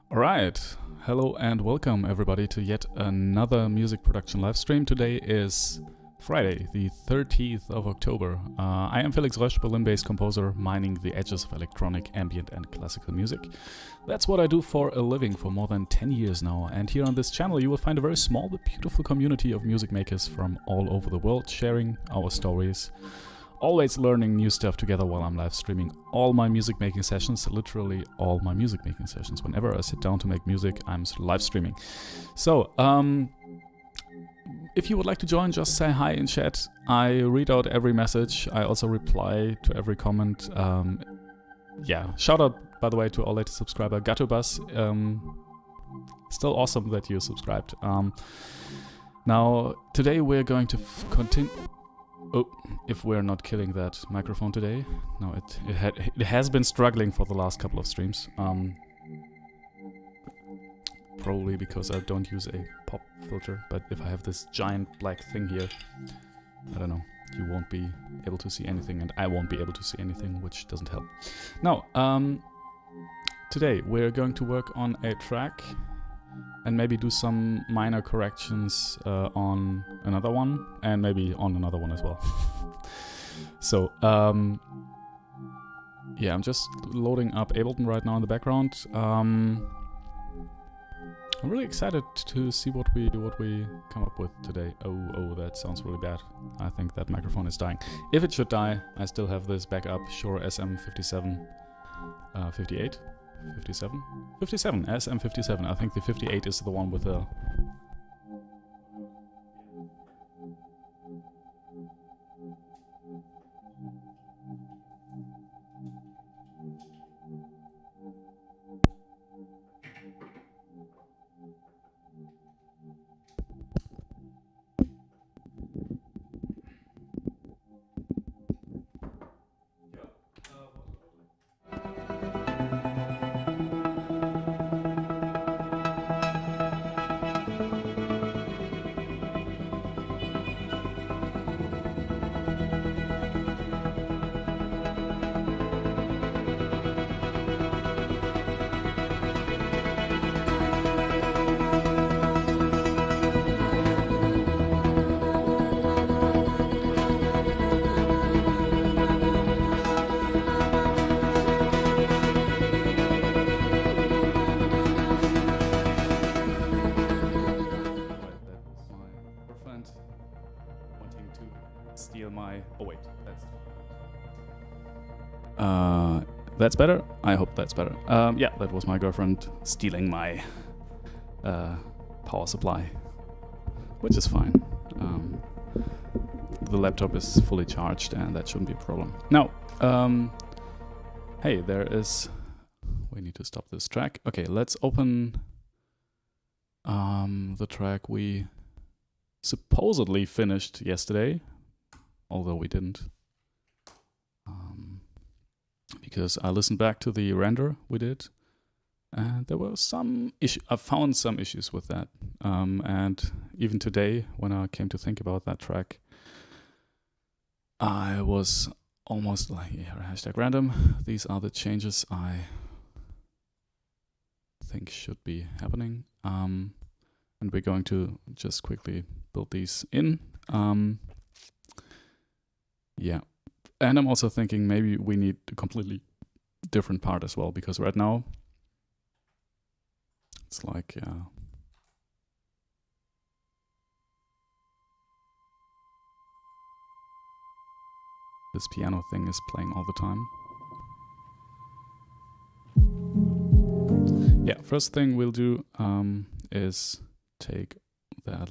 Alright, hello and welcome everybody to yet another music production live stream. Today is Friday, the 30th of October. I am Felix Rösch, Berlin-based composer, mining the edges of electronic, ambient and classical music. That's what I do for a living for more than 10 years now, and here on this channel you will find a very small but beautiful community of music makers from all over the world sharing our stories. Always learning new stuff together while I'm live streaming all my music making sessions, literally all my music making sessions. Whenever I sit down to make music, I'm live streaming. So, if you would like to join, just say hi in chat. I read out every message. I also reply to every comment. Yeah, shout out, by the way, to our latest subscriber, Gatubas. Still awesome that you subscribed. Now, today we're going to continue... Oh, if we're not killing that microphone today. No, it has been struggling for the last couple of streams. Probably because I don't use a pop filter, but if I have this giant black thing here, I don't know, you won't be able to see anything and I won't be able to see anything, which doesn't help. Now, today we're going to work on a track and maybe do some minor corrections on another one, and maybe on another one as well. So, yeah, I'm just loading up Ableton right now in the background. I'm really excited to see what we come up with today. Oh, that sounds really bad. I think that microphone is dying. If it should die, I still have this backup Shure SM57, 58. 57? 57, SM57. I think the 58 is the one with the... That's better? I hope that's better. Yeah, that was my girlfriend stealing my power supply, which is fine. The laptop is fully charged and that shouldn't be a problem. Now, hey, there is... We need to stop this track. Okay, let's open the track we supposedly finished yesterday, although we didn't. Because I listened back to the render we did, and there were some issues. I found some issues with that, and even today, when I came to think about that track, I was almost like, yeah, #random. These are the changes I think should be happening, and we're going to just quickly build these in. Yeah. And I'm also thinking maybe we need a completely different part as well, because right now it's like this piano thing is playing all the time. Yeah, first thing we'll do is take that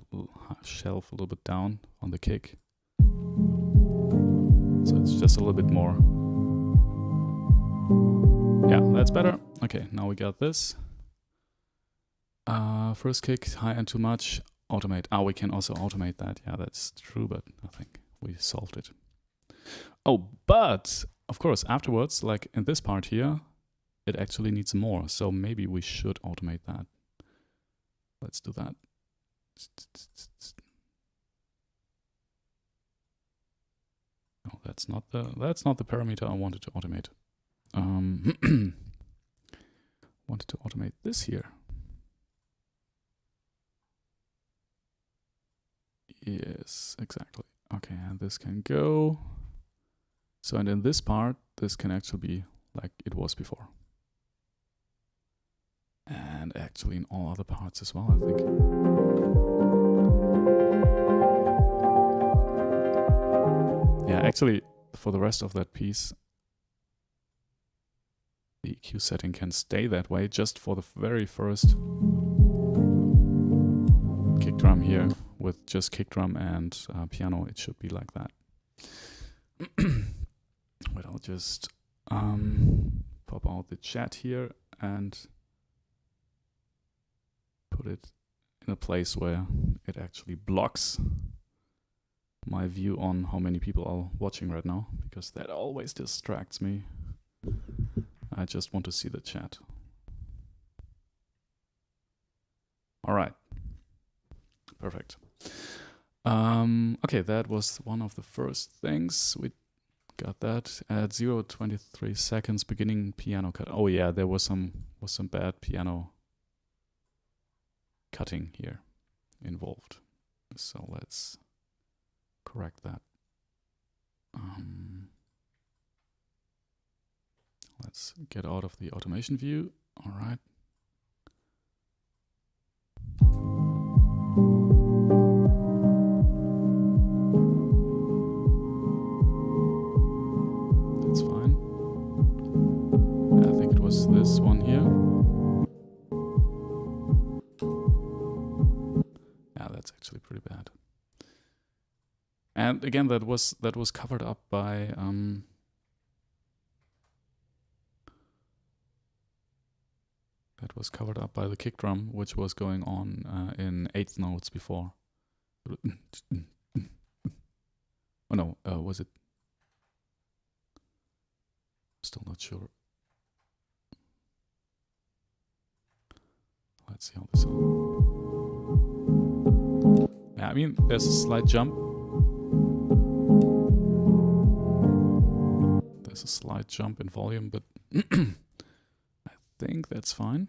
shelf a little bit down on the kick. So it's just a little bit more. Yeah, that's better. Okay, now we got this. First kick, high and too much. Automate. We can also automate that. Yeah, that's true, but I think we solved it. Oh, but of course, afterwards, like in this part here, it actually needs more. So maybe we should automate that. Let's do that. No, that's not the parameter I wanted to automate. Wanted to automate this here. Yes, exactly. Okay, and this can go. So, and in this part, this can actually be like it was before. And actually in all other parts as well, I think. Yeah, actually, for the rest of that piece, the EQ setting can stay that way. Just for the very first kick drum here, with just kick drum and piano, it should be like that. But I'll just pop out the chat here and put it in a place where it actually blocks my view on how many people are watching right now, because that always distracts me. I just want to see the chat. All right. Perfect. Okay, that was one of the first things. We got that at 0:23 seconds beginning piano cut. Oh yeah, there was some bad piano cutting here involved. So let's correct that. Let's get out of the automation view. All right. That's fine. I think it was this one here. Yeah, that's actually pretty bad. And again, that was covered up by the kick drum, which was going on in 8th notes before. Oh no, was it? Still not sure. Let's see how this sounds. Yeah, I mean, there's a slight jump. There's a slight jump in volume, but I think that's fine.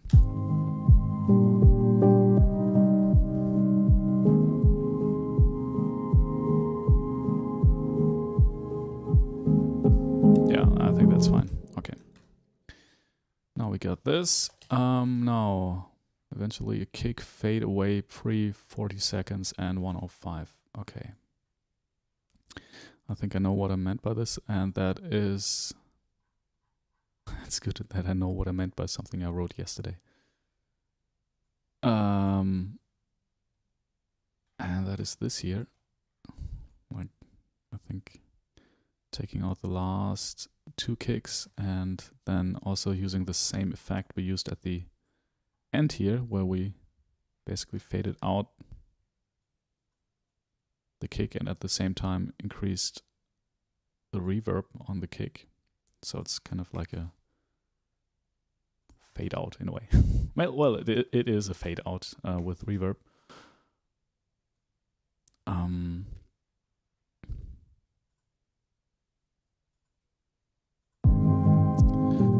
Yeah, I think that's fine. Okay. Now we got this. Now, eventually a kick fade away pre 40 seconds and 105. Okay. I think I know what I meant by this, and that is... It's good that I know what I meant by something I wrote yesterday. And that is this here. Like, I think taking out the last two kicks and then also using the same effect we used at the end here, where we basically faded out the kick and at the same time increased the reverb on the kick. So it's kind of like a fade out in a way. well, it is a fade out with reverb.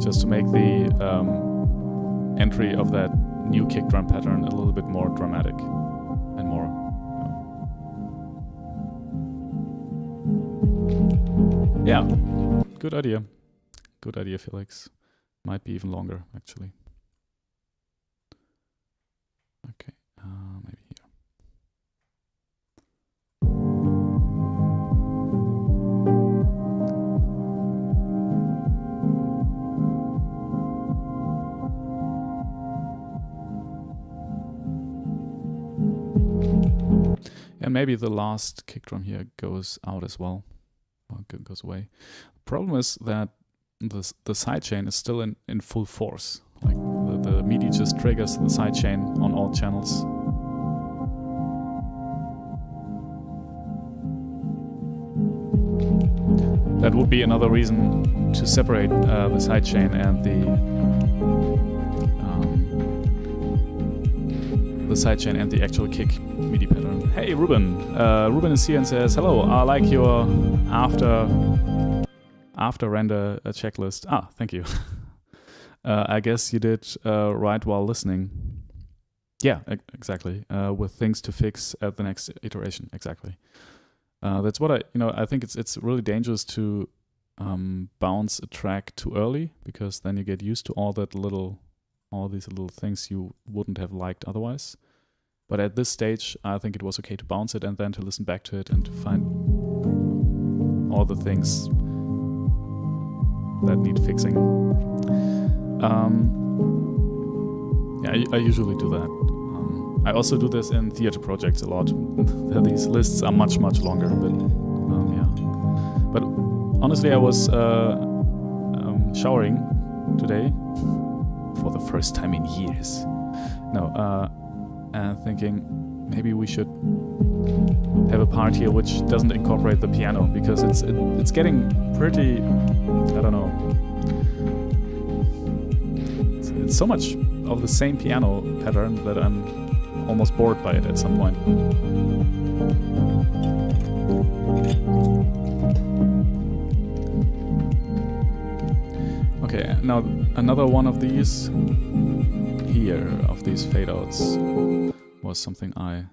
Just to make the entry of that new kick drum pattern a little bit more dramatic and more. Yeah, good idea. Good idea, Felix. Might be even longer, actually. Okay, maybe here. And maybe the last kick drum here goes out as well, or goes away. Problem is that the sidechain is still in full force. Like the MIDI just triggers the sidechain on all channels. That would be another reason to separate the sidechain and the sidechain and the actual kick MIDI pattern. Hey Ruben, Ruben is here and says, hello, I like your after render checklist. Ah, thank you. I guess you did right while listening. Yeah, exactly. With things to fix at the next iteration, exactly. That's what I think it's really dangerous to bounce a track too early, because then you get used to all these little things you wouldn't have liked otherwise. But at this stage, I think it was okay to bounce it and then to listen back to it and to find all the things that need fixing. Yeah, I usually do that. I also do this in theater projects a lot. These lists are much longer, but yeah. But honestly, I was showering today for the first time in years. And thinking maybe we should have a part here which doesn't incorporate the piano, because it's getting pretty, I don't know. It's so much of the same piano pattern that I'm almost bored by it at some point. Okay, now another one of these here, of these fade outs, was something I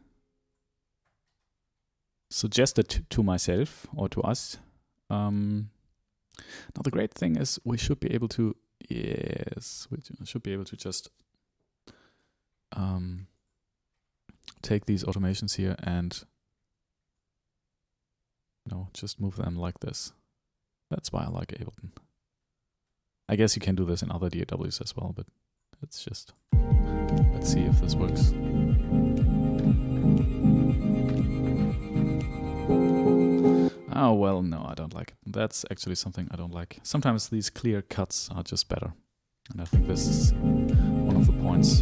suggested to myself or to us. Now the great thing is we should be able to, just take these automations here and just move them like this. That's why I like Ableton. I guess you can do this in other DAWs as well, but it's just, let's see if this works. Oh, well, no, I don't like it. That's actually something I don't like. Sometimes these clear cuts are just better. And I think this is one of the points.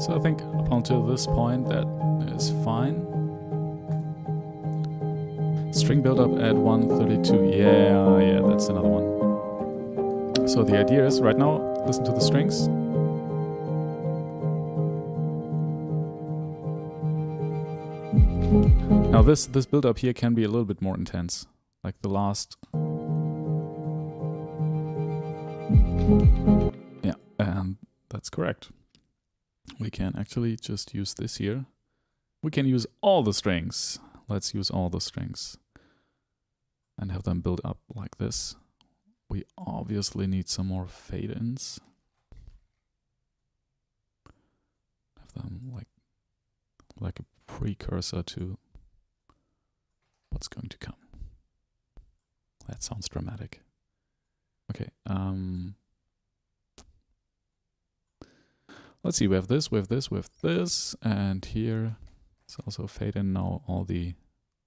So I think up until this point that is fine. String buildup at 132. Yeah, that's another one. So the idea is right now, listen to the strings. Now this build-up here can be a little bit more intense, like the last. Yeah, and that's correct. We can actually just use this here. We can use all the strings. Let's use all the strings and have them build up like this. We obviously need some more fade-ins. Have them like a precursor to what's going to come. That sounds dramatic. Okay. Let's see. We have this, and here let's also fade in now all the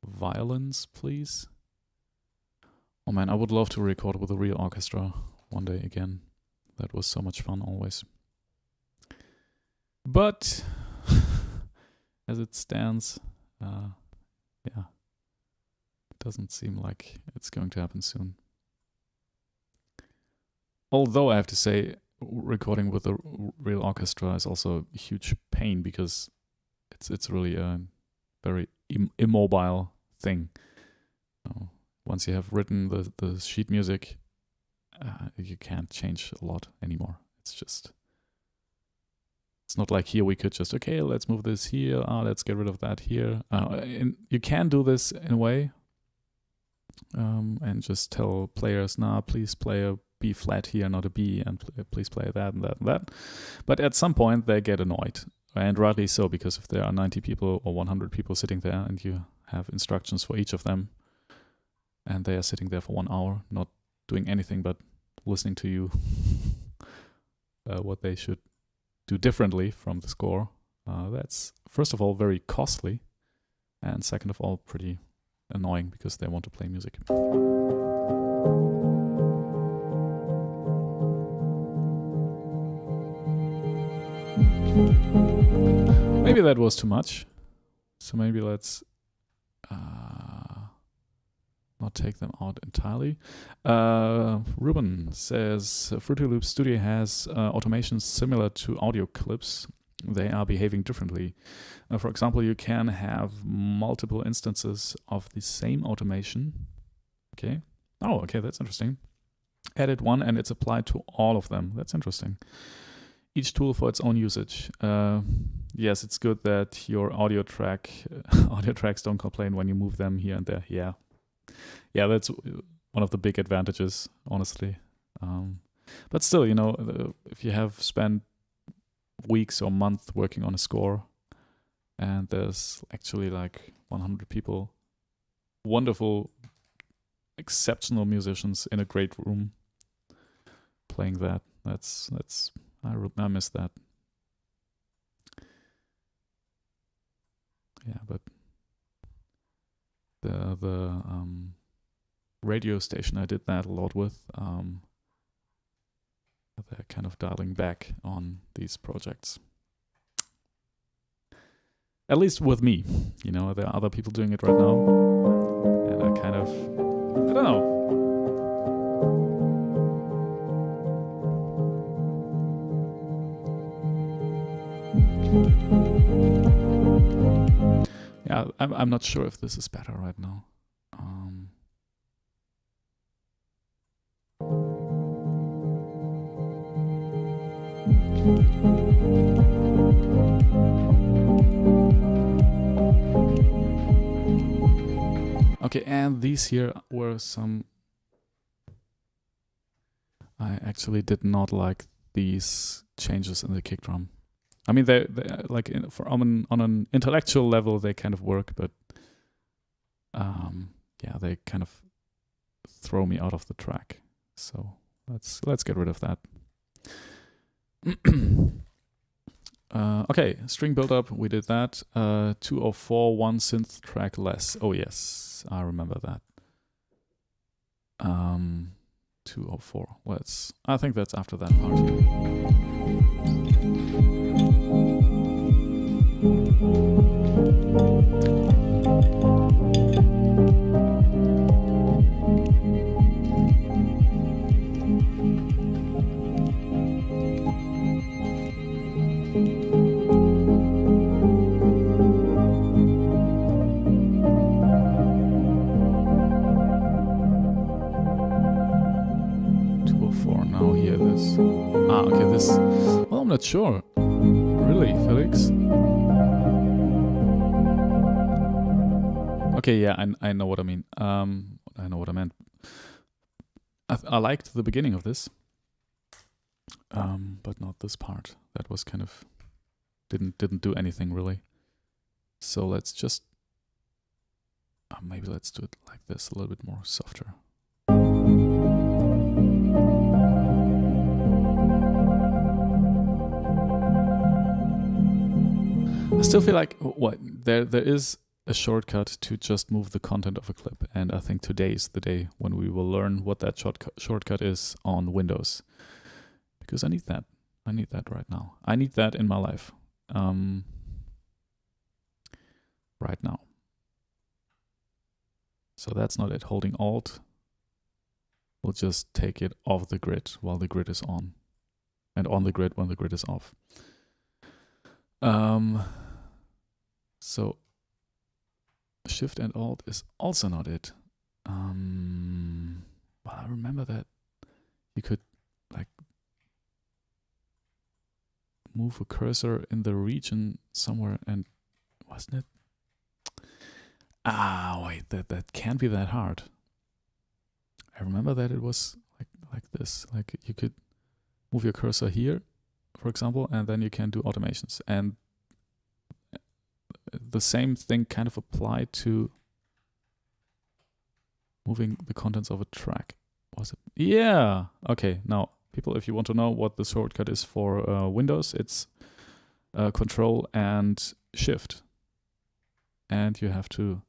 violins, please. Oh man, I would love to record with a real orchestra one day again. That was so much fun always. But as it stands, yeah, it doesn't seem like it's going to happen soon. Although I have to say, recording with a real orchestra is also a huge pain, because it's really a very immobile thing. Once you have written the sheet music, you can't change a lot anymore. It's It's not like here we could just, okay, let's move this here, let's get rid of that here. You can do this in a way, and just tell players, please play a B flat here, not a B, and please play that and that and that. But at some point they get annoyed, and rightly so, because if there are 90 people or 100 people sitting there and you have instructions for each of them, and they are sitting there for 1 hour, not doing anything but listening to you, what they should do differently from the score, that's first of all very costly, and second of all pretty annoying because they want to play music. Maybe that was too much, so maybe let's not take them out entirely. Ruben says Fruity Loop Studio has automations similar to audio clips. They are behaving differently. For example, you can have multiple instances of the same automation. Okay. Oh, okay, that's interesting. Edit one and it's applied to all of them. That's interesting. Each tool for its own usage. Yes, it's good that your audio tracks don't complain when you move them here and there. Yeah, that's one of the big advantages, honestly. But still, if you have spent weeks or months working on a score, and there's actually like 100 people, wonderful, exceptional musicians in a great room playing that. I miss that. Yeah, but the radio station I did that a lot with, they're kind of dialing back on these projects. At least with me, there are other people doing it right now, and I kind of, I don't know. Yeah, I'm not sure if this is better right now. Okay, and these here were some. I actually did not like these changes in the kick drum. I mean, they like on an intellectual level they kind of work, but yeah, they kind of throw me out of the track. So let's get rid of that. Okay, string build-up, we did that. 204, one synth track less. Oh yes, I remember that. 204. I think that's after that part here. Okay, this. Well, I'm not sure. Really, Felix? Okay, yeah, I know what I mean. I know what I meant. I liked the beginning of this, but not this part. That was kind of didn't do anything really. So let's just maybe let's do it like this, a little bit more softer. I still feel like there is a shortcut to just move the content of a clip, and I think today is the day when we will learn what that shortcut is on Windows, because I need that. I need that right now. I need that in my life right now. So that's not it. Holding Alt will just take it off the grid while the grid is on, and on the grid when the grid is off. So Shift and Alt is also not it. Well, I remember that you could like move a cursor in the region somewhere, and wasn't it? Ah, wait, that can't be that hard. I remember that it was like this. Like you could move your cursor here, for example, and then you can do automations. And the same thing kind of applied to moving the contents of a track. Was it? Yeah. Okay. Now, people, if you want to know what the shortcut is for Windows, it's Control and Shift. And you have to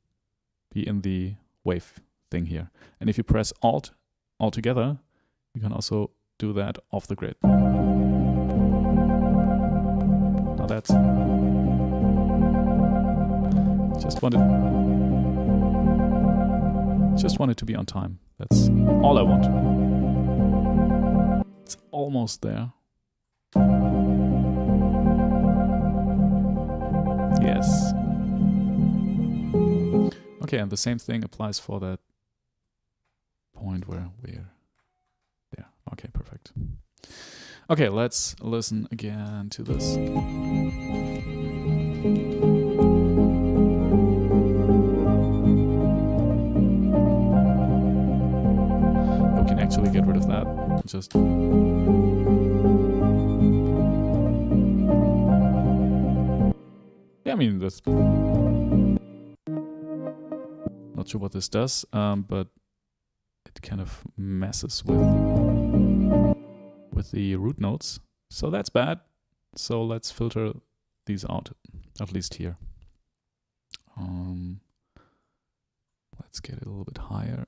be in the wave thing here. And if you press Alt all together, you can also do that off the grid. Now that's just wanted to be on time. That's all I want. It's almost there. Yes. Okay, and the same thing applies for that point where we're there. Okay, perfect. Okay, let's listen again to this. We can actually get rid of that. Just yeah, I mean that's not sure what this does, but it kind of messes with the root nodes, so that's bad. So let's filter these out, at least here. Let's get it a little bit higher,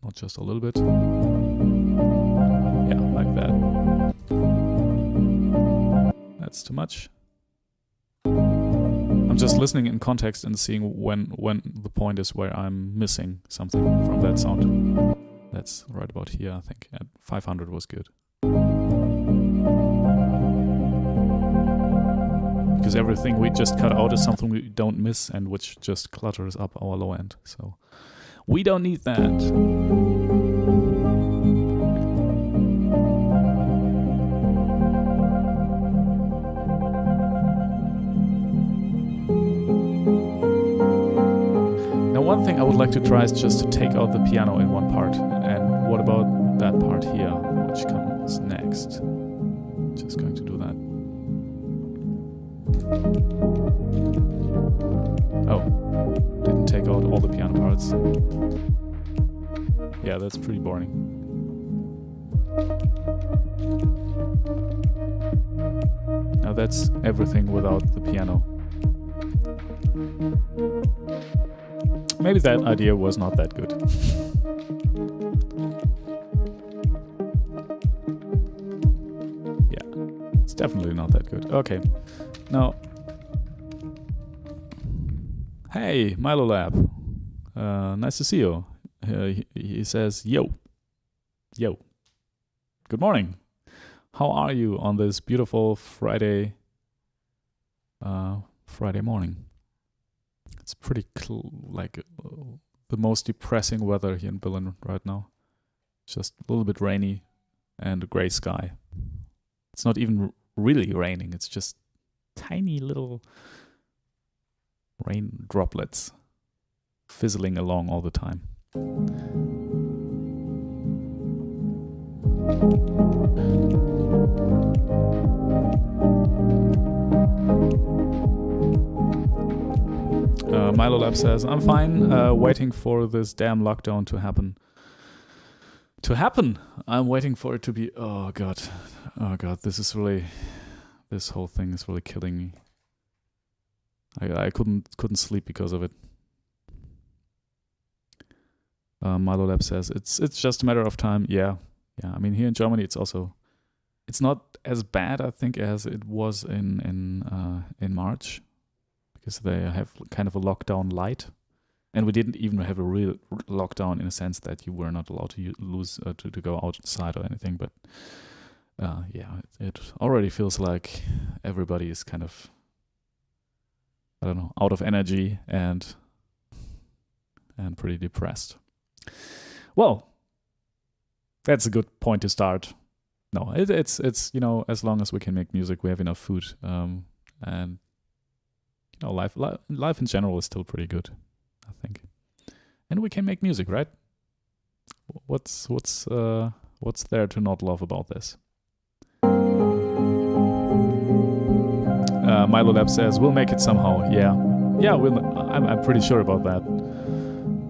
not just a little bit. Yeah, like that. That's too much. I'm just listening in context and seeing when the point is where I'm missing something from that sound. That's right about here, I think. At 500 was good. Because everything we just cut out is something we don't miss and which just clutters up our low end. So we don't need that. One thing I would like to try is just to take out the piano in one part. And what about that part here, which comes next? Just going to do that. Oh, didn't take out all the piano parts. Yeah, that's pretty boring. Now that's everything without the piano. Maybe that idea was not that good. Yeah, it's definitely not that good. Okay, now, hey, Milo Lab, nice to see you. He says, yo, good morning. How are you on this beautiful Friday morning? It's pretty the most depressing weather here in Berlin right now. Just a little bit rainy and a gray sky. It's not even really raining. It's just tiny little rain droplets fizzling along all the time. Milo Lab says, I'm fine, waiting for this damn lockdown to happen. I'm waiting for it to be, oh god, this whole thing is really killing me. I couldn't sleep because of it. Milo Lab says, it's just a matter of time. Yeah, I mean, here in Germany, it's not as bad, I think, as it was in March. Because they have kind of a lockdown light, and we didn't even have a real lockdown in a sense that you were not allowed to to go outside or anything. But yeah, it already feels like everybody is kind of, I don't know, out of energy and pretty depressed. Well, that's a good point to start no, it's as long as we can make music, we have enough food, and life in general is still pretty good, I think, and we can make music, right? What's there to not love about this? Milo Lab says we'll make it somehow. Yeah, I'm pretty sure about that.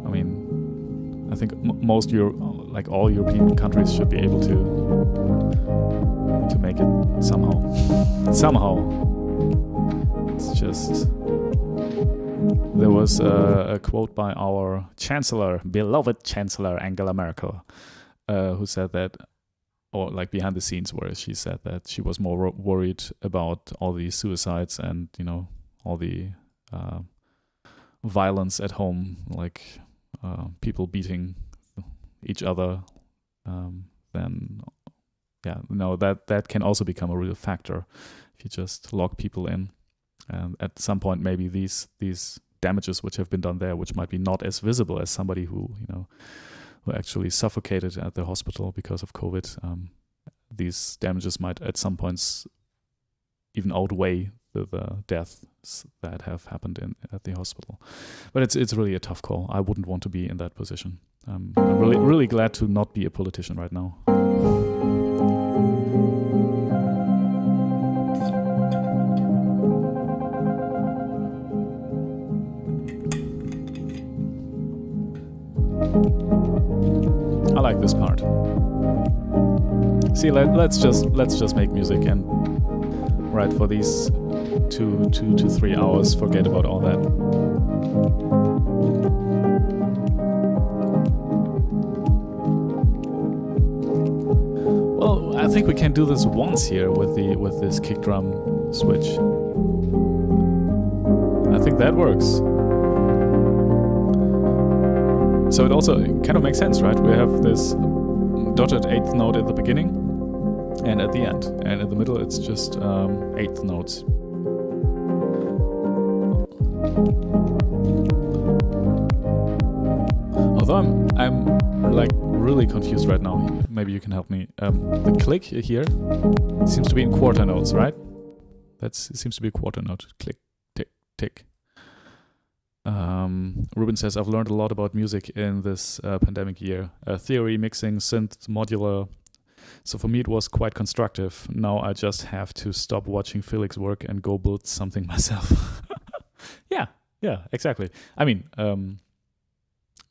I mean, I think most all European countries should be able to make it somehow. Somehow. It's just, there was a quote by our beloved Chancellor Angela Merkel, who said that, or like behind the scenes, where she said that she was more worried about all the suicides and all the violence at home, like people beating each other, then that can also become a real factor if you just lock people in. And at some point, maybe these damages which have been done there, which might be not as visible as somebody who actually suffocated at the hospital because of COVID, these damages might at some points even outweigh the deaths that have happened at the hospital. But it's really a tough call. I wouldn't want to be in that position. I'm really glad to not be a politician right now. I like this part. See, let's just make music, and right, for these 2 to 3 hours, forget about all that. Well, I think we can do this once here with this kick drum switch. I think that works. So it also kind of makes sense, right? We have this dotted 8th note at the beginning and at the end, and in the middle it's just 8th notes. Although I'm like really confused right now. Maybe you can help me. The click here seems to be in quarter notes, right? It seems to be a quarter note. Click, tick, tick. Ruben says, I've learned a lot about music in this pandemic year. Theory, mixing, synth, modular. So for me it was quite constructive. Now I just have to stop watching Felix work and go build something myself. Yeah, exactly. I mean,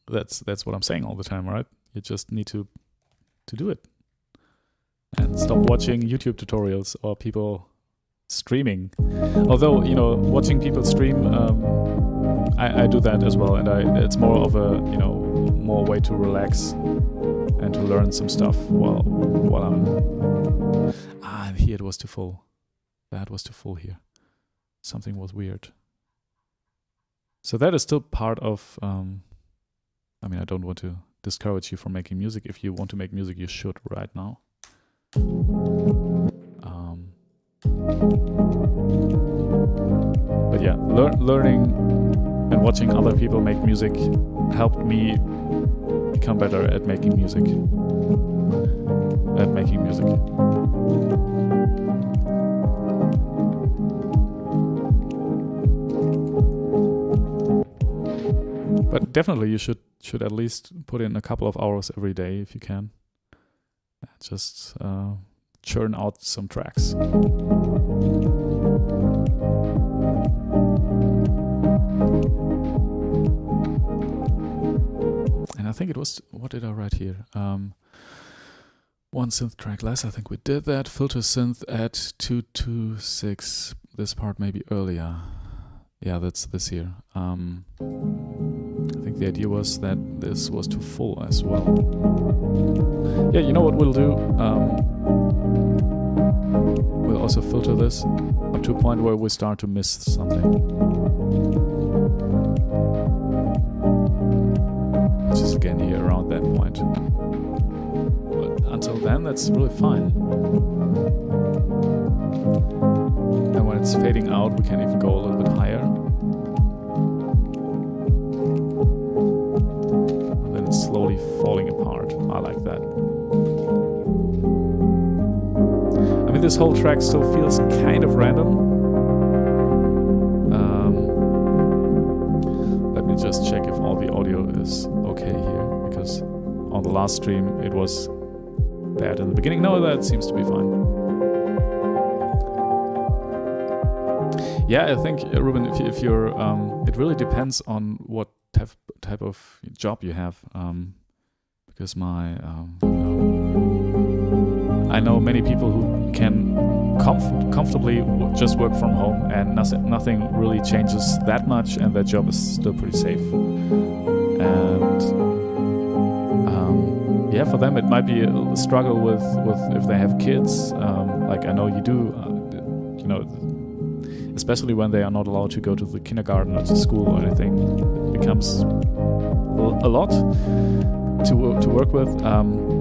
that's what I'm saying all the time, right? You just need to do it. And stop watching YouTube tutorials or people streaming. Although, watching people stream, I do that as well, and it's more of a more way to relax and to learn some stuff while I'm here. It was too full. That was too full here. Something was weird. So that is still part of. I mean, I don't want to discourage you from making music. If you want to make music, you should right now. But yeah, learning and watching other people make music helped me become better at making music. But definitely you should at least put in a couple of hours every day if you can. Just churn out some tracks. And I think it was, what did I write here? One synth track less, I think we did that. Filter synth at 226. This part maybe earlier. Yeah, that's this here. I think the idea was that this was too full as well. Yeah, you know what we'll do? We'll also filter this up to a point where we start to miss something. Which is again here around that point. But until then, that's really fine. And when it's fading out, we can even go a little bit higher. And then it's slowly falling apart. I like that. mean, this whole track still feels kind of random. Let me just check if all the audio is okay here, because on the last stream it was bad in the beginning. No, that seems to be fine. Yeah, I think, Ruben, if you're, it really depends on what type of job you have, because I know many people who can comfortably just work from home, and nothing really changes that much, and their job is still pretty safe. And yeah, for them it might be a struggle with if they have kids, like I know you do, you know, especially when they are not allowed to go to the kindergarten or to school or anything. It becomes a lot to work with,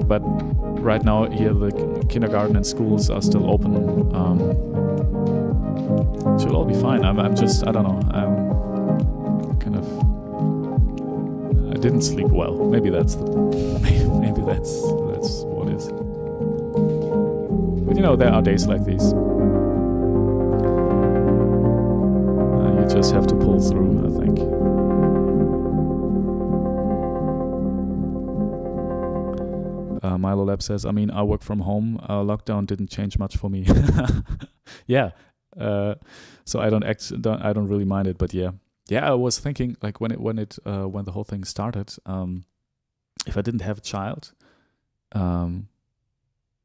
but right now here the kindergarten and schools are still open. Should all be fine. I'm just, I don't know, I didn't sleep well. Maybe that's maybe that's what it is. But you know, there are days like these. You just have to pull through, I think. Milo Lab says, I mean, I work from home. Lockdown didn't change much for me. Yeah. So I don't really mind it, but yeah. I was thinking, like, when the whole thing started, if I didn't have a child,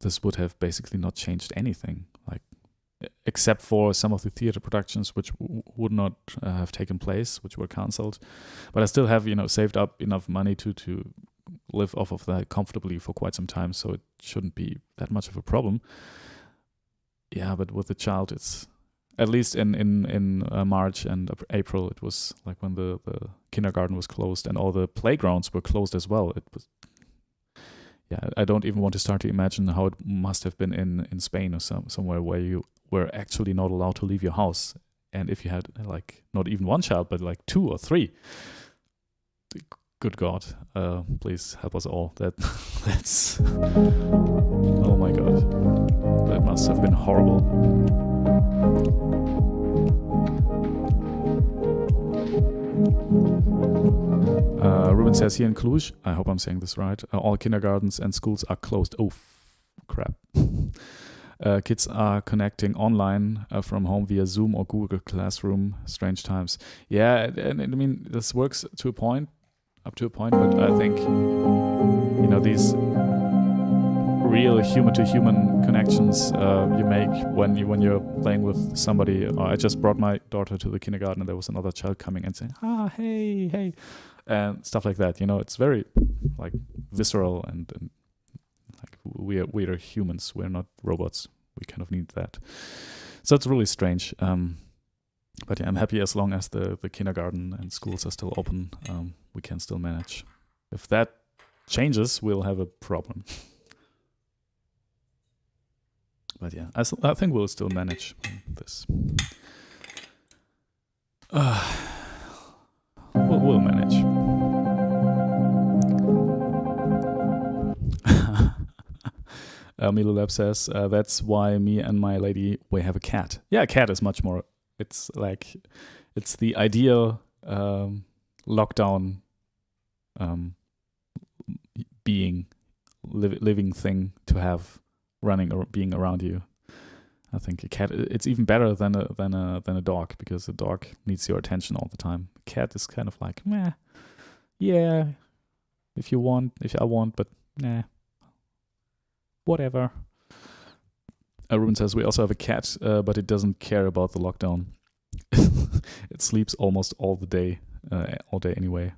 this would have basically not changed anything, like, except for some of the theater productions which would not have taken place, which were cancelled. But I still have, saved up enough money to live off of that comfortably for quite some time, so it shouldn't be that much of a problem. Yeah, but with the child, it's at least in March and April, it was like when the kindergarten was closed and all the playgrounds were closed as well. It was, yeah, I don't even want to start to imagine how it must have been in Spain or somewhere where you were actually not allowed to leave your house, and if you had like not even one child but like 2 or 3. Good God, please help us all. That's oh my God, that must have been horrible. Ruben says here in Cluj, I hope I'm saying this right, all kindergartens and schools are closed. Oh, crap. Kids are connecting online from home via Zoom or Google Classroom. Strange times. Yeah, and I mean, this works up to a point, but I think, these real human-to-human connections you make when you're playing with somebody. I just brought my daughter to the kindergarten, and there was another child coming and saying, hey, and stuff like that. It's very like visceral and like we are humans. We're not robots. We kind of need that. So it's really strange. But yeah, I'm happy as long as the kindergarten and schools are still open, we can still manage. If that changes, we'll have a problem. But yeah, I think we'll still manage this. We'll manage. Milo Lab says, that's why me and my lady, we have a cat. Yeah, a cat is much more, it's the ideal lockdown living thing to have running or being around you. I think a cat, it's even better than a dog, because a dog needs your attention all the time. A cat is kind of like, meh, yeah, if I want, but nah, whatever. Ruben says, we also have a cat, but it doesn't care about the lockdown. It sleeps almost all day anyway.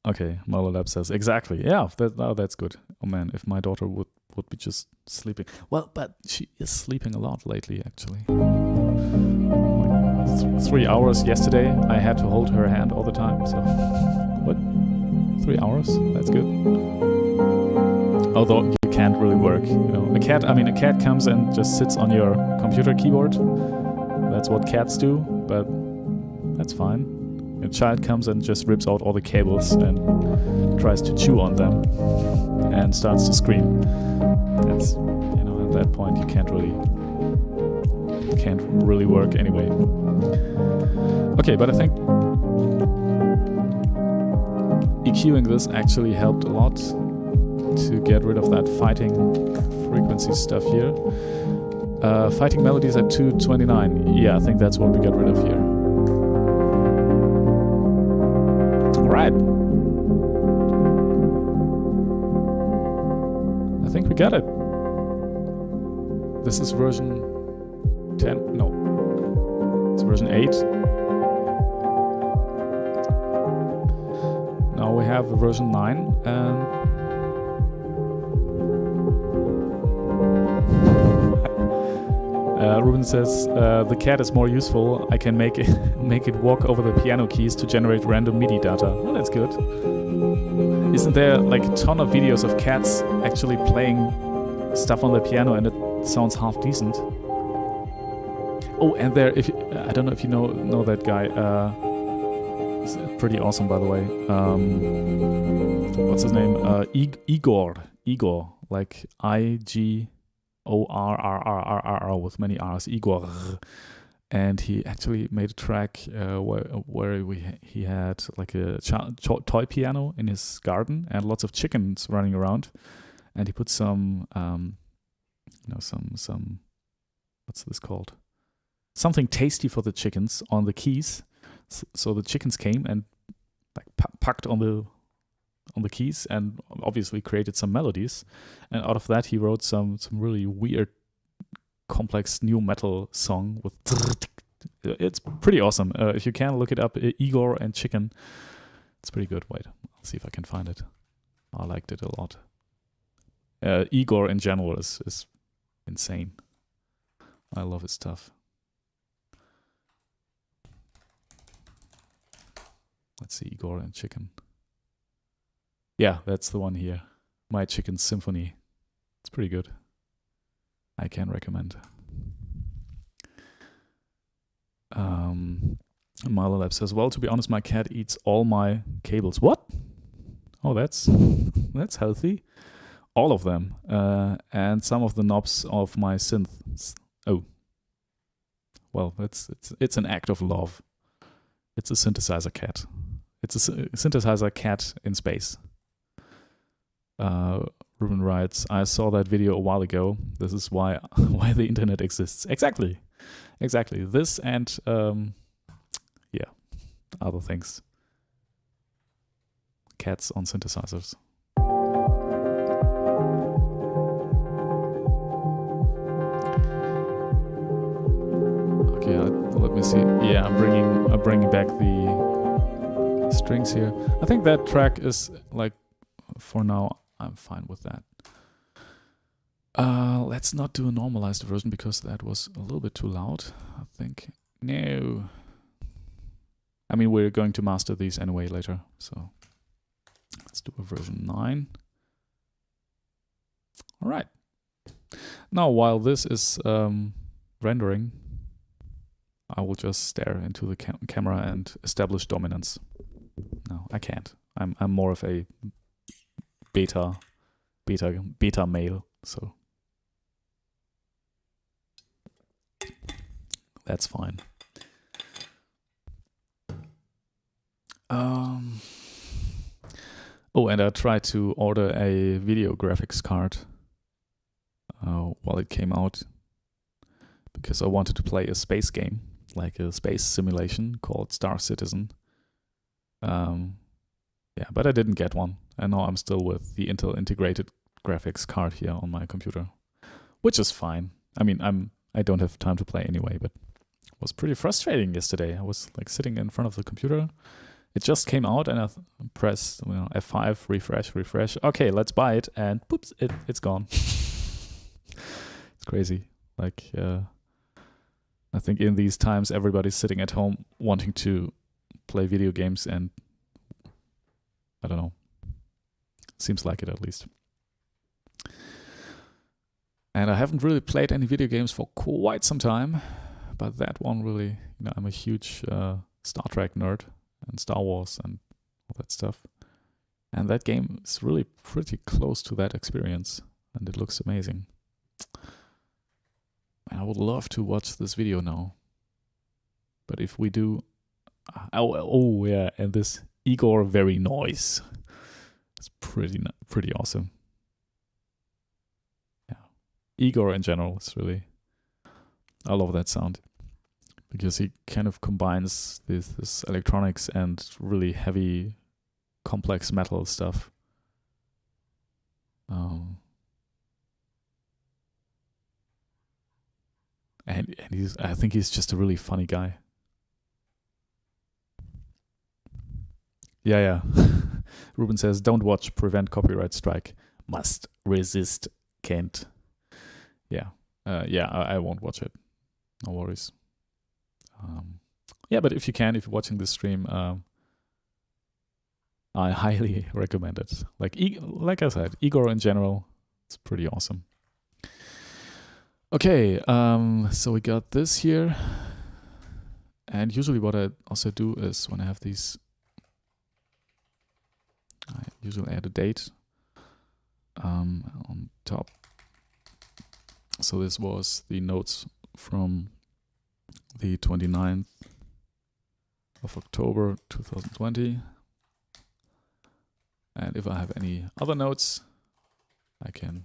Okay, Marlo Lab says, exactly. Yeah, that's good. Oh man, if my daughter would be just sleeping. Well, but she is sleeping a lot lately, actually. Like 3 hours yesterday, I had to hold her hand all the time. So, what? 3 hours? That's good. Although you can't really work, A cat comes and just sits on your computer keyboard. That's what cats do, but that's fine. A child comes and just rips out all the cables and tries to chew on them and starts to scream. That's at that point you can't really work anyway. Okay, but I think EQing this actually helped a lot to get rid of that fighting frequency stuff here. Fighting melodies at 229. Yeah, I think that's what we got rid of here. Alright. I think we got it. This is version 10. No. It's version 8. Now we have version 9 and Ruben says, the cat is more useful. I can make it walk over the piano keys to generate random MIDI data. Oh, that's good. Isn't there like a ton of videos of cats actually playing stuff on the piano and it sounds half decent? Oh, and there, I don't know if you know that guy. He's pretty awesome, by the way. What's his name? Igor, like IGORRRRR with many R's, Igor. And he actually made a track where he had like a toy piano in his garden and lots of chickens running around, and he put some some what's this called? Something tasty for the chickens on the keys, so the chickens came and like packed on the keys and obviously created some melodies, and out of that he wrote some really weird complex new metal song with it's pretty awesome. If you can look it up, Igor and Chicken, it's pretty good. Wait, I'll see if I can find it. I liked it a lot. Igor in general is insane. I love his stuff. Let's see, Igor and Chicken. Yeah, that's the one here. My Chicken Symphony. It's pretty good. I can recommend. Milo Lab says, well, to be honest, my cat eats all my cables. What? Oh, that's healthy. All of them. And some of the knobs of my synth. Oh. Well, it's an act of love. It's a synthesizer cat. It's a synthesizer cat in space. Ruben writes, I saw that video a while ago. This is why the internet exists. Exactly. This and yeah, other things. Cats on synthesizers. Okay, let me see. Yeah, I'm bringing back the strings here. I think that track is like, for now, I'm fine with that. Let's not do a normalized version because that was a little bit too loud, I think. No. I mean, we're going to master these anyway later, so let's do a version 9. All right. Now, while this is rendering, I will just stare into the camera and establish dominance. No, I can't. I'm more of a beta male, so that's fine. Oh, and I tried to order a video graphics card while it came out because I wanted to play a space game, like a space simulation called Star Citizen. Yeah, but I didn't get one. And now I'm still with the Intel integrated graphics card here on my computer, which is fine. I mean, I don't have time to play anyway, but it was pretty frustrating yesterday. I was like sitting in front of the computer. It just came out and I pressed F5, refresh. Okay, let's buy it, and poops, it's gone. It's crazy. Like, I think in these times everybody's sitting at home wanting to play video games, and I don't know. Seems like it, at least. And I haven't really played any video games for quite some time, but that one really, I'm a huge Star Trek nerd and Star Wars and all that stuff. And that game is really pretty close to that experience, and it looks amazing. I would love to watch this video now. But if we do... Oh yeah, and this Igor very noise. It's pretty awesome. Yeah. Igor in general is really... I love that sound. Because he kind of combines this electronics and really heavy, complex metal stuff. And I think he's just a really funny guy. Yeah. Ruben says, don't watch, prevent copyright strike. Must resist, can't. Yeah. I won't watch it. No worries. Yeah, but if you're watching this stream, I highly recommend it. Like I said, Igor in general, it's pretty awesome. Okay, so we got this here. And usually what I also do is when I have these, I usually add a date on top. So this was the notes from the 29th of October 2020. And if I have any other notes, I can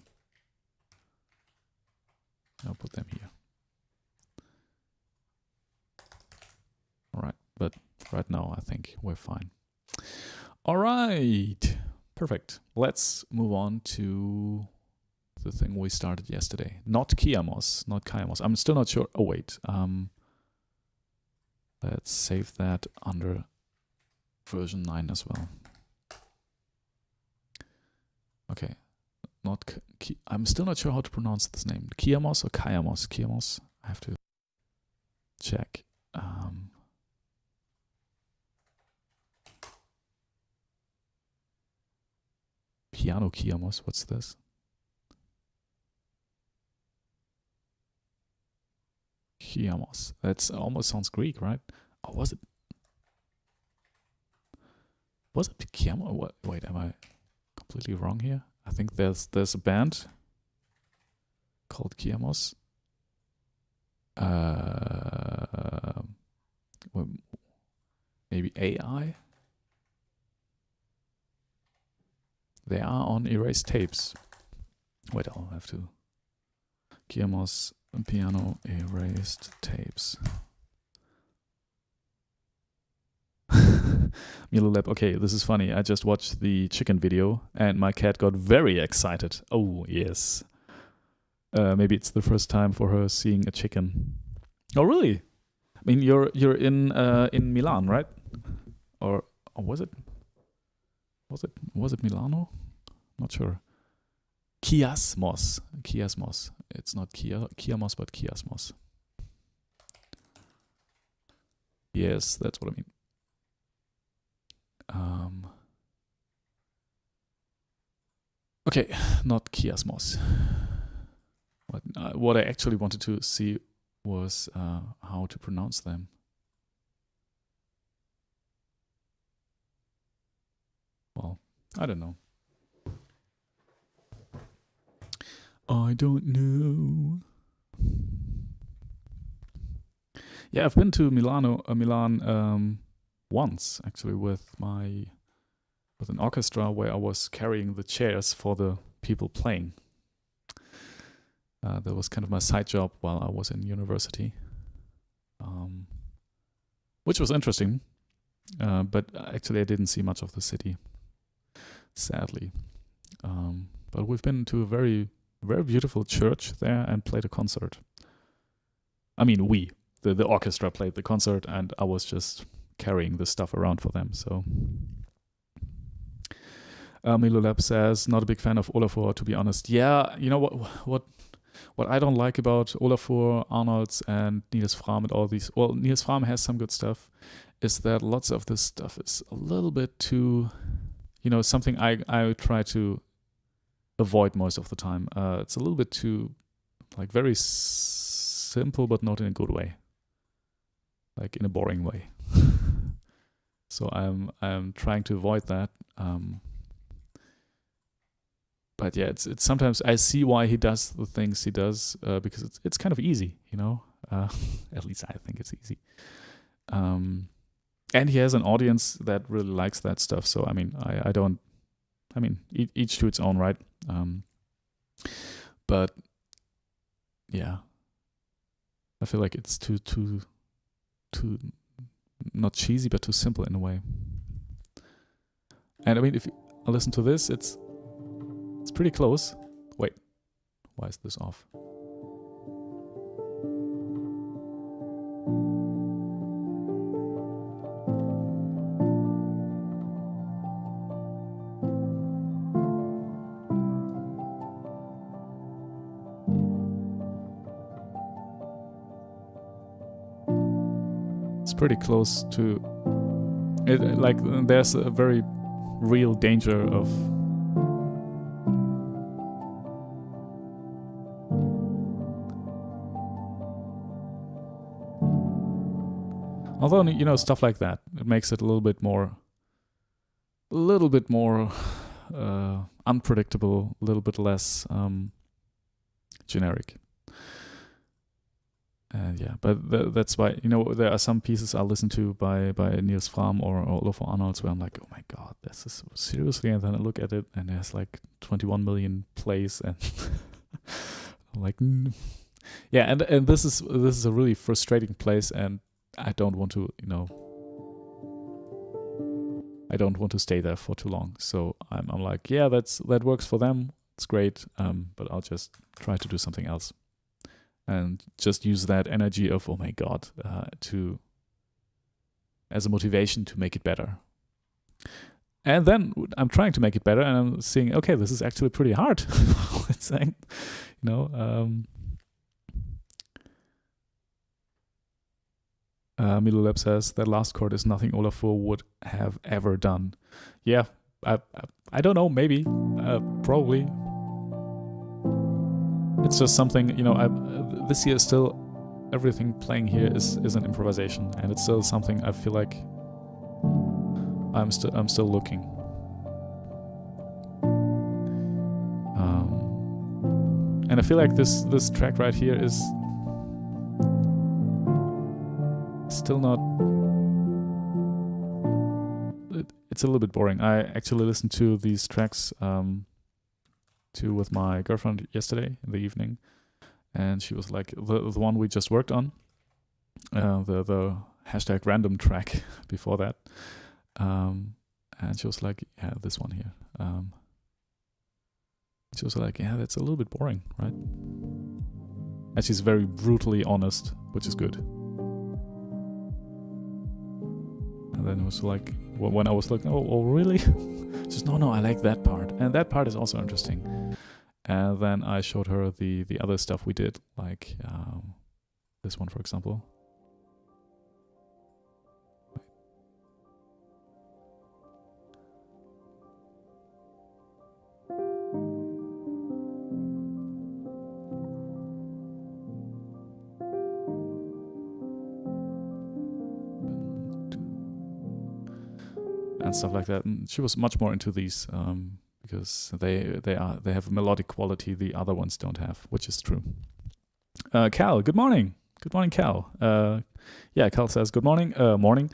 put them here. All right, but right now I think we're fine. All right, perfect. Let's move on to the thing we started yesterday. Not Kiamos. I'm still not sure. Oh wait, let's save that under version 9 as well. Okay, I'm still not sure how to pronounce this name. Kiamos or Kayamos? Kiamos. I have to check. Piano Kiamos. What's this? Kiamos. That almost sounds Greek, right? Oh, was it? Was it Kiamo? What? Wait, am I completely wrong here? I think there's a band called Kiamos. Maybe AI. They are on erased tapes. Wait, I'll have to. Kiamos piano erased tapes. Milolab, okay, this is funny. I just watched the chicken video and my cat got very excited. Oh, yes. Maybe it's the first time for her seeing a chicken. Oh, really? I mean, you're in Milan, right? Or was it? Was it Milano? Not sure. Kiasmos. It's not Kiamos, but Kiasmos. Yes, that's what I mean. Okay, not Kiasmos. What I actually wanted to see was how to pronounce them. Well, I don't know. I don't know. Yeah, I've been to Milan once actually with an orchestra where I was carrying the chairs for the people playing. That was kind of my side job while I was in university, which was interesting. But actually, I didn't see much of the city, sadly. But we've been to a very, very beautiful church there and played a concert. I mean, the orchestra played the concert, and I was just carrying the stuff around for them. So, Milolab says, not a big fan of Olafur, to be honest. Yeah, you know what I don't like about Olafur, Arnolds, and Niels Fram and all these. Well, Niels Fram has some good stuff. Is that lots of this stuff is a little bit too, something I try to avoid most of the time. It's a little bit too, very simple, but not in a good way. Like in a boring way. So I'm trying to avoid that. but yeah, it's sometimes I see why he does the things he does, because it's kind of easy, you know. At least I think it's easy. And he has an audience that really likes that stuff. So I mean, I don't. I mean, each to its own, right? But yeah, I feel like it's too not cheesy, but too simple in a way. And I mean, if you listen to this, it's pretty close. Wait, why is this off? It's pretty close to it. Like, there's a very real danger of although, you know, stuff like that, it makes it a little bit more unpredictable, a little bit less generic. And yeah, but that's why, you know, there are some pieces I listen to by Niels Fram or Olafur Arnolds where I'm like, oh my god, this is seriously, and then I look at it and there's like 21 million plays, and I'm like, yeah, and this is a really frustrating place, and I don't want to, you know, I don't want to stay there for too long. So I'm like, yeah, that works for them, it's great, but I'll just try to do something else. And just use that energy of, oh my god, as a motivation to make it better. And then I'm trying to make it better, and I'm seeing, okay, this is actually pretty hard. It's saying, you know, Milulab says that last chord is nothing Olafur would have ever done. Yeah, I don't know, maybe, probably. It's just something, you know, this year still, everything playing here is an improvisation, and it's still something I feel like I'm still looking. And I feel like this track right here is still not. It's a little bit boring. I actually listened to these tracks with my girlfriend yesterday in the evening, and she was like, the one we just worked on, the hashtag random track before that, and she was like, yeah, this one here. She was like, yeah, that's a little bit boring, right? And she's very brutally honest, which is good. And then it was like, when I was like, oh really? She says, no, I like that part, and that part is also interesting. And then I showed her the other stuff we did, like this one, for example. And stuff like that. And she was much more into these because they have a melodic quality the other ones don't have, which is true. Cal, good morning. Good morning, Cal. Yeah, Cal says good morning. Morning.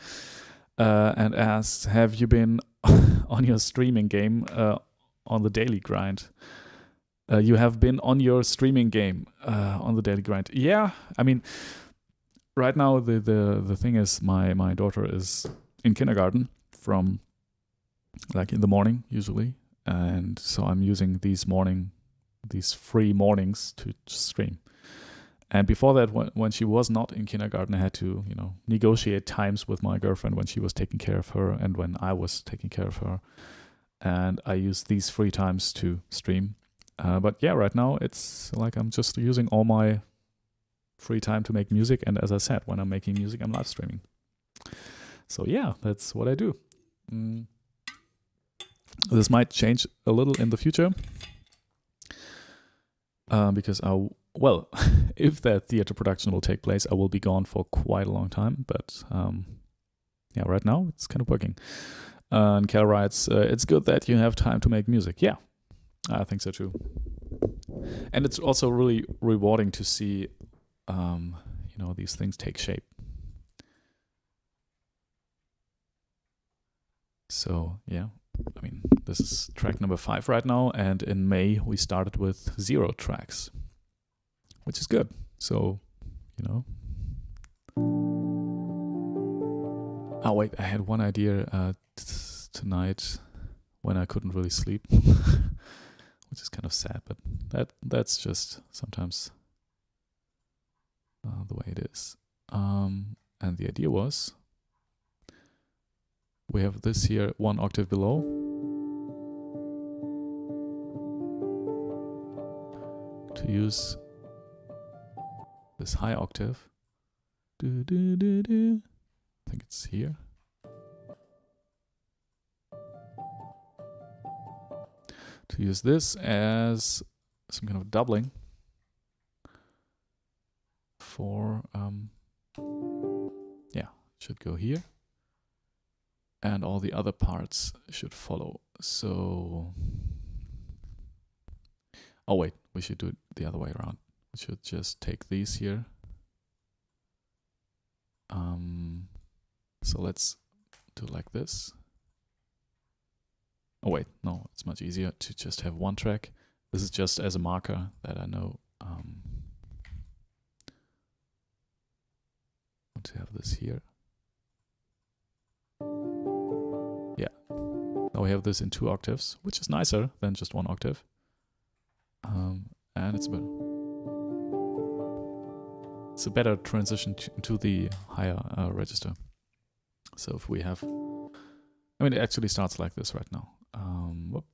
And asks, have you been on your streaming game on the daily grind? You have been on your streaming game on the daily grind. Yeah, I mean, right now the thing is my daughter is in kindergarten from like in the morning usually, and so I'm using these free mornings to stream. And before that, when she was not in kindergarten, I had to, you know, negotiate times with my girlfriend when she was taking care of her and when I was taking care of her, and I used these free times to stream. But yeah, right now it's like I'm just using all my free time to make music, and as I said, when I'm making music, I'm live streaming. So yeah, that's what I do. This might change a little in the future because if that theater production will take place, I will be gone for quite a long time. But yeah, right now it's kind of working. And Cal writes, it's good that you have time to make music. Yeah, I think so too. And it's also really rewarding to see, these things take shape. So yeah, I mean, this is track number 5 right now, and in May we started with 0 tracks, which is good. So, Oh wait, I had one idea tonight when I couldn't really sleep, which is kind of sad, but that's just sometimes the way it is. And the idea was, we have this here 1 octave below. To use this high octave. I think it's here. To use this as some kind of doubling for, should go here. And all the other parts should follow. So, oh wait, we should do it the other way around. We should just take these here. So let's do it like this. Oh wait, no, it's much easier to just have 1 track. This is just as a marker that I know want to have this here. Yeah. Now we have this in 2 octaves, which is nicer than just 1 octave. And it's a better transition to the higher register. So if we have, I mean, it actually starts like this right now. Whoop.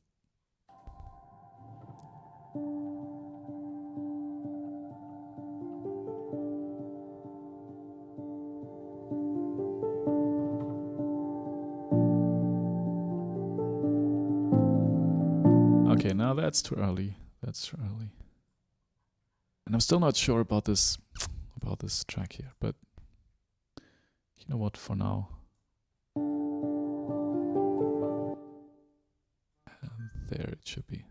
Okay, now that's too early. That's too early. And I'm still not sure about this track here, but you know what, for now. And there it should be.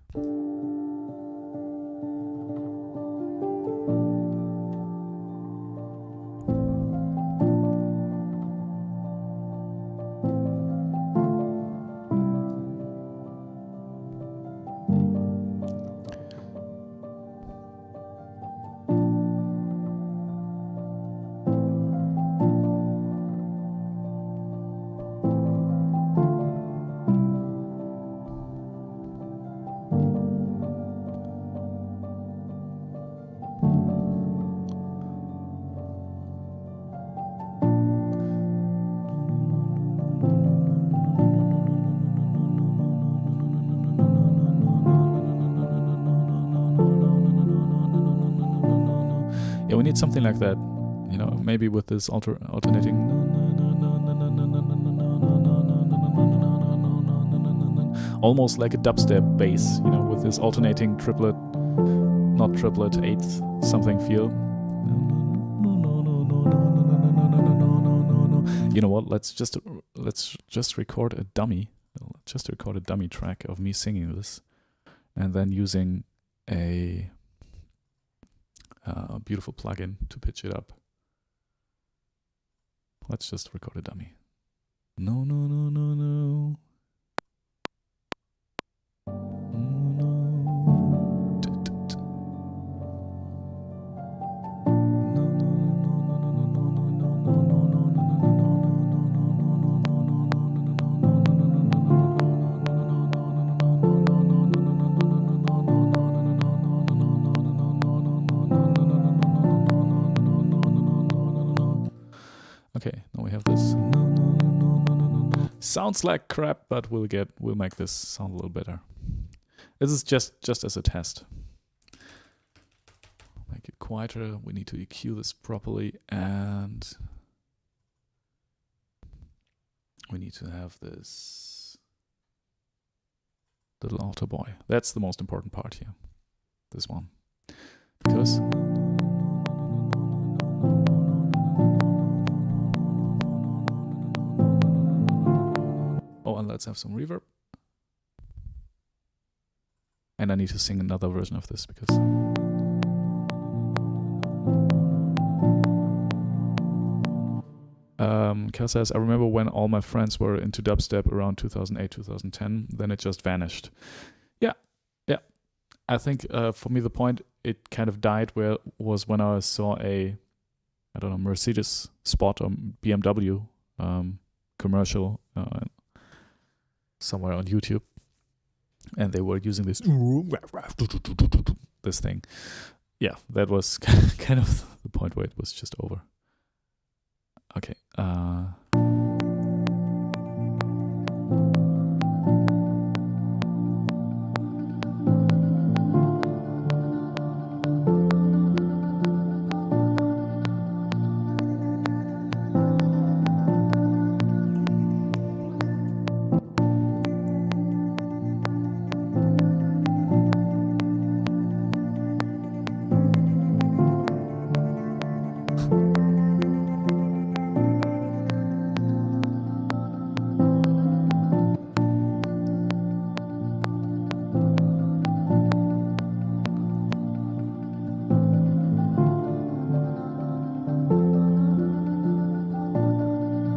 Yeah, we need something like that, you know, maybe with this alternating, almost like a dubstep bass, you know, with this alternating triplet, not triplet, eighth something feel. You know what? Let's just record a dummy, track of me singing this, and then using a beautiful plugin to pitch it up. Let's just record a dummy. No, no, no, no, no. Okay, now we have this. Sounds like crap, but we'll make this sound a little better. This is just as a test. Make it quieter. We need to EQ this properly, and we need to have this little altar boy. That's the most important part here. This one, because. Oh, and let's have some reverb. And I need to sing another version of this because... Kel says, I remember when all my friends were into dubstep around 2008, 2010, then it just vanished. Yeah. I think for me the point it kind of died was when I saw a, I don't know, Mercedes spot or BMW commercial somewhere on YouTube, and they were using this thing. Yeah, that was kind of the point where it was just over. Okay.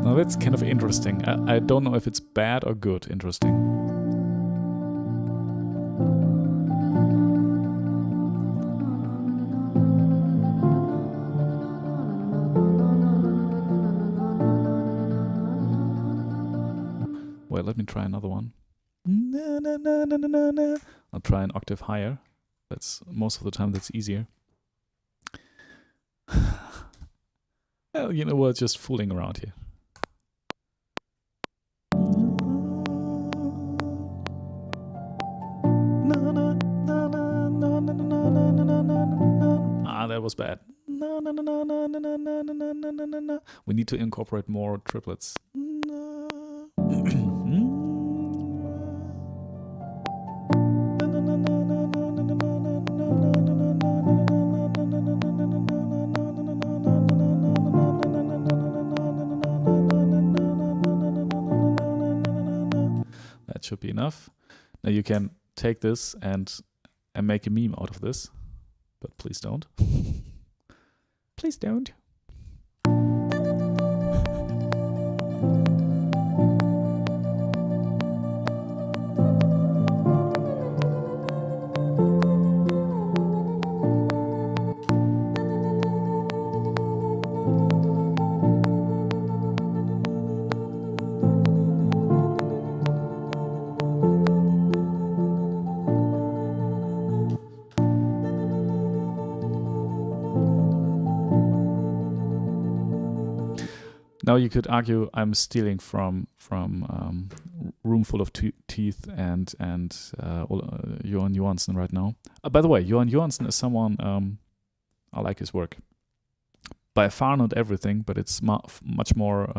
Now that's kind of interesting. I don't know if it's bad or good interesting. Well, let me try another one. I'll try an octave higher. That's most of the time that's easier. Well, you know, we're just fooling around here. That was bad. We need to incorporate more triplets. That should be enough. Now you can take this and make a meme out of this. But please don't. Please don't. Now you could argue I'm stealing from Room Full of Teeth and Johan Johansson right now. By the way, Johan Johansson is someone I like his work. By far not everything, but it's much more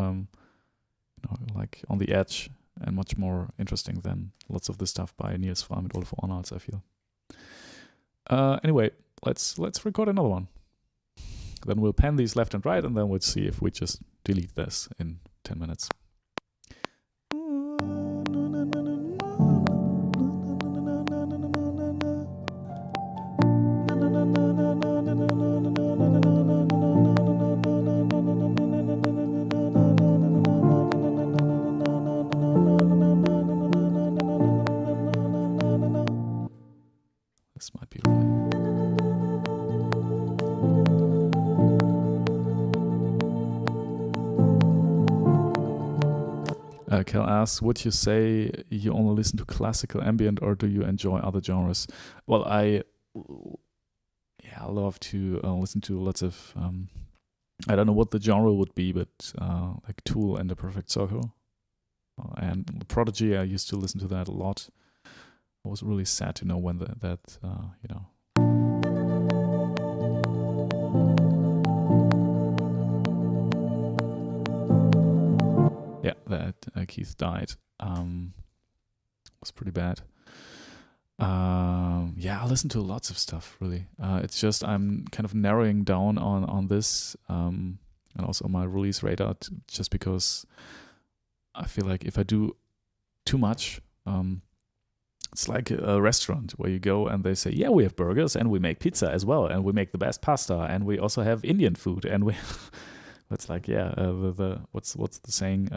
like on the edge and much more interesting than lots of the stuff by Niels Fram and Olaf Arnalds, I feel. Anyway, let's record another one. Then we'll pan these left and right, and then we'll see if we just delete this in 10 minutes. This might be right. Kel asks, would you say you only listen to classical ambient or do you enjoy other genres? Well, I love to listen to lots of, I don't know what the genre would be, but like Tool and The Perfect Circle. And Prodigy, I used to listen to that a lot. I was really sad to know when that yeah, that Keith died. Was pretty bad. I listen to lots of stuff, really. It's just I'm kind of narrowing down on this and also my release radar just because I feel like if I do too much, It's like a restaurant where you go and they say, yeah, we have burgers and we make pizza as well, and we make the best pasta, and we also have Indian food, and we. It's like, yeah, what's the saying?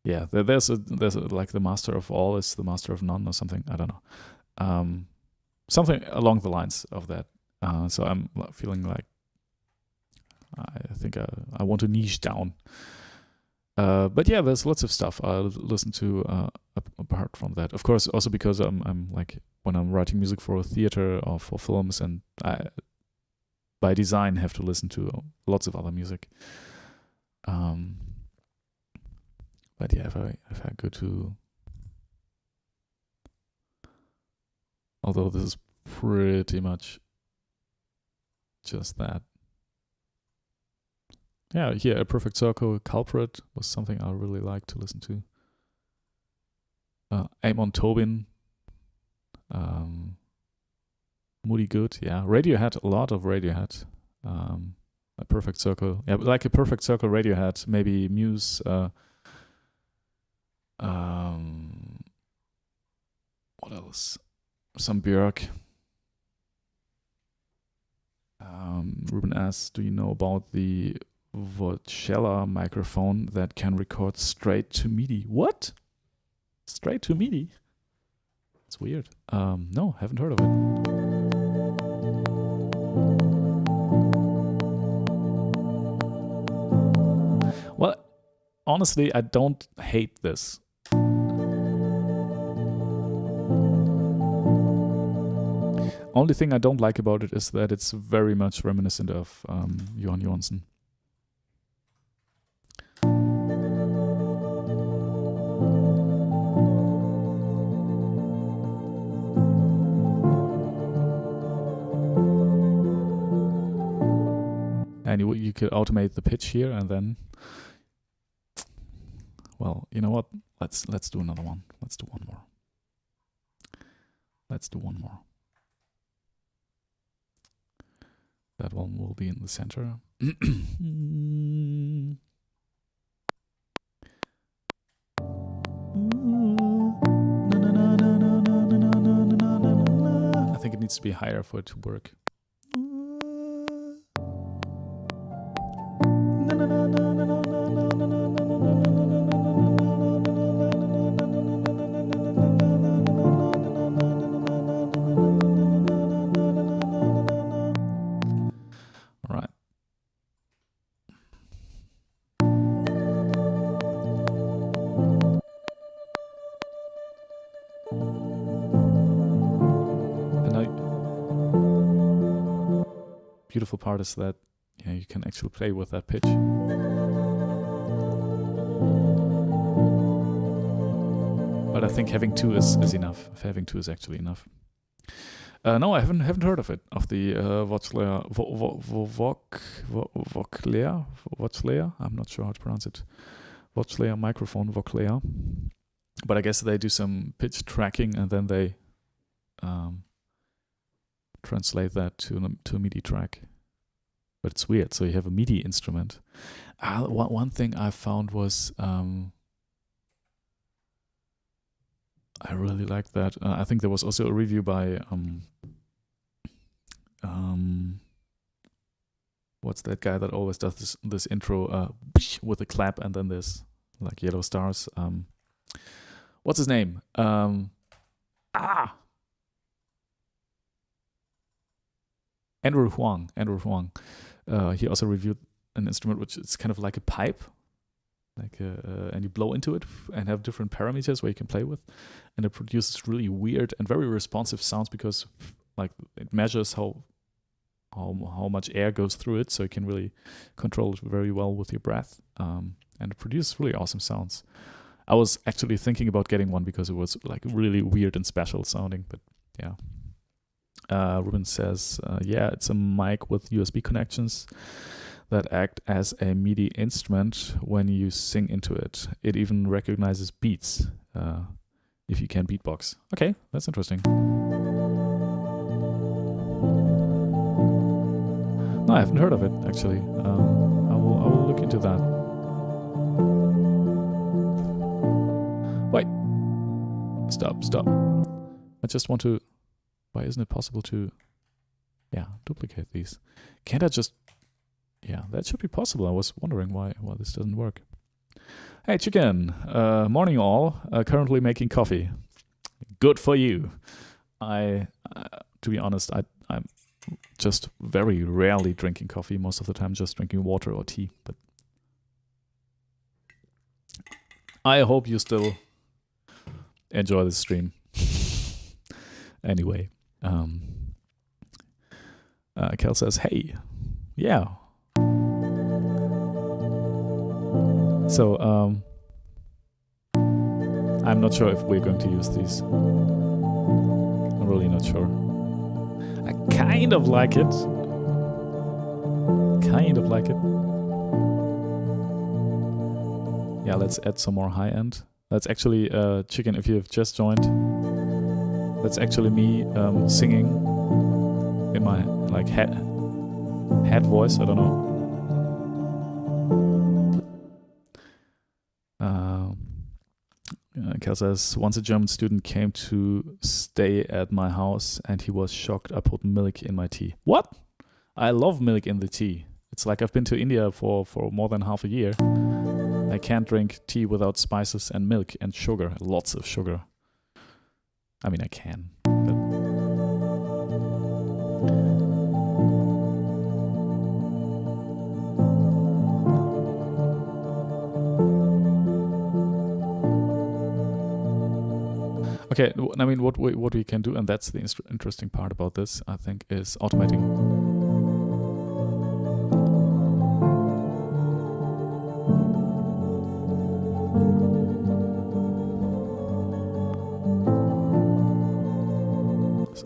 Yeah, there's like the master of all is the master of none or something. I don't know. Something along the lines of that. So I'm feeling like I think I want to niche down. But yeah, there's lots of stuff I'll listen to apart from that. Of course, also because I'm like, when I'm writing music for theater or for films, and I by design have to listen to lots of other music. But yeah, if I go to, although this is pretty much just that. Yeah, here, A Perfect Circle, Culprit was something I really like to listen to. Amon Tobin, Moody Good, yeah. Radiohead, a lot of Radiohead. A Perfect Circle, yeah, like A Perfect Circle, Radiohead, maybe Muse. What else? Some Björk. Ruben asks, do you know about the Vocella microphone that can record straight to MIDI? What? Straight to MIDI? It's weird. No, haven't heard of it. Well, honestly, I don't hate this. Only thing I don't like about it is that it's very much reminiscent of Johan Johansson. And you could automate the pitch here, and then, well, you know what? Let's do another one. Let's do one more. Let's do one more. That one will be in the center. I think it needs to be higher for it to work. Beautiful part is that you can actually play with that pitch. But I think having two is enough. Having two is actually enough. No, I haven't heard of it. Of the Voclair. I'm not sure how to pronounce it. Voclair microphone, Voclair. But I guess they do some pitch tracking and then they translate that to a MIDI track. But it's weird. So you have a MIDI instrument. One thing I found was I really liked that. I think there was also a review by what's that guy that always does this intro with a clap and then there's like yellow stars. What's his name? Andrew Huang. He also reviewed an instrument which is kind of like a pipe, and you blow into it and have different parameters where you can play with, and it produces really weird and very responsive sounds because, like, it measures how much air goes through it, so you can really control it very well with your breath, and it produces really awesome sounds. I was actually thinking about getting one because it was like really weird and special sounding, but yeah. Ruben says, yeah, it's a mic with USB connections that act as a MIDI instrument when you sing into it. It even recognizes beats if you can beatbox. Okay, that's interesting. No, I haven't heard of it, actually. I will look into that. Stop. I just want to... Why isn't it possible to... Yeah, duplicate these. Can't I just... Yeah, that should be possible. I was wondering why this doesn't work. Hey, chicken. Morning all. Currently making coffee. Good for you. To be honest, I'm just very rarely drinking coffee. Most of the time just drinking water or tea. But I hope you still enjoy the stream. Anyway, Kel says, hey, yeah. So, I'm not sure if we're going to use these. I'm really not sure. I kind of like it. Yeah, let's add some more high end. That's actually, chicken, if you have just joined, that's actually me singing in my like head voice. I don't know. Kel says, once a German student came to stay at my house and he was shocked I put milk in my tea. What? I love milk in the tea. It's like I've been to India for more than half a year. I can't drink tea without spices and milk and sugar. Lots of sugar. I mean, I can. But okay, I mean, what we can do, and that's the interesting part about this, I think, is automating.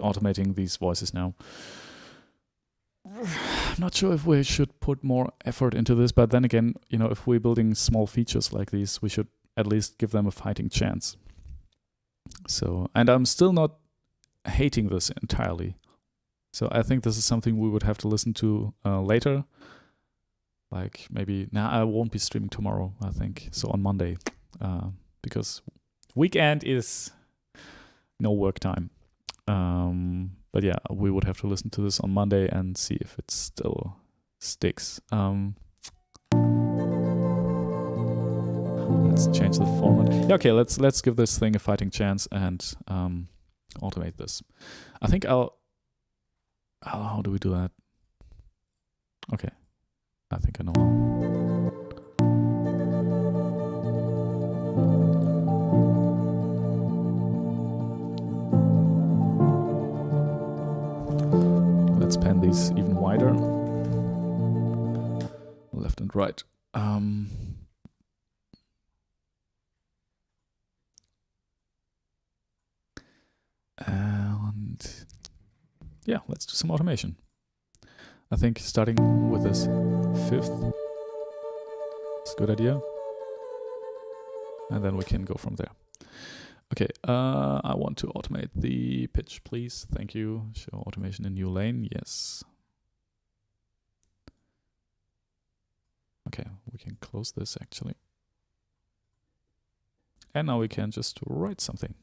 Automating these voices now. I'm not sure if we should put more effort into this, but then again, you know, if we're building small features like these, we should at least give them a fighting chance. So, and I'm still not hating this entirely. So I think this is something we would have to listen to later. Like maybe, I won't be streaming tomorrow, I think. So on Monday, because weekend is no work time. But yeah, we would have to listen to this on Monday and see if it still sticks. Let's change the format. Yeah, okay, let's give this thing a fighting chance and automate this. I think how do we do that? Okay, I think I know how. Let's pan these even wider. Left and right. And yeah, let's do some automation. I think starting with this fifth is a good idea. And then we can go from there. Okay, I want to automate the pitch, please. Thank you. Show automation in new lane. Yes. Okay, we can close this actually. And now we can just write something.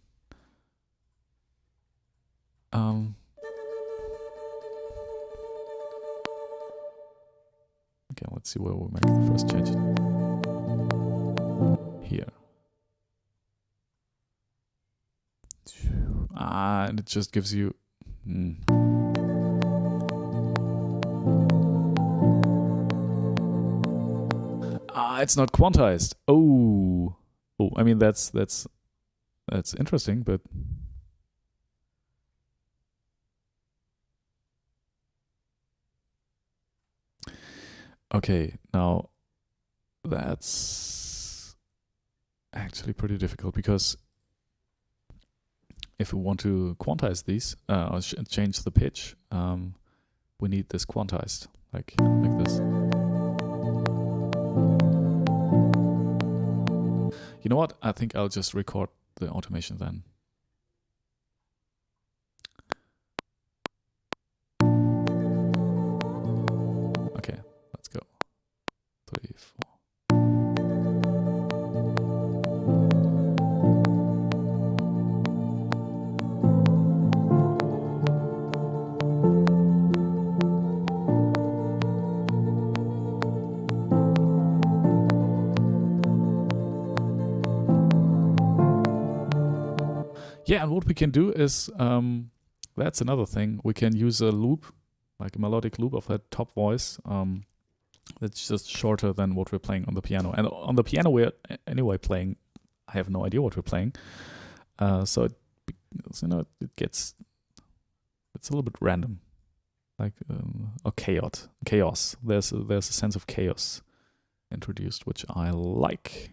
Okay, let's see where we make the first change. Here. And it just gives you... it's not quantized. Oh, I mean, that's interesting, but... Okay, now that's actually pretty difficult because if we want to quantize these, or change the pitch, we need this quantized, like this. You know what? I think I'll just record the automation then. Okay, let's go. 3, 4. Yeah, and what we can do is, that's another thing. We can use a loop, like a melodic loop of that top voice. That's just shorter than what we're playing on the piano. And on the piano, we're anyway playing. I have no idea what we're playing. So it, it's a little bit random, like or chaos. There's a sense of chaos introduced, which I like.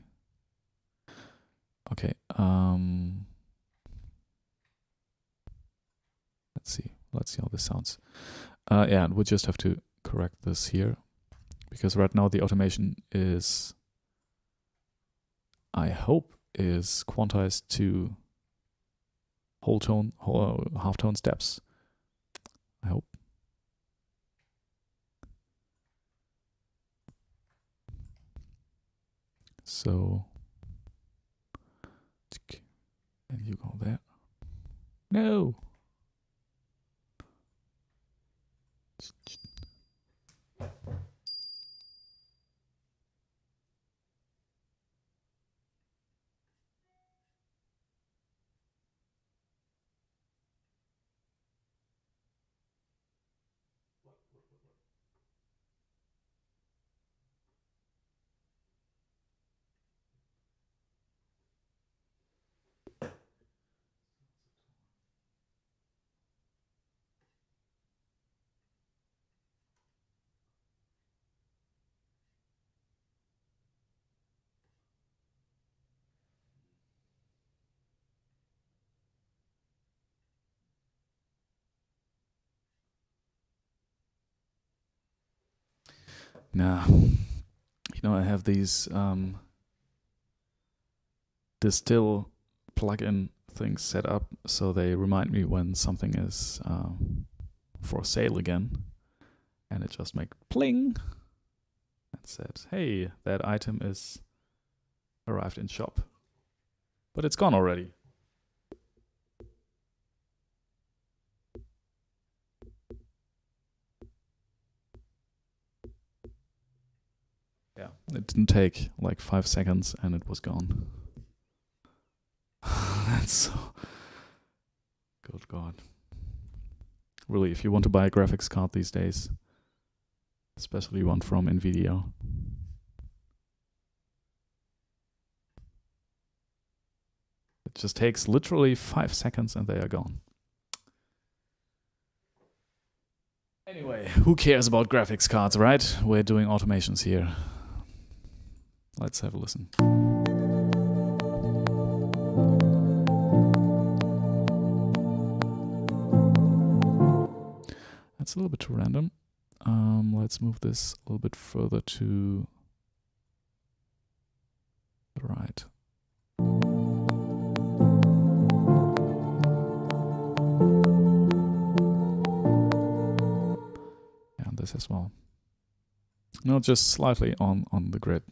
Okay. Let's see how this sounds. Yeah, and we just have to correct this here, because right now the automation is, I hope, is quantized to whole tone, half tone steps. I hope. So, and you go there. No. Nah, I have these distill plugin things set up so they remind me when something is for sale again, and it just make pling and said, hey, that item is arrived in shop, but it's gone already. Yeah, it didn't take like 5 seconds and it was gone. That's so... Good God. Really, if you want to buy a graphics card these days, especially one from NVIDIA, it just takes literally 5 seconds and they are gone. Anyway, who cares about graphics cards, right? We're doing automations here. Let's have a listen. That's a little bit too random. Let's move this a little bit further to the right. Yeah, and this as well. No, just slightly on the grid.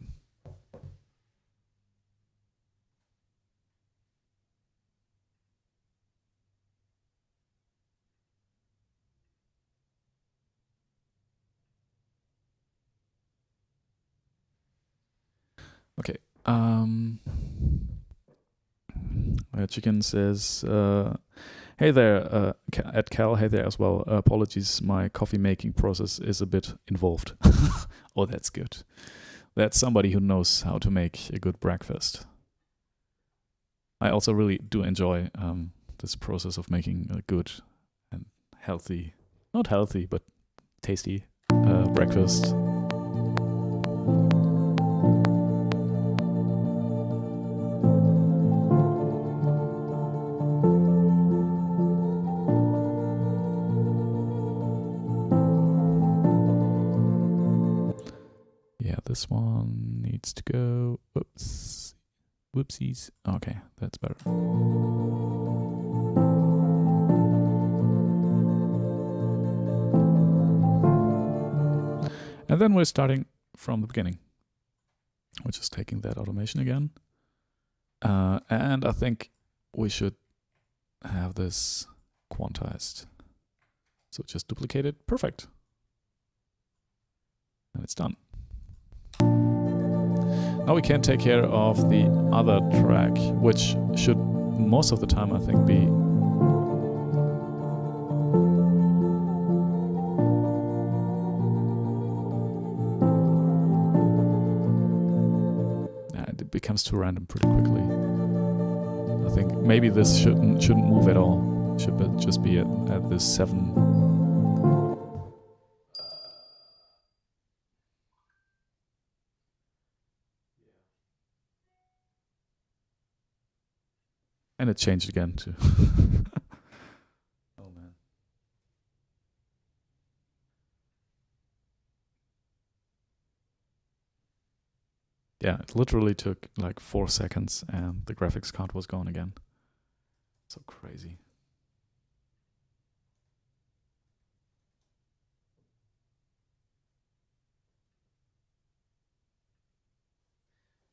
Okay. Chicken says, hey there, at Cal, hey there as well. Apologies, my coffee making process is a bit involved. Oh, that's good. That's somebody who knows how to make a good breakfast. I also really do enjoy this process of making a good and healthy, not healthy, but tasty breakfast. This one needs to go. Whoops. Whoopsies. Okay, that's better. And then we're starting from the beginning. We're just taking that automation again. And I think we should have this quantized. So just duplicate it. Perfect. And it's done. Now we can take care of the other track, which should most of the time, I think, be it becomes too random pretty quickly. I think maybe this shouldn't move at all. It should just be at this 7. And it changed again too. Oh man. Yeah, it literally took like 4 seconds and the graphics card was gone again. So crazy.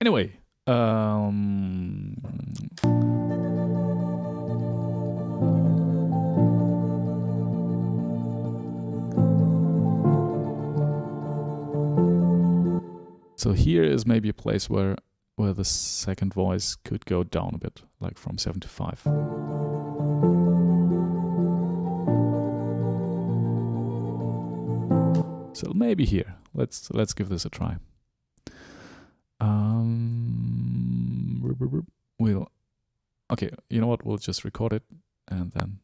Anyway, so here is maybe a place where the second voice could go down a bit, like from 7 to 5. So maybe here. Let's give this a try. Okay, you know what? We'll just record it and then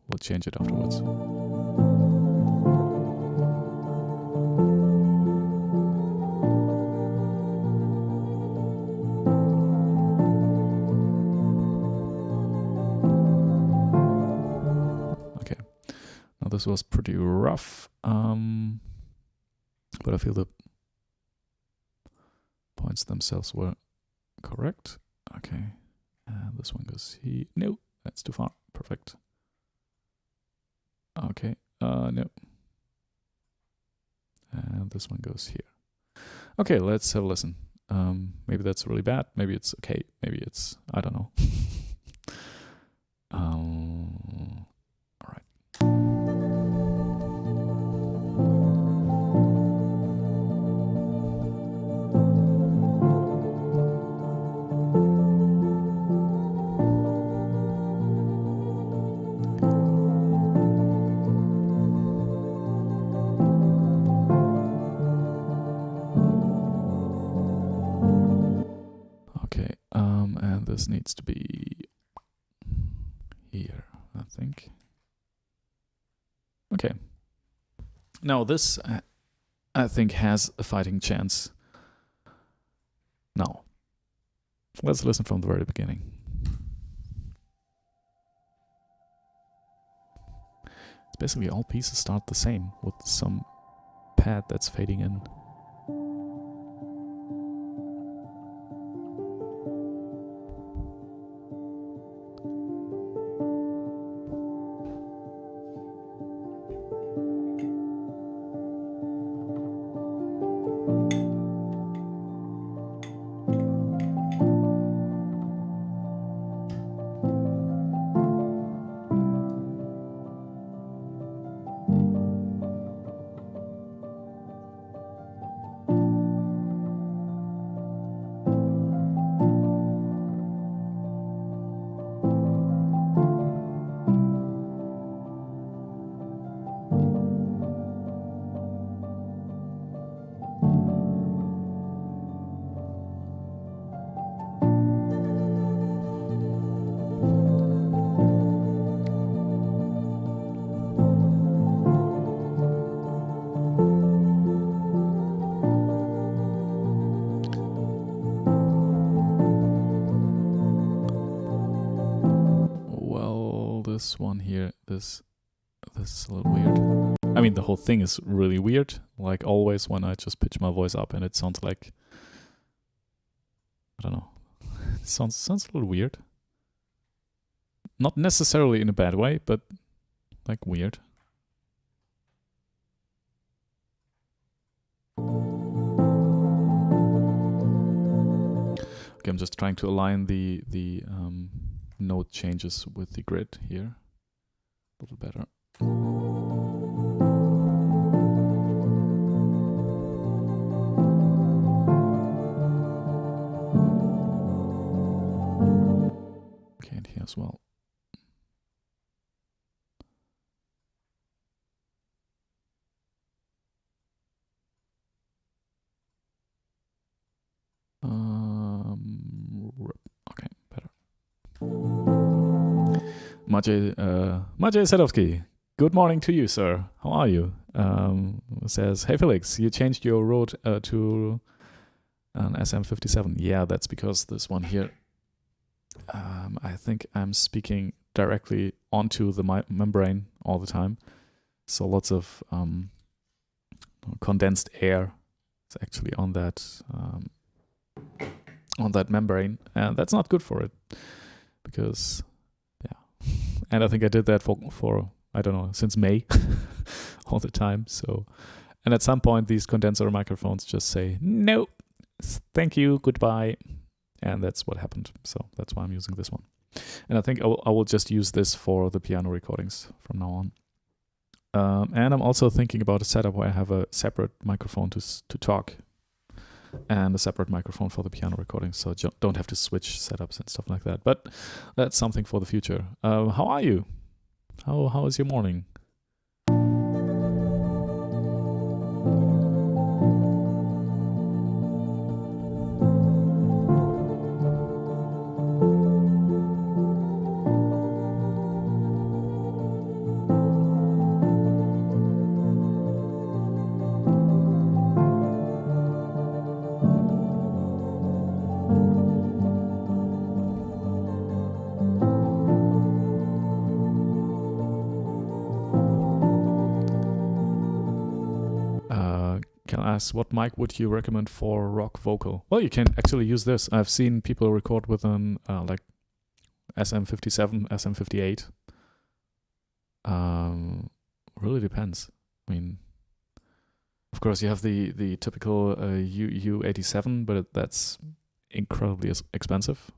we'll change it afterwards. Okay, now this was pretty rough, but I feel the points themselves were correct. Okay, and this one goes here. No, that's too far. Perfect. Okay, no. And this one goes here. Okay, let's have a listen. Maybe that's really bad. Maybe it's okay. Maybe it's, I don't know. All right. And this needs to be here, I think. Okay. Now this, I think, has a fighting chance. Now, let's listen from the very beginning. It's basically all pieces start the same, with some pad that's fading in. This one here, this is a little weird. I mean, the whole thing is really weird. Like always when I just pitch my voice up and it sounds like, I don't know, it sounds a little weird. Not necessarily in a bad way, but like weird. Okay, I'm just trying to align the note changes with the grid here a little better. Okay, and here as well. Okay, better. Maciej Sadowski, good morning to you, sir. How are you? Says, hey Felix, you changed your road to an SM57. Yeah, that's because this one here, I think I'm speaking directly onto the membrane all the time. So lots of condensed air is actually on that membrane, and that's not good for it, because and I think I did that for I don't know, since May all the time. So, and at some point these condenser microphones just say no, thank you, goodbye, and that's what happened. So that's why I'm using this one, and I think I will just use this for the piano recordings from now on. And I'm also thinking about a setup where I have a separate microphone to talk, and a separate microphone for the piano recording, so don't have to switch setups and stuff like that. But that's something for the future. How are you? How is your morning? What mic would you recommend for rock vocal? Well, you can actually use this. I've seen people record with an like SM57, SM58. Really depends. I mean, of course, you have the typical U87, but that's incredibly expensive.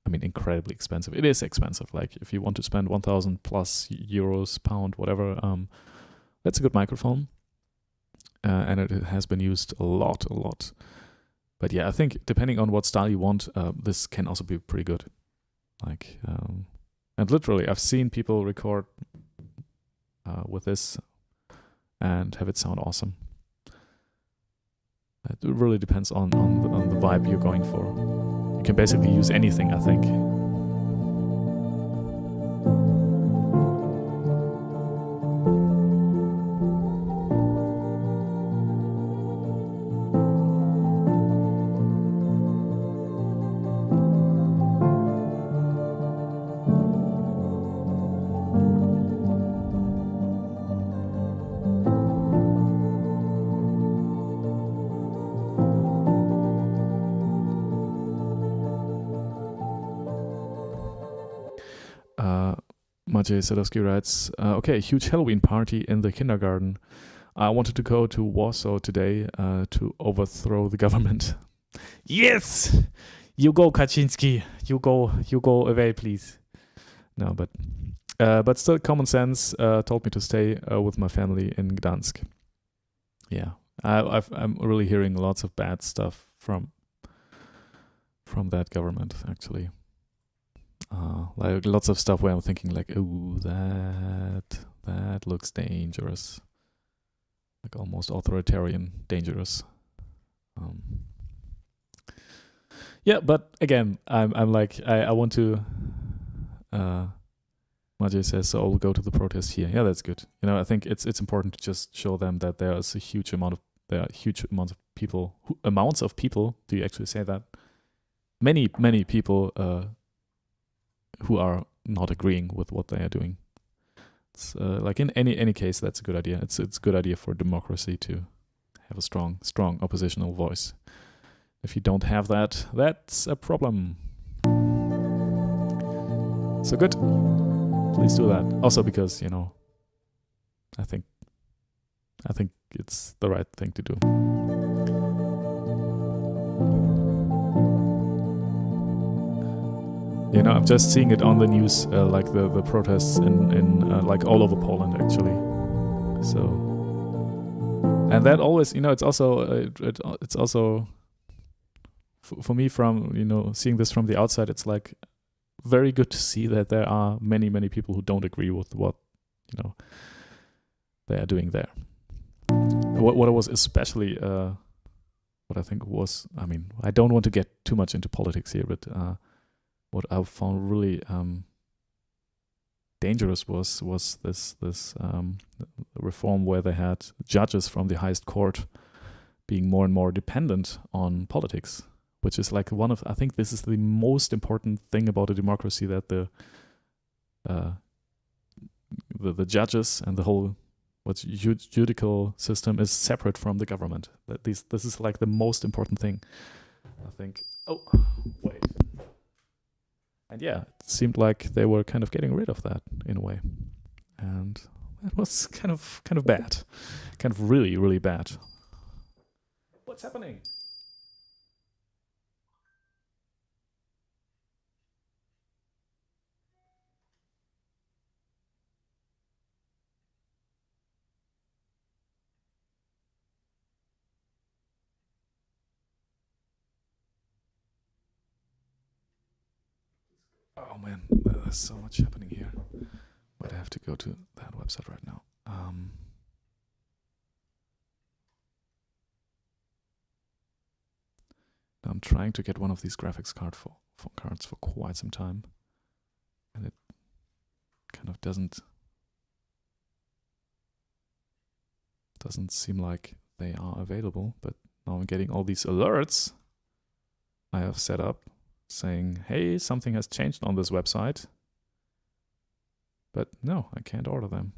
I mean, incredibly expensive. It is expensive. Like, if you want to spend 1,000 plus euros, pound, whatever, that's a good microphone. And it has been used a lot. But yeah, I think depending on what style you want, this can also be pretty good. Like, and literally, I've seen people record with this and have it sound awesome. It really depends on the vibe you're going for. You can basically use anything, I think. Maciej Sadowski writes, okay, huge Halloween party in the kindergarten. I wanted to go to Warsaw today to overthrow the government. Yes! You go, Kaczynski. You go away, please. No, but still, common sense told me to stay with my family in Gdansk. Yeah, I'm really hearing lots of bad stuff from that government, actually. Like lots of stuff where I'm thinking like, oh, that looks dangerous, like almost authoritarian, dangerous. Yeah, but again, I'm like, I want to. Maciej says, so I'll go to the protest here. Yeah, that's good. You know, I think it's important to just show them that there are huge amounts of people. Amounts of people? Do you actually say that? Many people. Who are not agreeing with what they are doing. It's like in any case, that's a good idea. It's a good idea for democracy to have a strong oppositional voice. If you don't have that, that's a problem. So good. Please do that. Also because, you know, I think it's the right thing to do. You know, I'm just seeing it on the news, like the protests in like all over Poland, actually. So, and that always, you know, it's also for me, from, you know, seeing this from the outside, it's like very good to see that there are many, many people who don't agree with what, they are doing there. What I was especially, what I think was, I don't want to get too much into politics here, but what I found really dangerous was this reform where they had judges from the highest court being more and more dependent on politics, which is like I think this is the most important thing about a democracy, that the judges and the whole judicial system is separate from the government. That this is like the most important thing, I think. Oh, wait. And yeah, it seemed like they were kind of getting rid of that in a way, and that was kind of bad, kind of really, really bad. What's happening? Oh man, there's so much happening here. But I have to go to that website right now. I'm trying to get one of these graphics cards for quite some time, and it kind of doesn't seem like they are available. But now I'm getting all these alerts I have set up saying, hey, something has changed on this website. But no, I can't order them.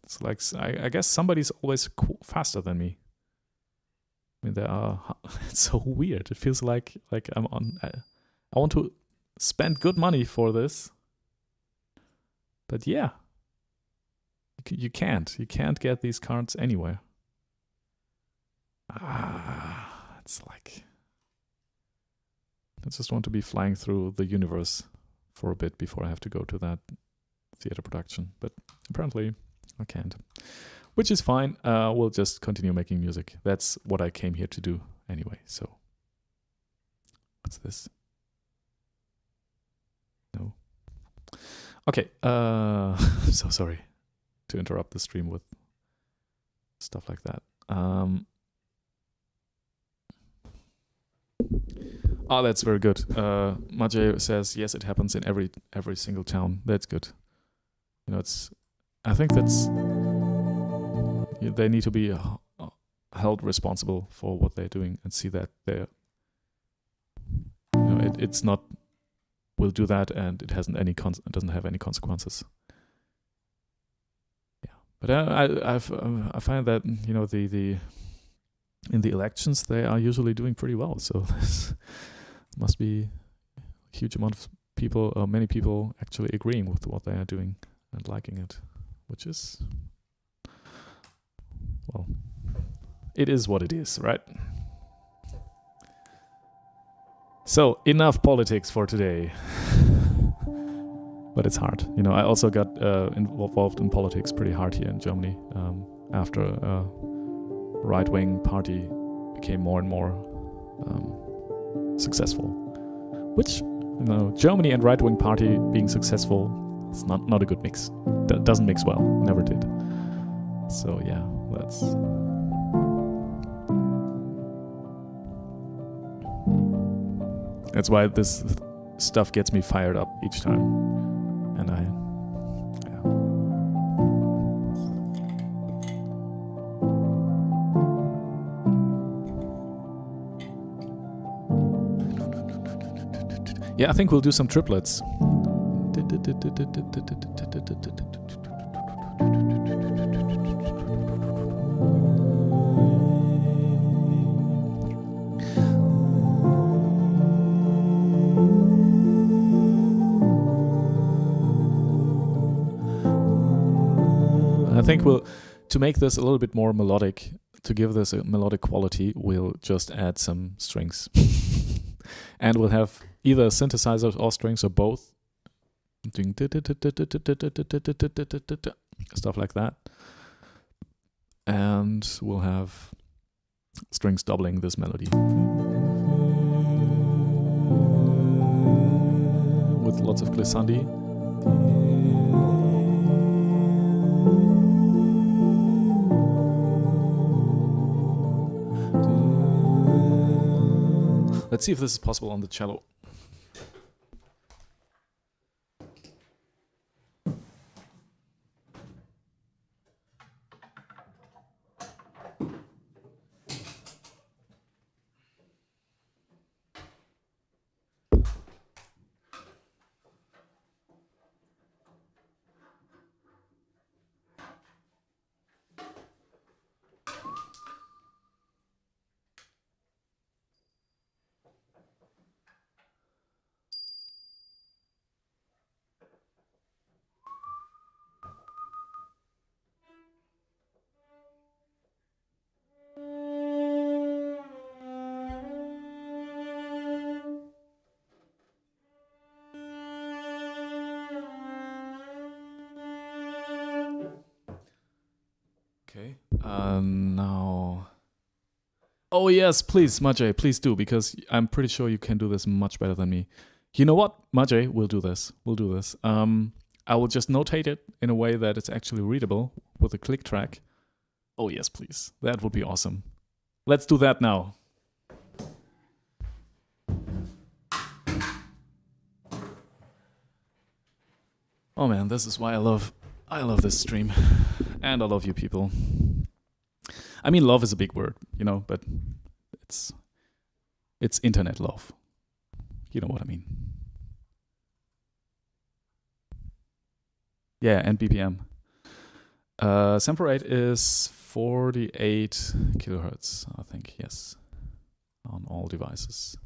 It's like, I guess somebody's always faster than me. I mean, it's so weird. It feels like I'm on, I want to spend good money for this. But yeah, you can't get these cards anywhere. It's like, I just want to be flying through the universe for a bit before I have to go to that theater production, but apparently I can't, which is fine. We'll just continue making music. That's what I came here to do anyway. So what's this? No. Okay. I'm so sorry to interrupt the stream with stuff like that. Oh, that's very good. Majay says, yes, it happens in every single town. That's good. I think they need to be held responsible for what they're doing and see that they're, it's not, we'll do that and it doesn't have any consequences. Yeah, but I find that in the elections they are usually doing pretty well. So this must be a huge amount of people, or many people actually agreeing with what they are doing and liking it, which is, well, it is what it is, right? So enough politics for today. But it's hard. I also got involved in politics pretty hard here in Germany after a right-wing party became more and more successful. Which, Germany and right-wing party being successful is not a good mix. Doesn't mix well. Never did. So yeah, that's why this stuff gets me fired up each time. And yeah, I think we'll do some triplets. I think to make this a little bit more melodic, to give this a melodic quality, we'll just add some strings. And we'll have either synthesizers or strings or both. Stuff like that. And we'll have strings doubling this melody. with lots of glissandi. Let's see if this is possible on the cello. Okay. Now. Oh yes, please, Majay, please do, because I'm pretty sure you can do this much better than me. You know what, Majay, we'll do this. We'll do this. I will just notate it in a way that it's actually readable with a click track. Oh yes, please. That would be awesome. Let's do that now. Oh man, this is why I love this stream. And I love you people. I mean, love is a big word, you know, but it's internet love. You know what I mean. Yeah, and BPM. Sample rate is 48 kilohertz, I think, yes, on all devices.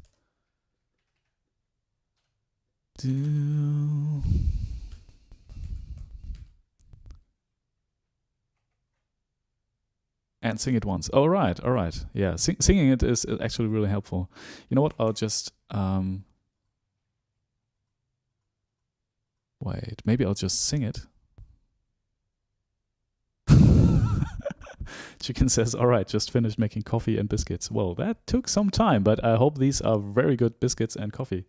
And sing it once. All right. Yeah, singing it is actually really helpful. You know what? I'll just wait. Maybe I'll just sing it. Chicken says, "All right, just finished making coffee and biscuits." Well, that took some time, but I hope these are very good biscuits and coffee.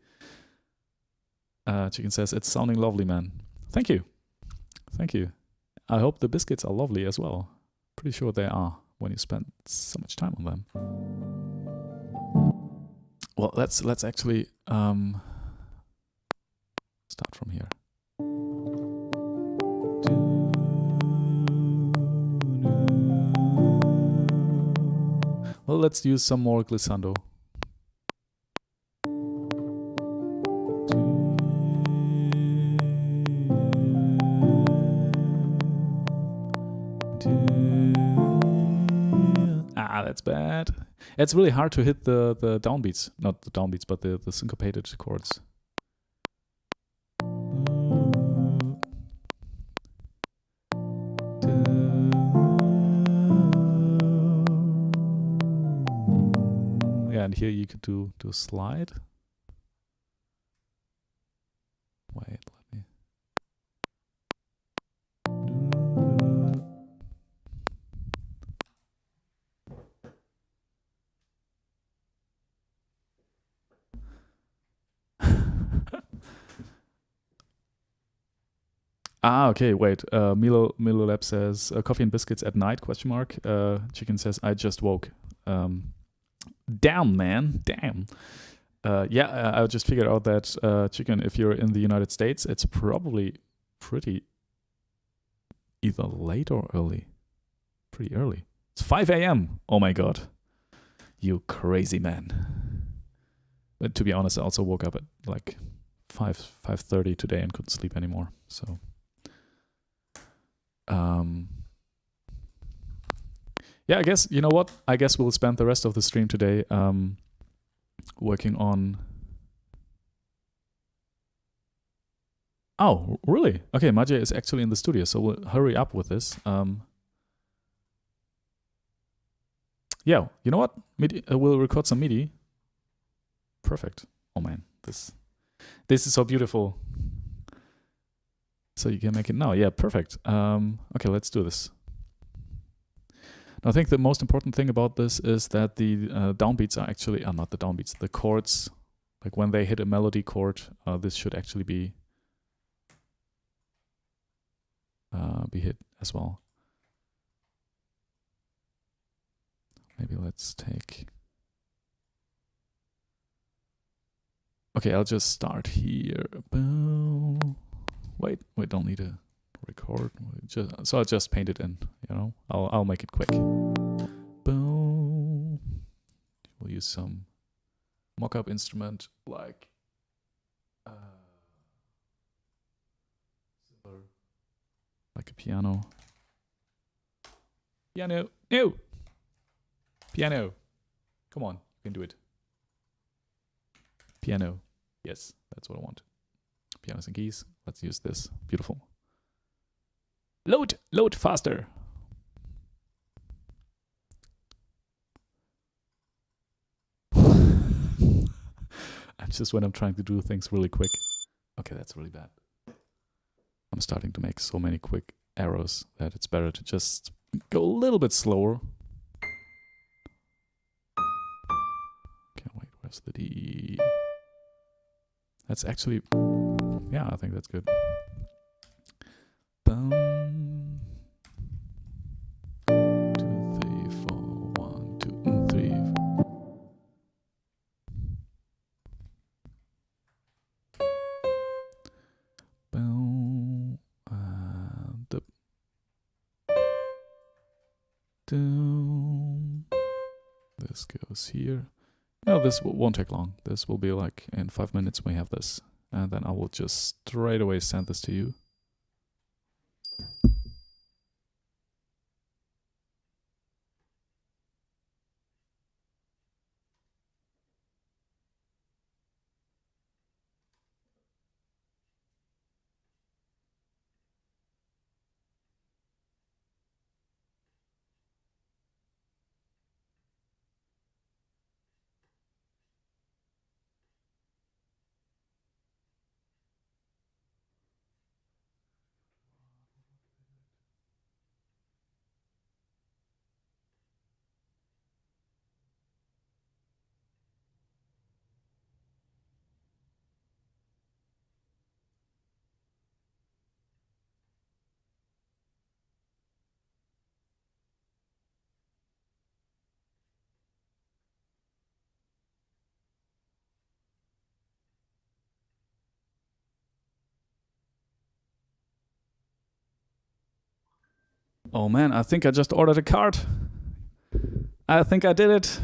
Chicken says, "It's sounding lovely, man." Thank you. Thank you. I hope the biscuits are lovely as well. Pretty sure they are when you spend so much time on them. Well, let's actually start from here. Well, let's use some more glissando. That's bad. It's really hard to hit the downbeats. Not the downbeats, but the syncopated chords. Yeah, and here you could do a slide. Wait, let me... Okay, wait. Milo Lab says, coffee and biscuits at night, question mark. Chicken says, I just woke. Damn, man, damn. Yeah, I just figured out that, Chicken, if you're in the United States, it's probably pretty either late or early. Pretty early. It's 5 a.m. Oh my god. You crazy man. But to be honest, I also woke up at like 5:30 today and couldn't sleep anymore, so... Yeah, I guess, you know what? I guess we'll spend the rest of the stream today working on... Oh, really? Okay, Majay is actually in the studio, so we'll hurry up with this. Yeah, you know what? We'll record some MIDI. Perfect. Oh man, this is so beautiful. So you can make it now. Yeah, perfect. Okay, let's do this. Now, I think the most important thing about this is that the downbeats are actually, not the downbeats, the chords Like when they hit a melody chord, this should actually be hit as well. Maybe let's take... Okay, I'll just start here. Boom. Wait, don't need to record. So I'll just paint it in, you know? I'll make it quick. Boom. We'll use some mock-up instrument like a piano. Piano. No! Piano. Come on, you can do it. Piano. Yes, that's what I want. Pianos and keys. Let's use this. Beautiful. Load faster. Just when I'm trying to do things really quick. Okay, that's really bad. I'm starting to make so many quick arrows that it's better to just go a little bit slower. Okay, wait, where's the D? That's actually, yeah, I think that's good. Boom. 2, 3, 4, 1, 2, 3. Boom. Down. This goes here. No, this won't take long. This will be like in 5 minutes we have this. And then I will just straight away send this to you. Oh man, I think I just ordered a card. I think I did it.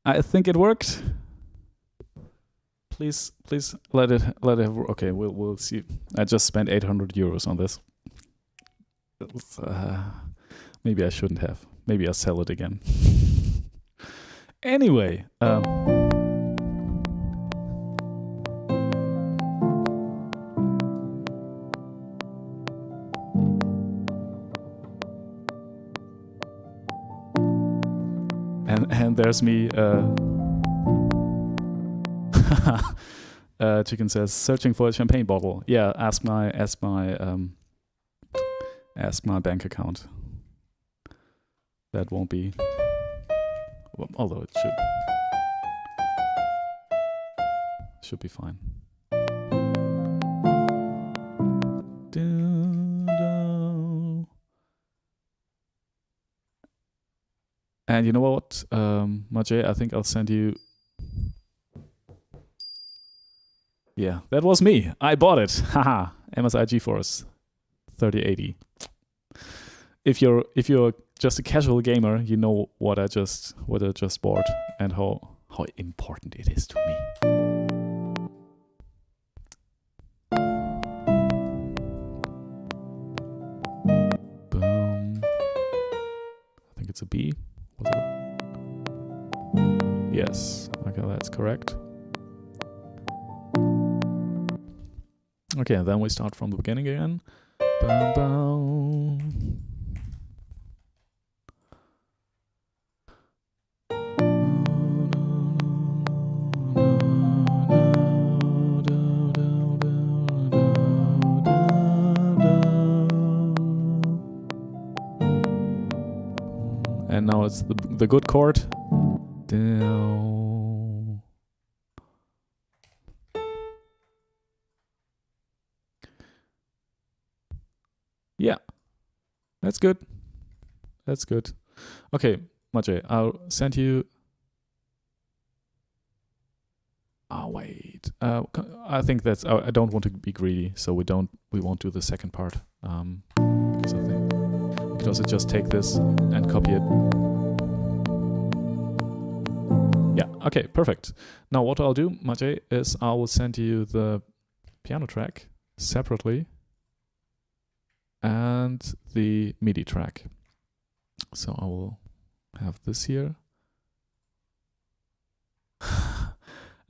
I think it worked. Please let it work. Okay, we'll see. I just spent 800 euros on this. Maybe I shouldn't have. Maybe I'll sell it again. Anyway, and there's me. Chicken says searching for a champagne bottle. Yeah, ask my bank account. That won't be. Well, although it should be fine. And you know what, Majay, I think I'll send you. Yeah, that was me. I bought it. Haha. MSI GeForce 3080. If you're just a casual gamer, you know what I just bought and how important it is to me. Boom. I think it's a B. Was it? Yes. Okay, that's correct. Okay, and then we start from the beginning again. Bum, bum. And now it's the good chord. Yeah, that's good. That's good. Okay, Maciej, I'll send you. Oh wait, I think that's. I don't want to be greedy, so we won't do the second part. Because I think we could also just take this and copy it. Yeah. Okay. Perfect. Now what I'll do, Maciej, is I will send you the piano track separately and the MIDI track. So I will have this here.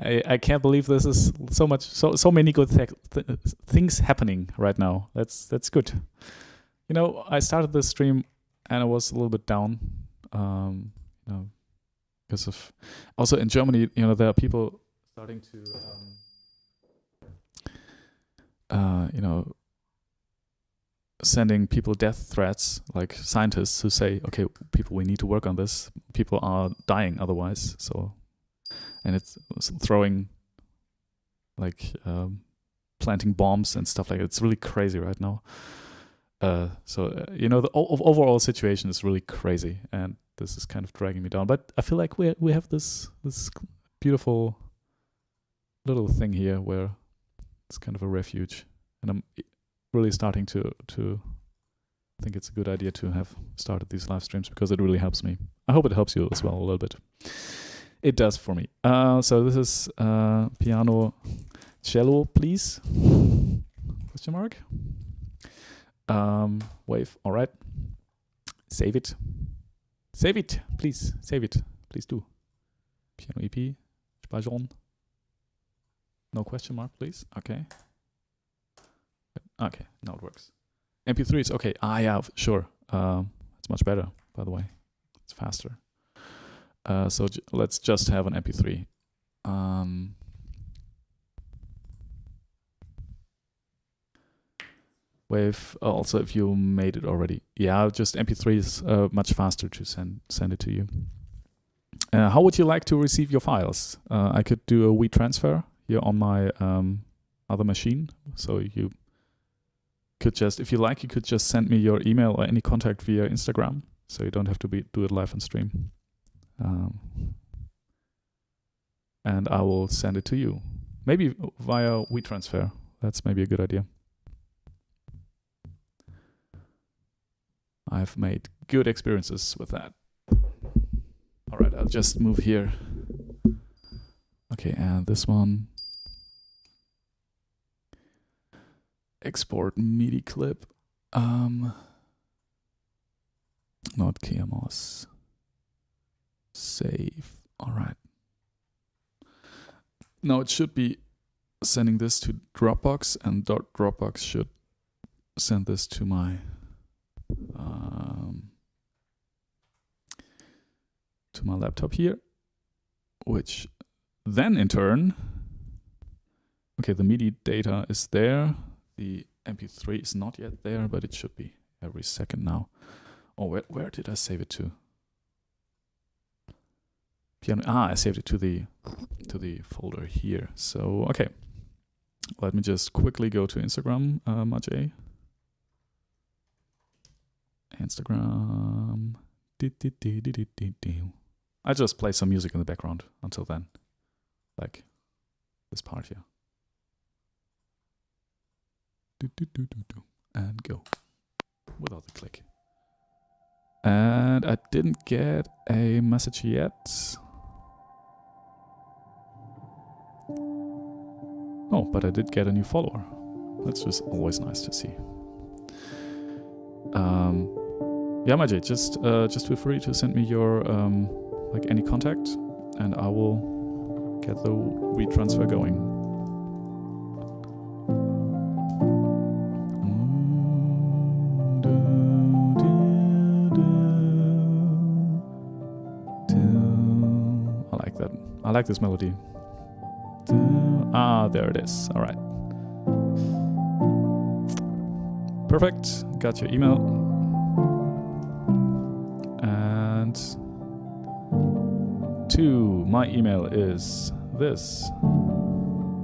I can't believe this is so many good things happening right now. That's good. You know, I started this stream and I was a little bit down. You know, because of also in Germany, you know, there are people starting to you know, sending people death threats, like scientists who say, okay, people, we need to work on this. People are dying otherwise. So, and it's throwing, like, planting bombs and stuff like that. It's really crazy right now. You know, the overall situation is really crazy, and this is kind of dragging me down. But I feel like we have this beautiful little thing here where it's kind of a refuge, and I'm really starting to think it's a good idea to have started these live streams because it really helps me. I hope it helps you as well a little bit. It does for me. So this is piano cello, please? Question mark. Wave. All right. Save it. Save it, please. Save it. Please do. Piano EP. Speichern. No question mark, please. Okay. Okay, now it works. MP3s, okay. Yeah, sure. It's much better, by the way. It's faster. So let's just have an MP3. Wave, also if you made it already. Yeah, just MP3 is much faster to send it to you. How would you like to receive your files? I could do a WeTransfer here on my other machine. So you could just, if you like, you could just send me your email or any contact via Instagram. So you don't have to do it live on stream. And I will send it to you. Maybe via WeTransfer. That's maybe a good idea. I've made good experiences with that. All right, I'll just move here. Okay, and this one. Export MIDI clip. Not KMOS. Save. All right. Now it should be sending this to Dropbox, and Dropbox should send this to my laptop here, which then in turn, okay, the MIDI data is there. The MP3 is not yet there, but it should be every second now. Oh, where did I save it to? Piano. I saved it to the folder here. So okay, let me just quickly go to Instagram, Maciej. Instagram. I just play some music in the background until then, like this part here. And go without the click. And I didn't get a message yet. Oh, but I did get a new follower. That's just always nice to see. Yeah, Maciej, just feel free to send me your like any contact, and I will get the WeTransfer going. I like that. I like this melody. There it is. All right. Perfect. Got your email. And to my email is this.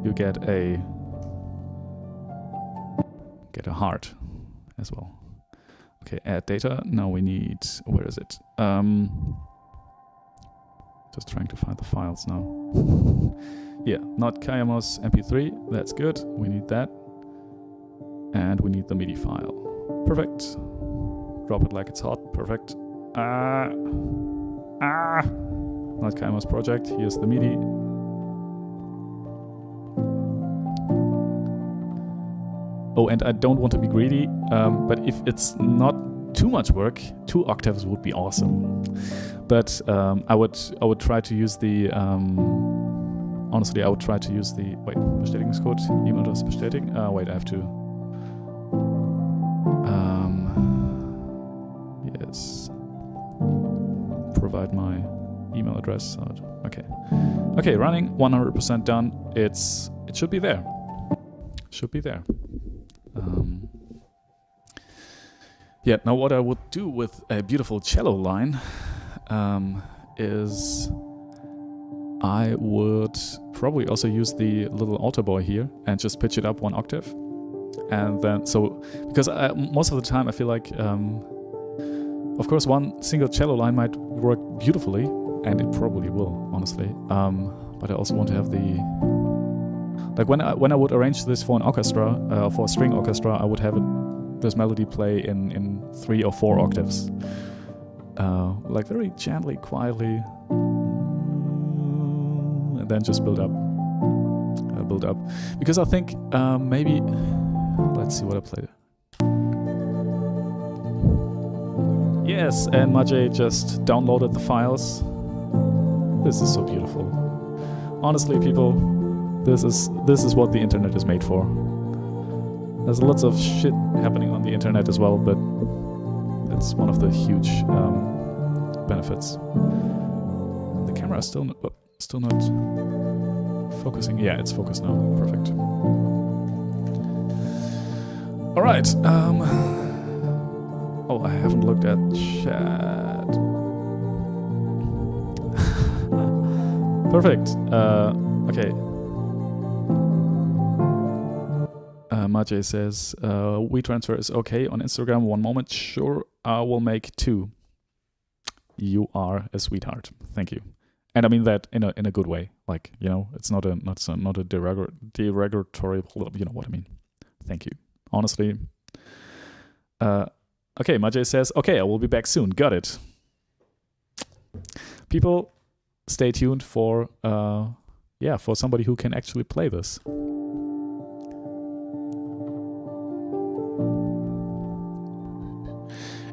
You get a heart as well. Okay, add data. Now we need, where is it? Just trying to find the files now. Yeah, not Kayamos MP3. That's good. We need that. And we need the MIDI file. Perfect. Drop it like it's hot. Perfect. Not Kayamos project. Here's the MIDI. Oh, and I don't want to be greedy, but if it's not too much work, 2 octaves would be awesome. But I would try to use the honestly, I would try to use the Bestätigungscode, E-Mail-Adresse bestätigen. Wait, I have to yes, provide my email address. Okay, running, 100% done. It should be there. Yeah, now what I would do with a beautiful cello line is I would probably also use the little alto boy here and just pitch it up 1 octave. And then, because most of the time I feel like, of course, one single cello line might work beautifully, and it probably will, honestly. But I also want to have like when I would arrange this for an orchestra, for a string orchestra, I would have this melody play in 3 or 4 octaves, like very gently, quietly, and then just build up. Because I think maybe, let's see what I played. Yes, and Majay just downloaded the files. This is so beautiful. Honestly, people, this is what the internet is made for. There's lots of shit happening on the internet as well, but it's one of the huge benefits. The camera is still not focusing. Yeah, it's focused now. Perfect. All right. Oh, I haven't looked at chat. Perfect. Okay. Majay says, WeTransfer is okay on Instagram. 1 moment. Sure, I will make 2. You are a sweetheart. Thank you. And I mean that in a good way. Like, you know, it's not a derogatory, you know what I mean. Thank you. Honestly. Okay, Majay says, okay, I will be back soon. Got it. People, stay tuned for somebody who can actually play this.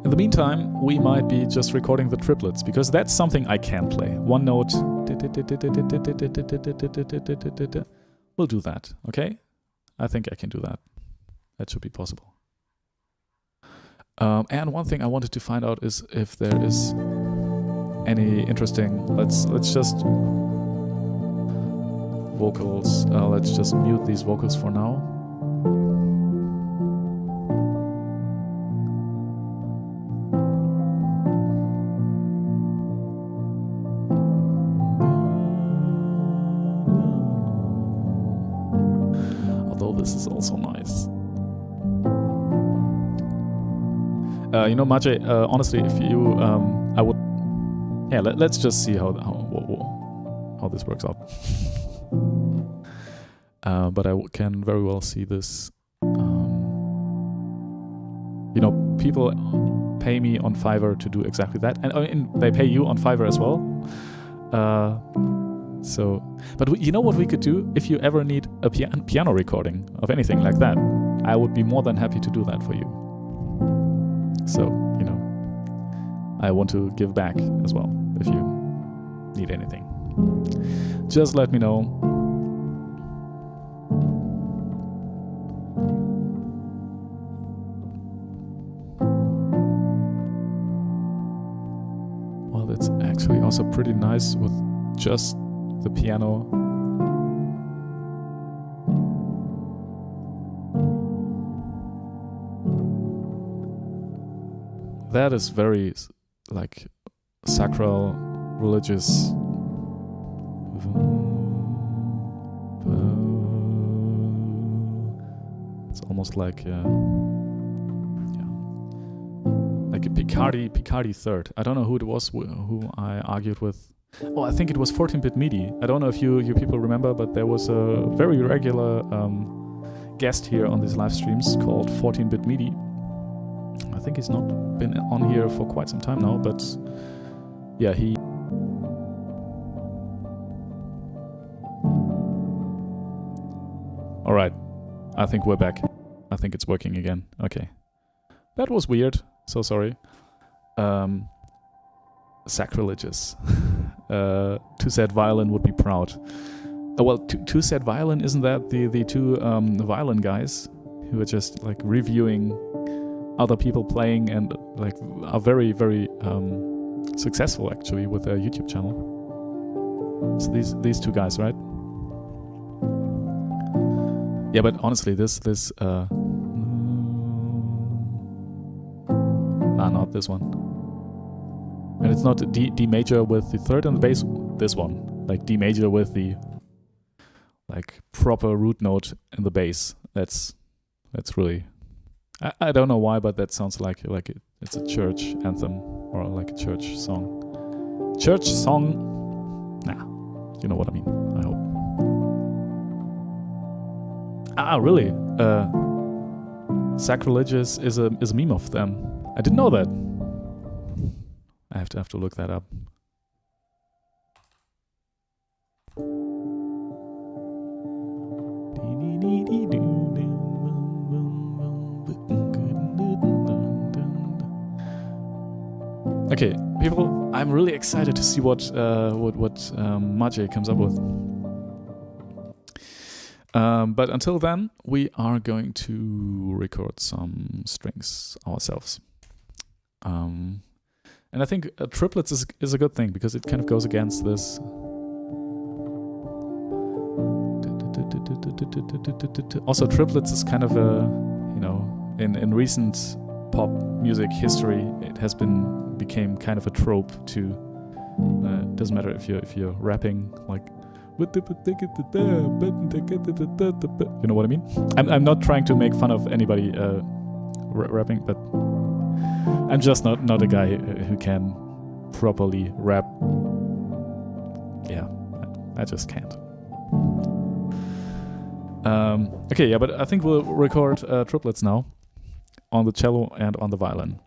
In the meantime, we might be just recording the triplets, because that's something I can play. 1 note. We'll do that, okay? I think I can do that. That should be possible. And one thing I wanted to find out is if there is any interesting, let's just vocals, let's just mute these vocals for now. Although this is also nice. You know, Majay, honestly, if you, I would, yeah, let's just see how this works out. But I can very well see this. You know, people pay me on Fiverr to do exactly that, and I mean, they pay you on Fiverr as well. But you know what we could do? If you ever need a piano recording of anything like that, I would be more than happy to do that for you. So, you know, I want to give back as well. If you need anything, just let me know. Well, that's actually also pretty nice with just the piano. That is very, like, sacral, religious It's almost like like a Picardy third. I don't know who it was who I argued with. Oh, I think it was 14-bit MIDI. I don't know if you people remember, but there was a very regular guest here on these live streams called 14-bit MIDI. I think he's not been on here for quite some time now, but yeah, he... Alright, I think we're back. I think it's working again. Okay. That was weird, so sorry. Sacrilegious. Two Sad Violin would be proud. Well, Two Sad Violin, isn't that the two violin guys who are just like reviewing other people playing and like are very, very successful actually with their YouTube channel. So these two guys, right? Yeah, but honestly, this not this one. And it's not D major with the third on the bass. This one, like D major with the like proper root note in the bass. That's really. I don't know why, but that sounds like it's a church anthem or like a church song. Church song. Nah, you know what I mean. I hope. Ah, really? Sacrilegious is a meme of them. I didn't know that. I have to look that up. Okay, people, I'm really excited to see what Maciej comes up with. But until then, we are going to record some strings ourselves. And I think triplets is a good thing because it kind of goes against this. Also, triplets is kind of a, you know, in recent pop music history, it has became kind of a trope to. Doesn't matter if you're rapping like. You know what I mean? I'm not trying to make fun of anybody rapping, but I'm just not a guy who can properly rap. Yeah, I just can't. Okay, yeah, but I think we'll record triplets now on the cello and on the violin.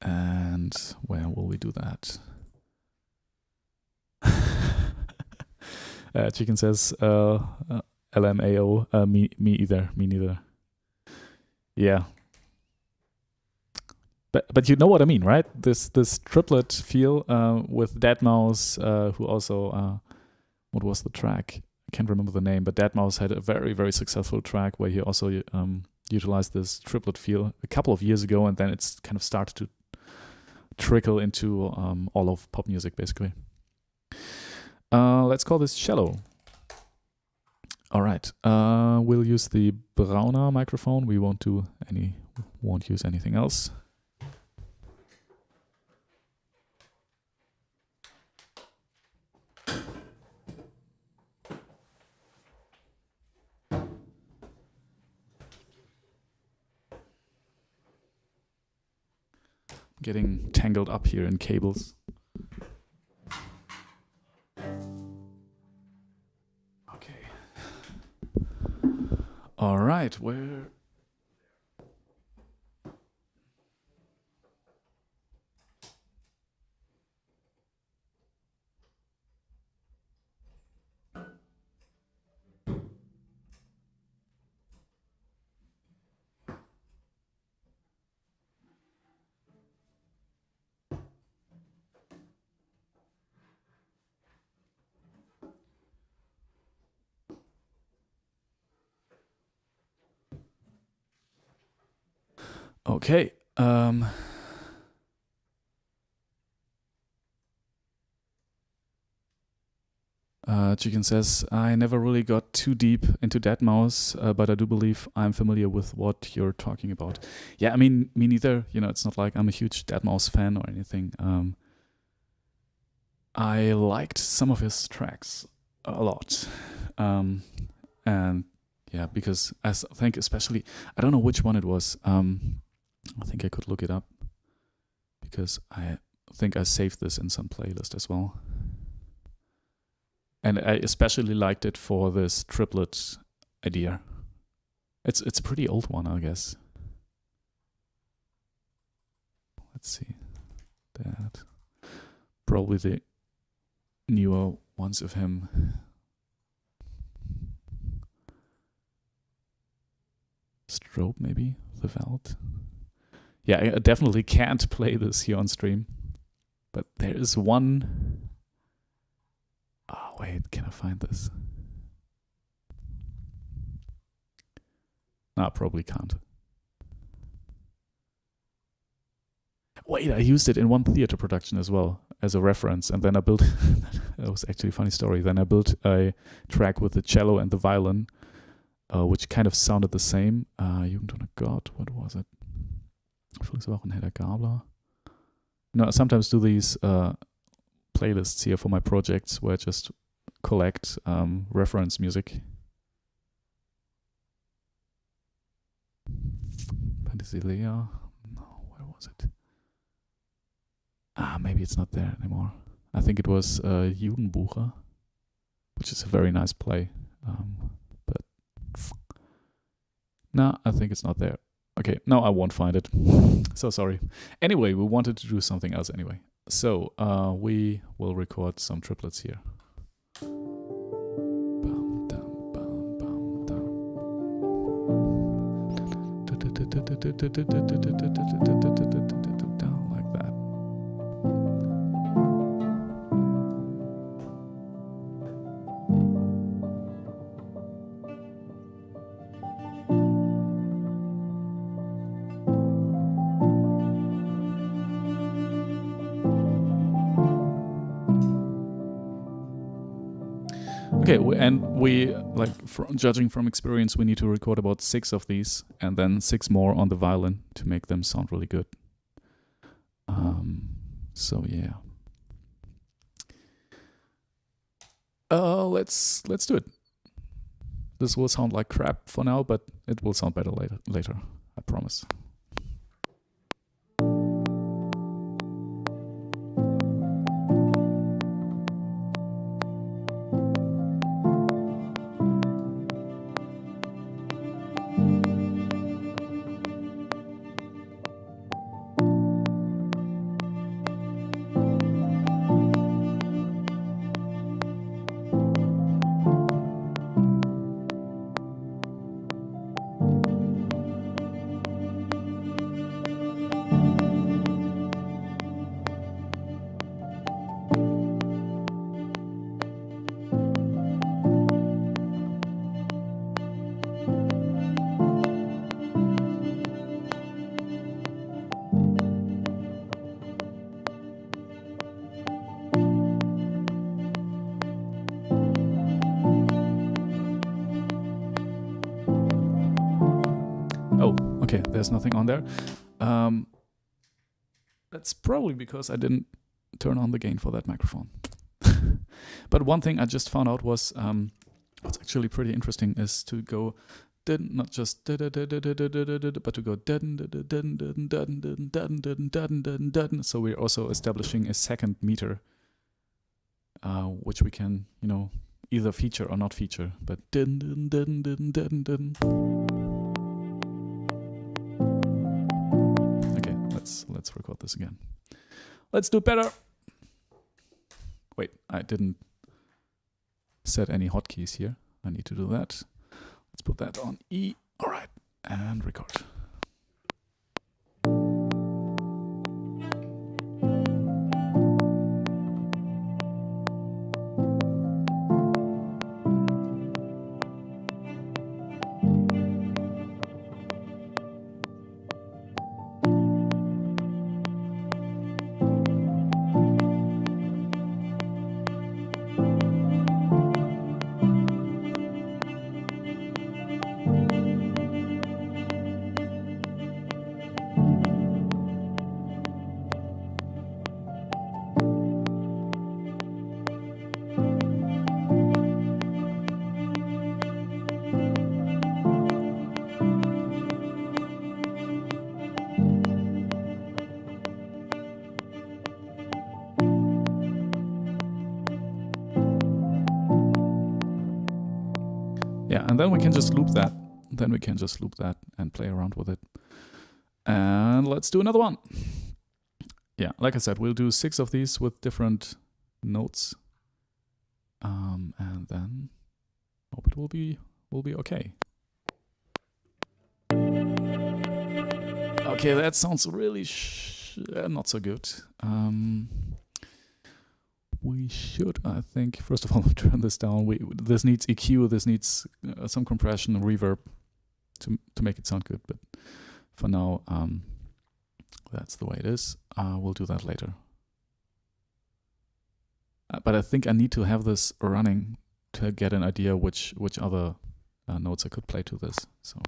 And where will we do that? Chicken says LMAO, me neither. Yeah. But you know what I mean, right? This triplet feel with deadmau5, who also what was the track? I can't remember the name, but deadmau5 had a very, very successful track where he also utilized this triplet feel a couple of years ago, and then it's kind of started to trickle into all of pop music, basically. Let's call this cello. All right. We'll use the Brauner microphone. We won't use anything else. Getting tangled up here in cables. Okay. All right, where... Okay. Chicken says, I never really got too deep into deadmau5, but I do believe I'm familiar with what you're talking about. Yeah, I mean, me neither. You know, it's not like I'm a huge deadmau5 fan or anything. I liked some of his tracks a lot. And yeah, because I think especially, I don't know which one it was. I think I could look it up because I think I saved this in some playlist as well. And I especially liked it for this triplet idea. It's a pretty old one, I guess. Let's see. That. Probably the newer ones of him. Strobe, maybe? The Veld. Yeah, I definitely can't play this here on stream. But there is one... Oh, wait, can I find this? No, probably can't. Wait, I used it in one theater production as well as a reference, and then I built... That was actually a funny story. Then I built a track with the cello and the violin, which kind of sounded the same. Jugend ohne Gott, what was it? Frühlingswoche und Hedda Gabler. No, I sometimes do these playlists here for my projects where I just collect reference music. Penthesilea? No, where was it? Maybe it's not there anymore. I think it was Judenbucher, which is a very nice play. But no, I think it's not there. Okay, no, I won't find it. So sorry. Anyway, we wanted to do something else anyway. So we will record some triplets here. Like that. Okay, and we, like, judging from experience, we need to record about 6 of these, and then 6 more on the violin to make them sound really good. So yeah. Let's do it. This will sound like crap for now, but it will sound better later. I promise. Okay, there's nothing on there. That's probably because I didn't turn on the gain for that microphone. But one thing I just found out was what's actually pretty interesting is to go not just but to go. So we're also establishing a second meter, which we can, you know, either feature or not feature. But okay, let's record this again. Let's do better. Wait, I didn't set any hotkeys here. I need to do that. Let's put that on E. All right, and record. Yeah, and then we can just loop that. Then we can just loop that and play around with it. And let's do another one. Yeah, like I said, we'll do 6 of these with different notes. And then hope it will be okay. Okay, that sounds really not so good. We should, I think, first of all, turn this down. This needs EQ, this needs some compression, reverb to make it sound good. But for now, that's the way it is. We'll do that later. But I think I need to have this running to get an idea which other notes I could play to this. So.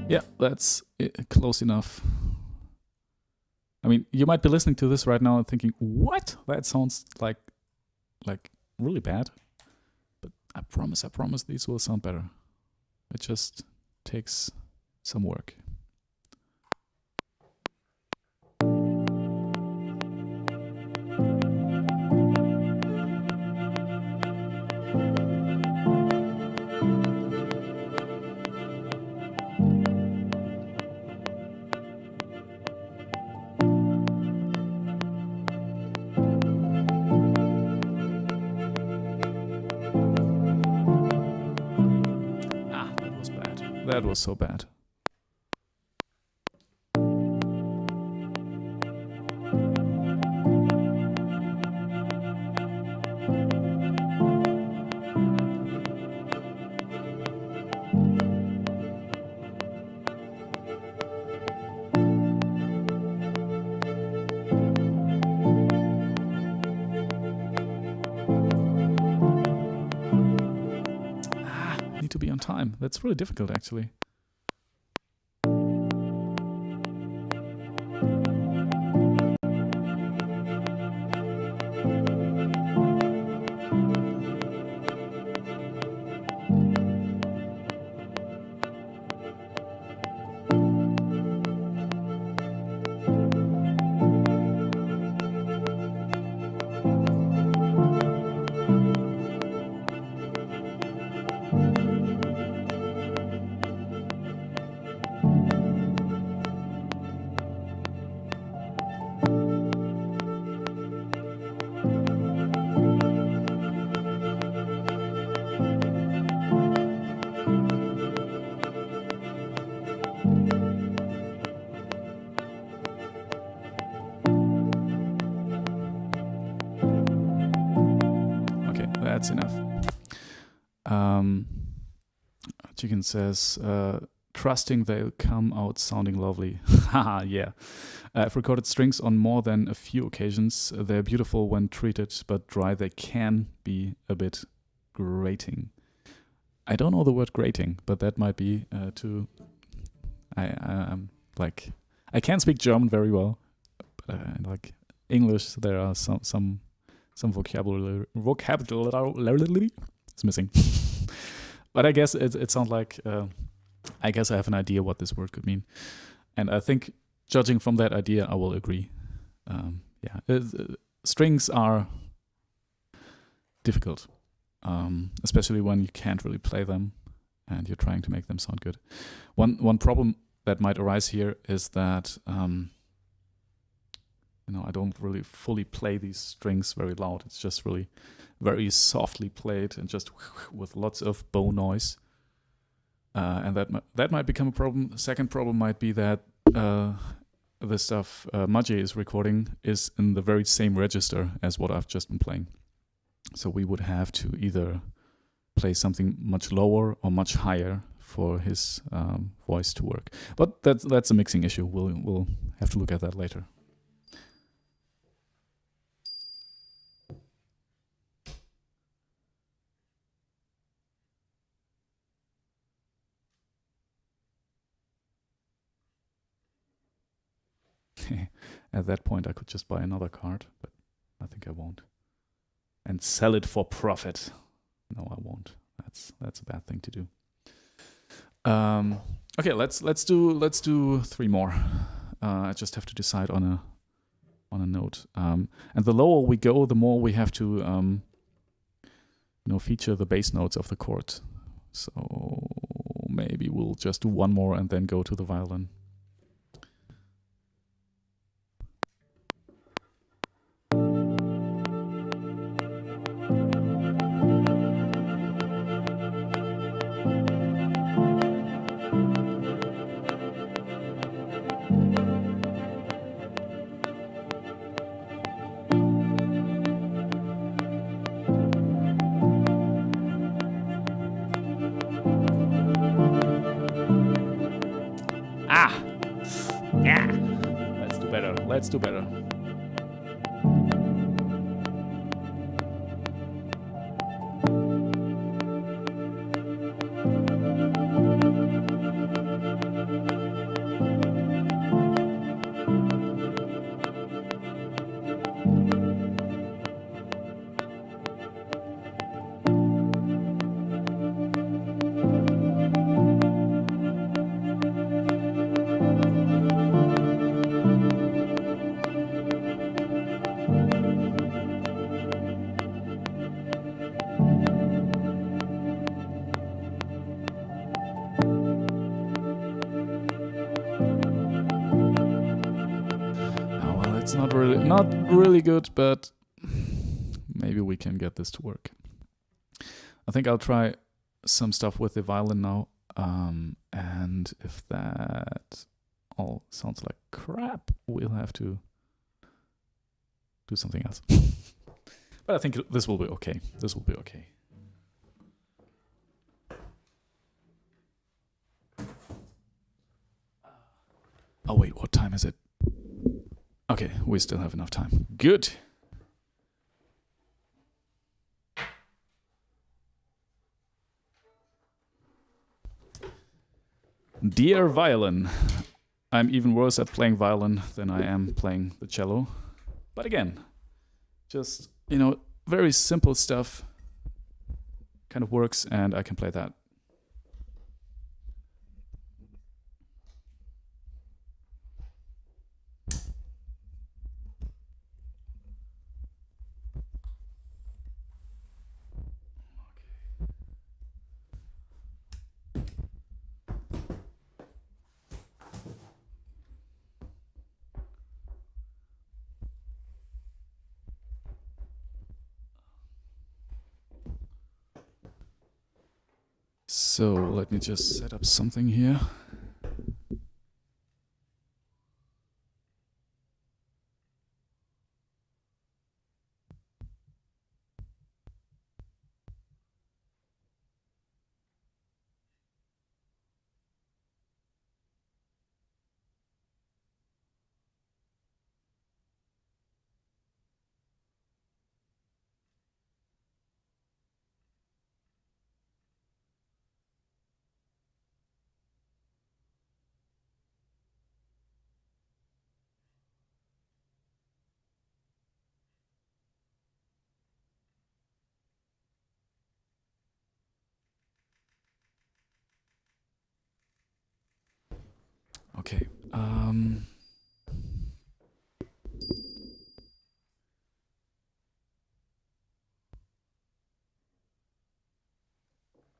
Yeah, that's close enough. I mean, you might be listening to this right now and thinking, what? That sounds like really bad. But I promise these will sound better. It just takes some work. That was so bad. Need to be on time. That's really difficult, actually. That's enough. Chicken says, trusting they'll come out sounding lovely. Haha, yeah. I've recorded strings on more than a few occasions. They're beautiful when treated, but dry they can be a bit grating. I don't know the word grating, but that might be too... I can't speak German very well, but like English, there are some vocabulary is missing. But I guess it sounds like, I guess I have an idea what this word could mean. And I think, judging from that idea, I will agree. Strings are difficult, especially when you can't really play them and you're trying to make them sound good. One problem that might arise here is that you know, I don't really fully play these strings very loud. It's just really very softly played and just with lots of bow noise. And that might become a problem. The second problem might be that the stuff Maje is recording is in the very same register as what I've just been playing. So we would have to either play something much lower or much higher for his voice to work. But that's a mixing issue. We'll have to look at that later. At that point, I could just buy another card, but I think I won't. And sell it for profit. No, I won't. That's a bad thing to do. Okay, let's do 3 more. I just have to decide on a note. And the lower we go, the more we have to feature the bass notes of the chord. So maybe we'll just do 1 more and then go to the violin. Let's do better. Not really good, but maybe we can get this to work. I think I'll try some stuff with the violin now, and if that all sounds like crap, we'll have to do something else. But I think this will be okay. This will be okay. Oh wait, what time is it? Okay, we still have enough time. Good. Dear violin, I'm even worse at playing violin than I am playing the cello. But again, just, very simple stuff kind of works and I can play that. So let me just set up something here. Okay.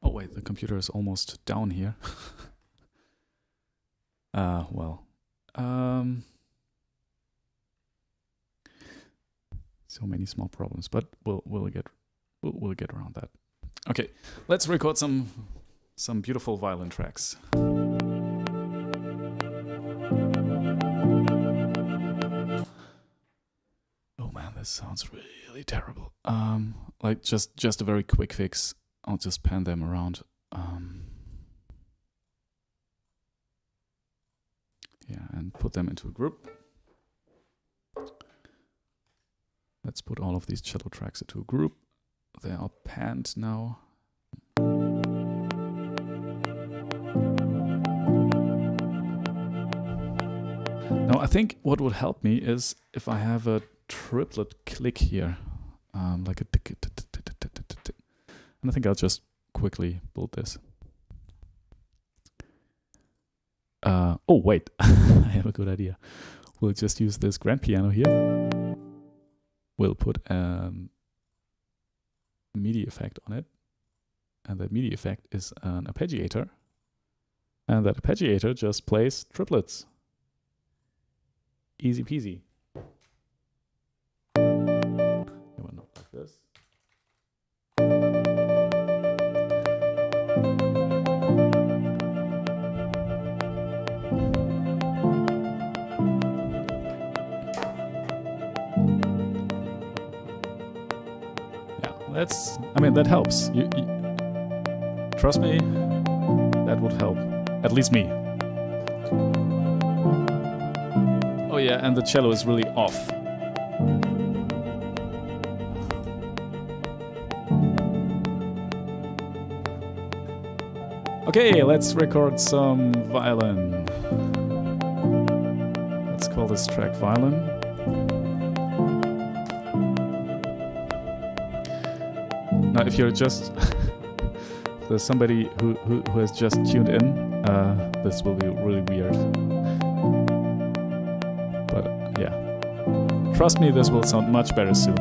Oh wait, the computer is almost down here. Well. So many small problems, but we'll get around that. Okay, let's record some beautiful violin tracks. Oh man, this sounds really terrible. Like just a very quick fix. I'll just pan them around. Yeah, and put them into a group. Let's put all of these cello tracks into a group. They are panned now. Now I think what would help me is if I have a triplet click here, like a tick, and I think I'll just quickly build this. Oh wait, I have a good idea. We'll just use this grand piano here. We'll put a MIDI effect on it, and that MIDI effect is an arpeggiator, and that arpeggiator just plays triplets. Easy peasy. It will not like this. That helps. You trust me, that would help. At least me. Oh yeah, and the cello is really off. Okay, let's record some violin. Let's call this track Violin. Now, if you're just if there's somebody who has just tuned in, this will be really weird. But yeah, trust me, this will sound much better soon.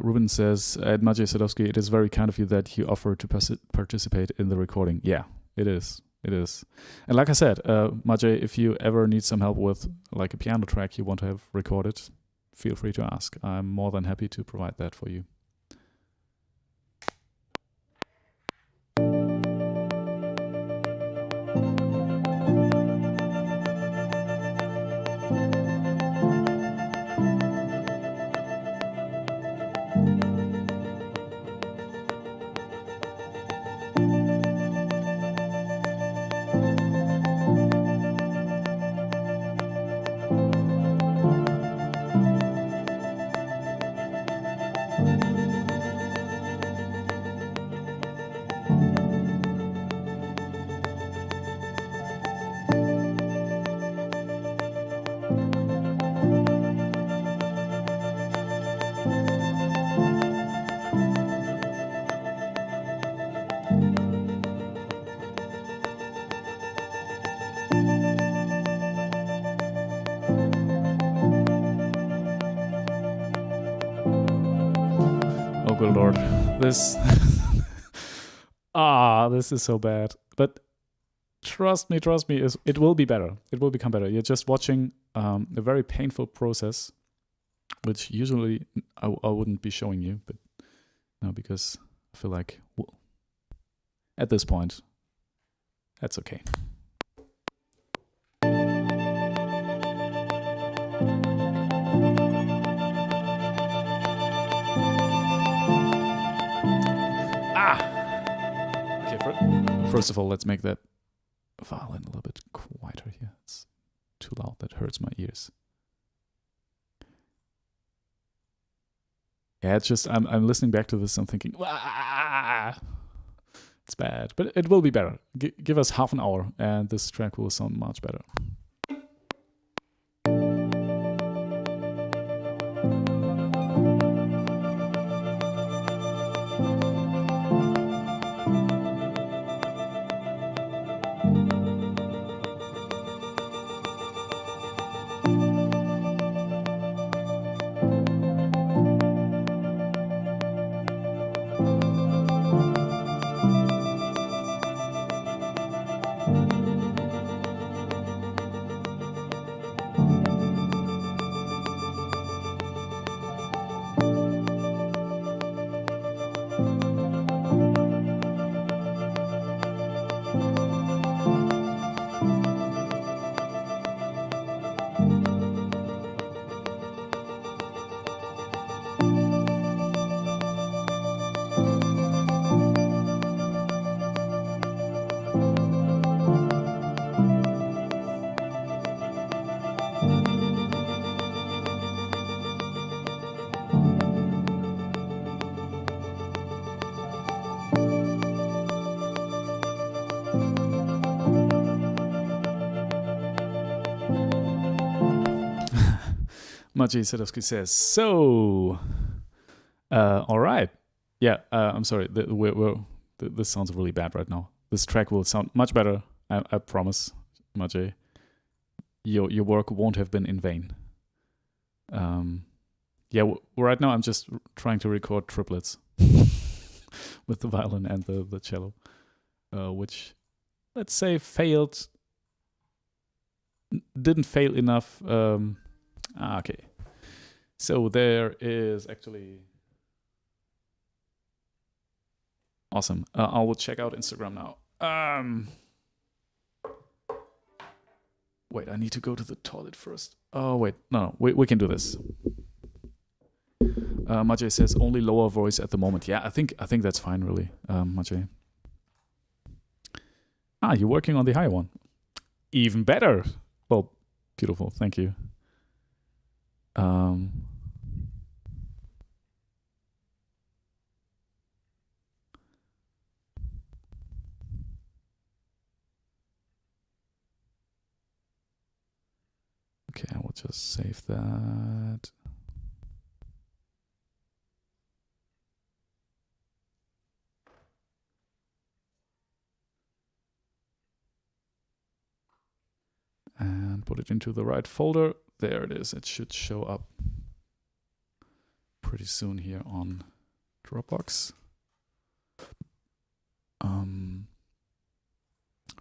Ruben says, at Maciej Sadowski, it is very kind of you that you offer to participate in the recording. Yeah, it is. It is. And like I said, Maciej, if you ever need some help with like a piano track you want to have recorded, feel free to ask. I'm more than happy to provide that for you. Oh good lord, this this is so bad. But trust me, it will be better. It will become better. You're just watching a very painful process, which usually I wouldn't be showing you, but no, because I feel like, well, at this point, that's okay. First of all, let's make that violin a little bit quieter here. It's too loud. That hurts my ears. Yeah, it's just I'm listening back to this and thinking, Wah! It's bad, but it will be better. Give us half an hour, and this track will sound much better. Maciej Sadowski says, so, all right. Yeah, I'm sorry. This sounds really bad right now. This track will sound much better. I promise, Maciej. Your work won't have been in vain. Yeah, right now I'm just trying to record triplets with the violin and the cello, which, let's say, didn't fail enough. Okay. So there is actually... Awesome. I will check out Instagram now. Wait, I need to go to the toilet first. Oh, wait. No, we can do this. Maciej says only lower voice at the moment. Yeah, I think that's fine, really, Maciej. You're working on the higher one. Even better. Well, beautiful. Thank you. Okay, I will just save that. And put it into the right folder. There it is. It should show up pretty soon here on Dropbox.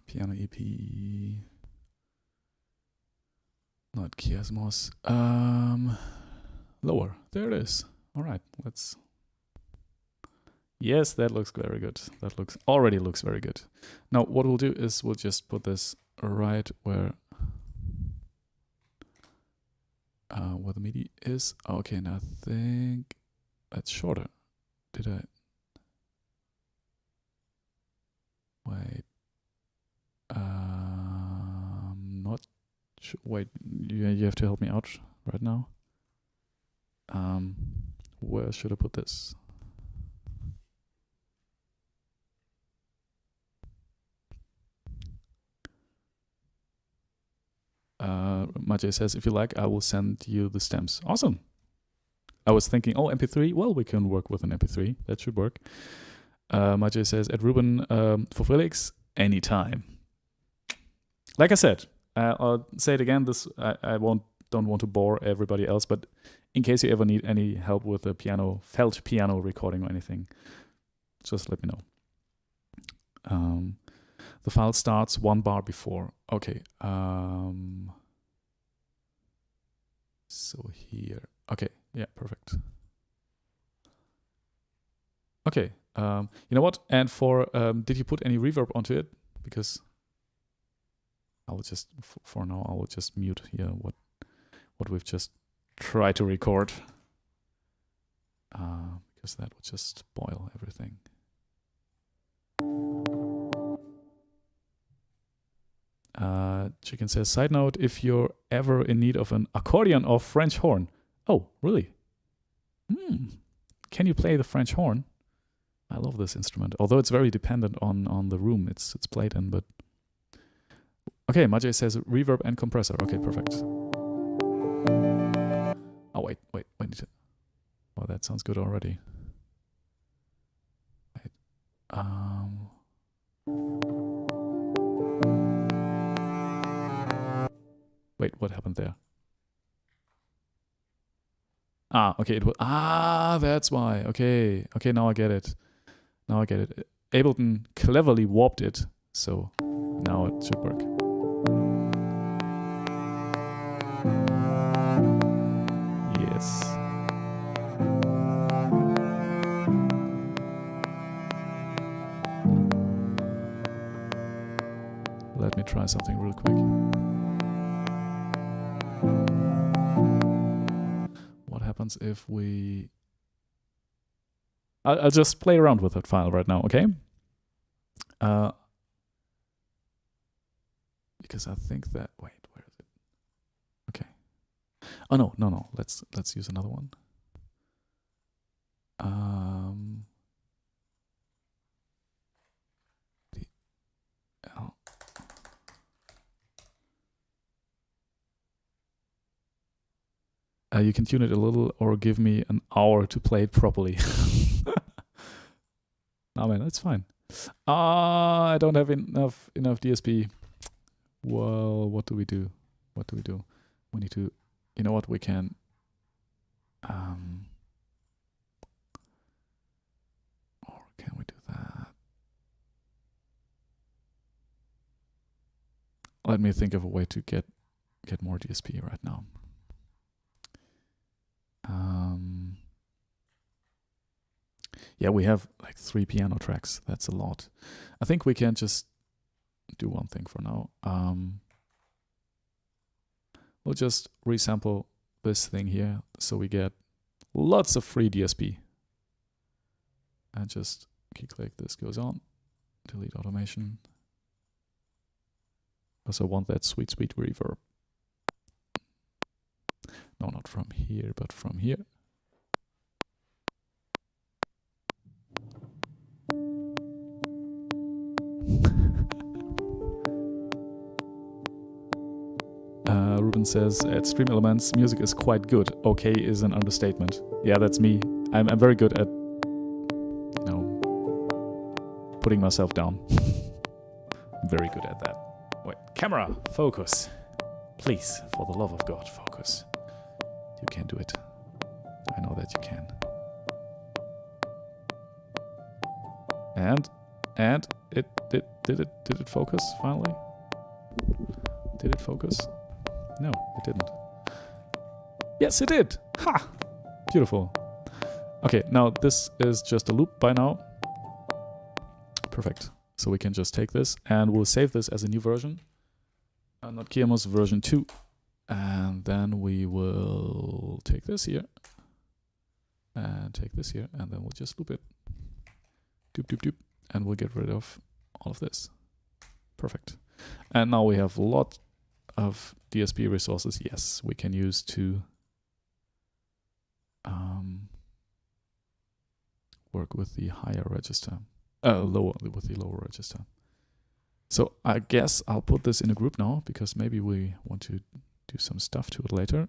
Piano EP. Not Chiasmos. Lower. There it is. All right, let's... Yes, that looks very good. That already looks very good. Now, what we'll do is we'll just put this right where the MIDI is. Okay, now I think that's shorter. Did I? Wait. Not sure. Wait, you have to help me out right now. Where should I put this? Maciej says, if you like, I will send you the stems. Awesome. I was thinking, oh, MP3. Well, we can work with an MP3. That should work. Maciej says, at Ruben for Felix, anytime. Like I said, I'll say it again. I don't want to bore everybody else, but in case you ever need any help with a felt piano recording or anything, just let me know. The file starts 1 bar before. Okay. So here. Okay. Yeah, perfect. Okay. You know what? And for did you put any reverb onto it? Because I will just for now I will just mute here what we've just tried to record. Because that would just spoil everything. Chicken says, side note, if you're ever in need of an accordion or French horn. Oh, really? Can you play the French horn? I love this instrument, although it's very dependent on the room it's played in, but... Okay, Maciej says reverb and compressor. Okay, perfect. Oh, wait. Oh, that sounds good already. Wait. Wait, what happened there? Okay, that's why. Okay, now I get it. Ableton cleverly warped it, so now it should work. Yes. Let me try something real quick. What happens if we... I'll just play around with that file right now, okay? Because I think that... Wait, where is it? Okay. Oh, no. Let's use another one. You can tune it a little or give me an hour to play it properly. No, man, that's fine. I don't have enough DSP. Well, what do we do? What do we do? We need to, you know what, we can, or can we do that? Let me think of a way to get more DSP right now. Yeah, we have like 3 piano tracks. That's a lot. I think we can just do one thing for now. We'll just resample this thing here so we get lots of free DSP. And just key-click, this goes on. Delete automation. Also want that sweet, sweet reverb. No, not from here, but from here. Ruben says, at Stream Elements, music is quite good. Okay is an understatement. Yeah, that's me. I'm very good at, you know, putting myself down. I'm very good at that. Wait, camera, focus. Please, for the love of God, focus. You can do it. I know that you can. And did it focus finally? Did it focus? No, it didn't. Yes, it did! Ha! Beautiful. Okay, now this is just a loop by now. Perfect. So we can just take this and we'll save this as a new version. Not Kiamos, version 2. And then we will take this here. And take this here. And then we'll just loop it. Doop, doop, doop. And we'll get rid of all of this. Perfect. And now we have a lot of DSP resources, yes, we can use to work with the higher register, with the lower register. So I guess I'll put this in a group now because maybe we want to do some stuff to it later.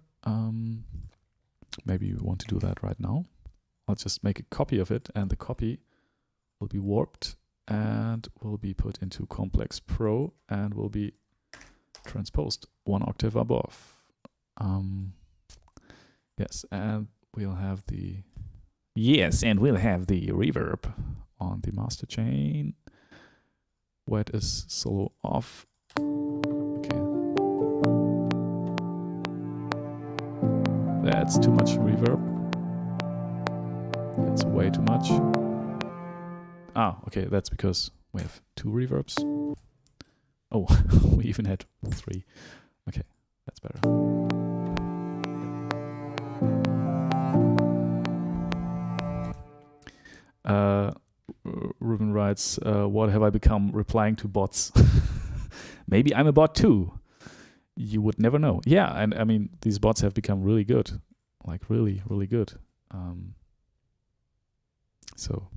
Maybe we want to do that right now. I'll just make a copy of it, and the copy will be warped and will be put into Complex Pro and will be transposed 1 octave above. Yes, and we'll have the reverb on the master chain. Wet is solo off. Okay. That's too much reverb. That's way too much. Ah, okay, that's because we have 2 reverbs. Oh, we even had 3. Okay, that's better. Ruben writes, what have I become replying to bots? Maybe I'm a bot too. You would never know. Yeah, and I mean, these bots have become really good. Like really, really good. So...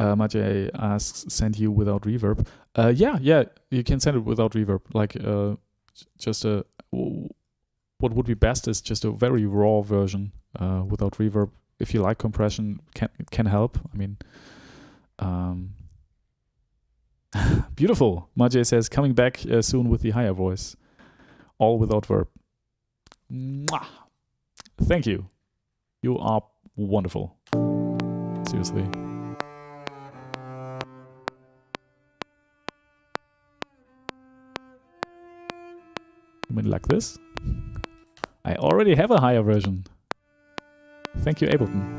Majay asks, send you without reverb. Yeah, you can send it without reverb. Like, just a... What would be best is just a very raw version without reverb. If you like compression, can help. I mean, beautiful. Majay says, coming back soon with the higher voice. All without verb. Mwah! Thank you. You are wonderful. Seriously. I mean, like this? I already have a higher version. Thank you, Ableton.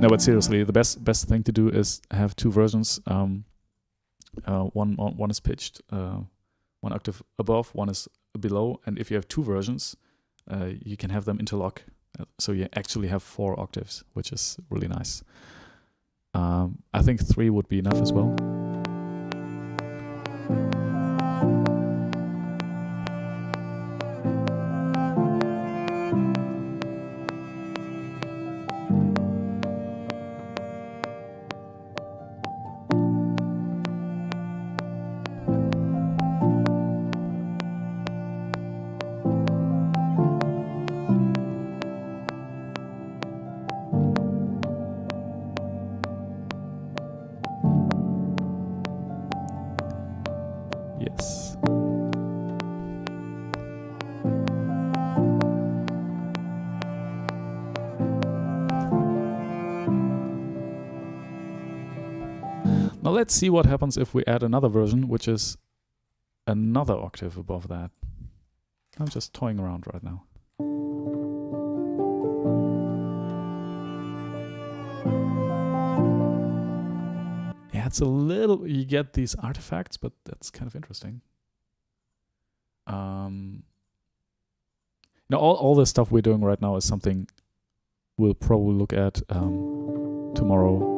No, but seriously, the best thing to do is have 2 versions. One is pitched 1 octave above, one is below, and if you have 2 versions, you can have them interlock. So you actually have 4 octaves, which is really nice. I think 3 would be enough as well. Yes. Now let's see what happens if we add another version, which is another octave above that. I'm just toying around right now. Yeah, it's a little, you get these artifacts, but that's kind of interesting. Now all the stuff we're doing right now is something we'll probably look at tomorrow.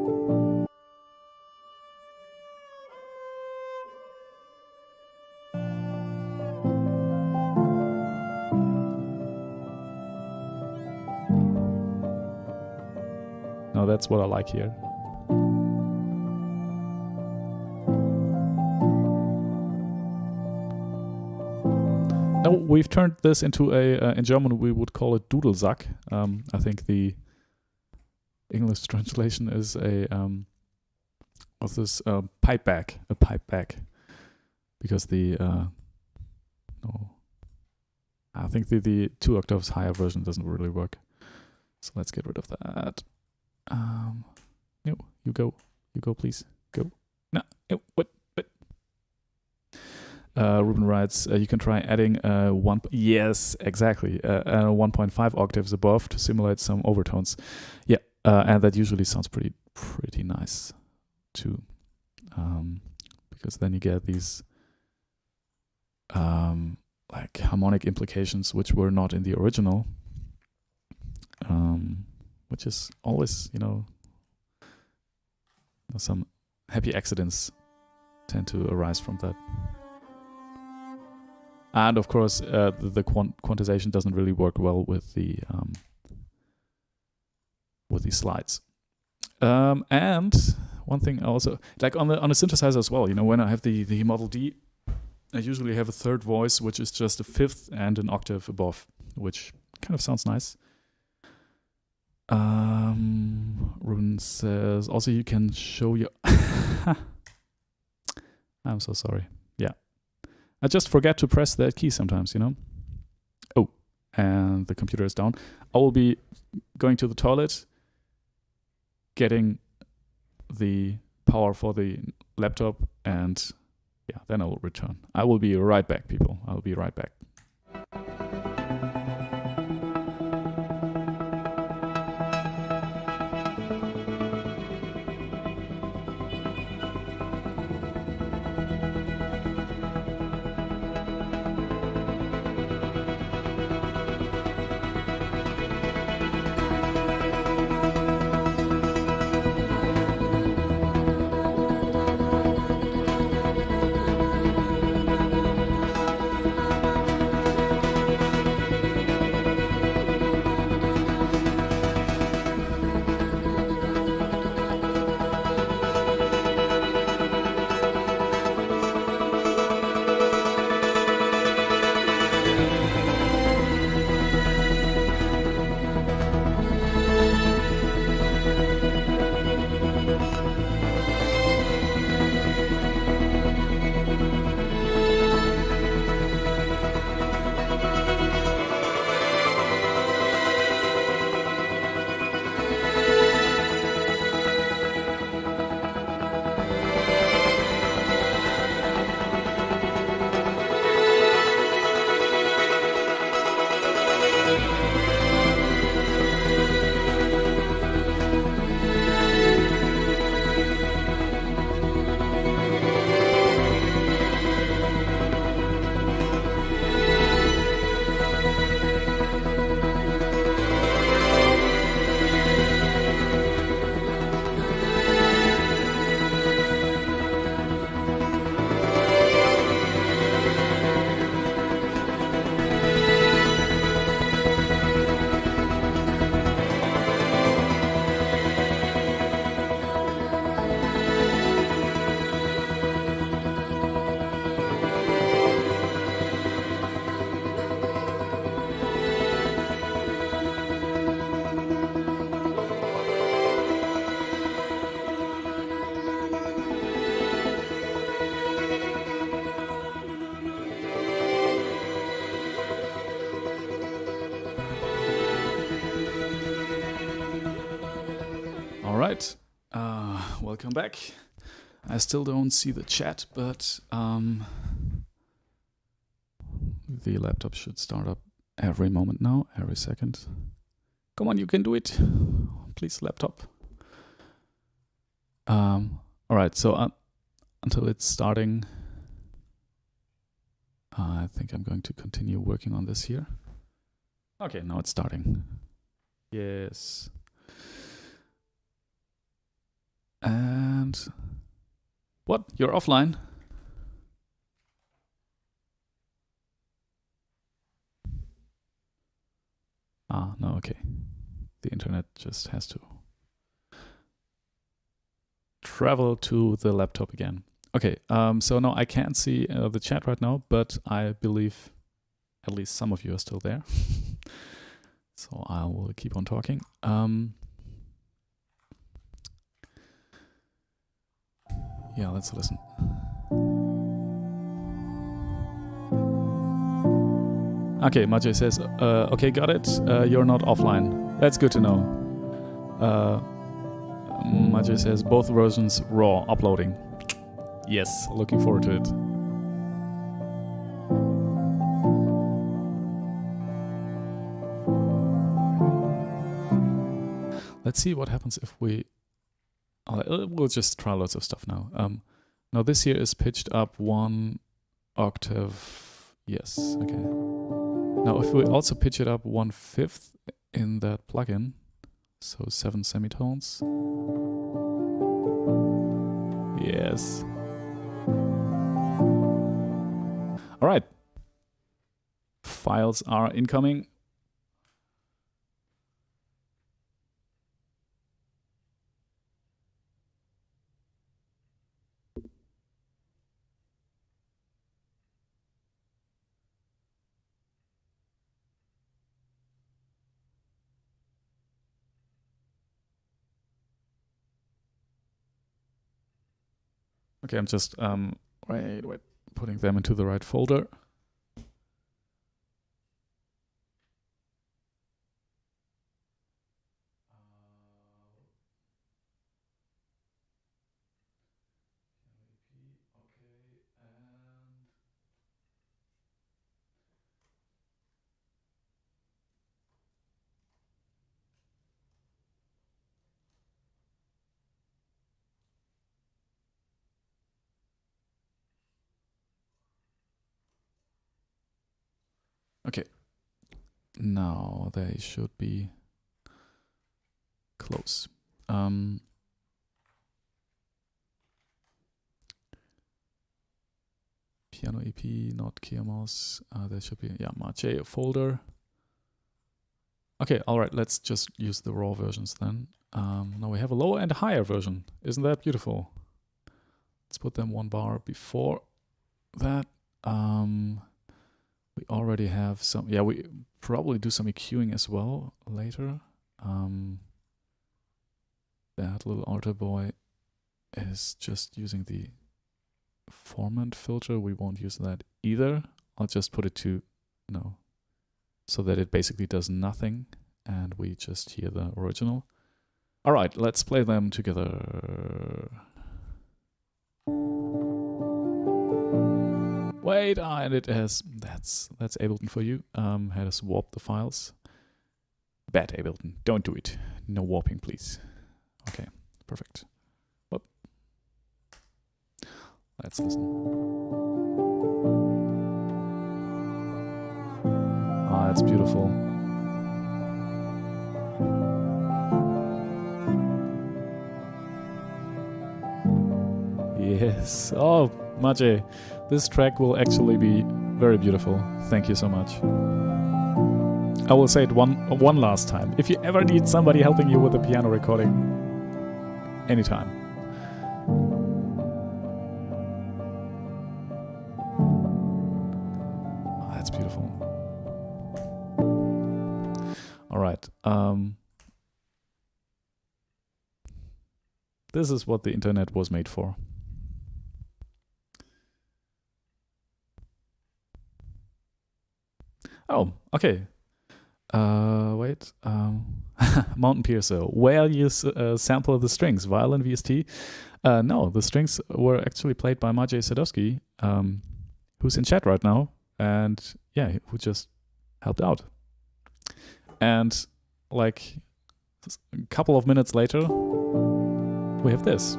Now that's what I like here. Now we've turned this into a, in German we would call it Dudelsack. I think the English translation is a, what's this, pipe bag, a pipe bag. Because the, no, I think the 2 octaves higher version doesn't really work. So let's get rid of that. No, you go please, go. No, what? Ruben writes, you can try adding yes, exactly, 1.5 octaves above to simulate some overtones. Yeah, and that usually sounds pretty nice too, because then you get these like harmonic implications which were not in the original, which is always, you know, some happy accidents tend to arise from that. And of course, the quantization doesn't really work well with the slides. And one thing also, like on the synthesizer as well, you know, when I have the Model D, I usually have a third voice, which is just a fifth and an octave above, which kind of sounds nice. Ruben says, also you can show your... I'm so sorry. Yeah. I just forget to press that key sometimes, you know? Oh, and the computer is down. I will be going to the toilet, getting the power for the laptop, and yeah, then I will return. I will be right back, people. I will be right back. welcome back. I still don't see the chat, but the laptop should start up every moment now, every second. Come on, you can do it. Please, laptop. All right, so until it's starting, I think I'm going to continue working on this here. Okay, now it's starting. Yes. And what? You're offline? Ah, no, okay. The internet just has to travel to the laptop again. Okay, so no, I can't see the chat right now, but I believe at least some of you are still there. So I will keep on talking. Yeah, let's listen. Okay, Maciej says, okay, got it. You're not offline. That's good to know. Maciej says, both versions raw, uploading. Yes, looking forward to it. Let's see what happens if we... we'll just try lots of stuff now. Now this here is pitched up 1 octave. Yes, okay. Now if we also pitch it up 1/5 in that plugin, so 7 semitones. Yes. All right. Files are incoming. Okay, I'm just putting them into the right folder. Okay, now they should be close. Piano EP, not KMOS. There should be, yeah, Maciej folder. Okay, all right, let's just use the raw versions then. Now we have a lower and a higher version. Isn't that beautiful? Let's put them 1 bar before that. We already have some, yeah, we probably do some EQing as well later. That little altar boy is just using the formant filter. We won't use that either. I'll just put it to, no, so that it basically does nothing and we just hear the original. All right, let's play them together. Wait, and it has, that's Ableton for you. Had us warp the files. Bad Ableton, don't do it. No warping, please. Okay, perfect. Whoop. Let's listen. Ah, that's beautiful. Yes. Oh, Maciej, this track will actually be very beautiful. Thank you so much. I will say it one last time. If you ever need somebody helping you with the piano recording, anytime. Oh, that's beautiful. All right. This is what the internet was made for. Oh, okay. Wait. Mountain Piercer. Where you sample the strings, violin, VST. No, the strings were actually played by Maciej Sadowski, who's in chat right now, and yeah, who just helped out. And like a couple of minutes later, we have this.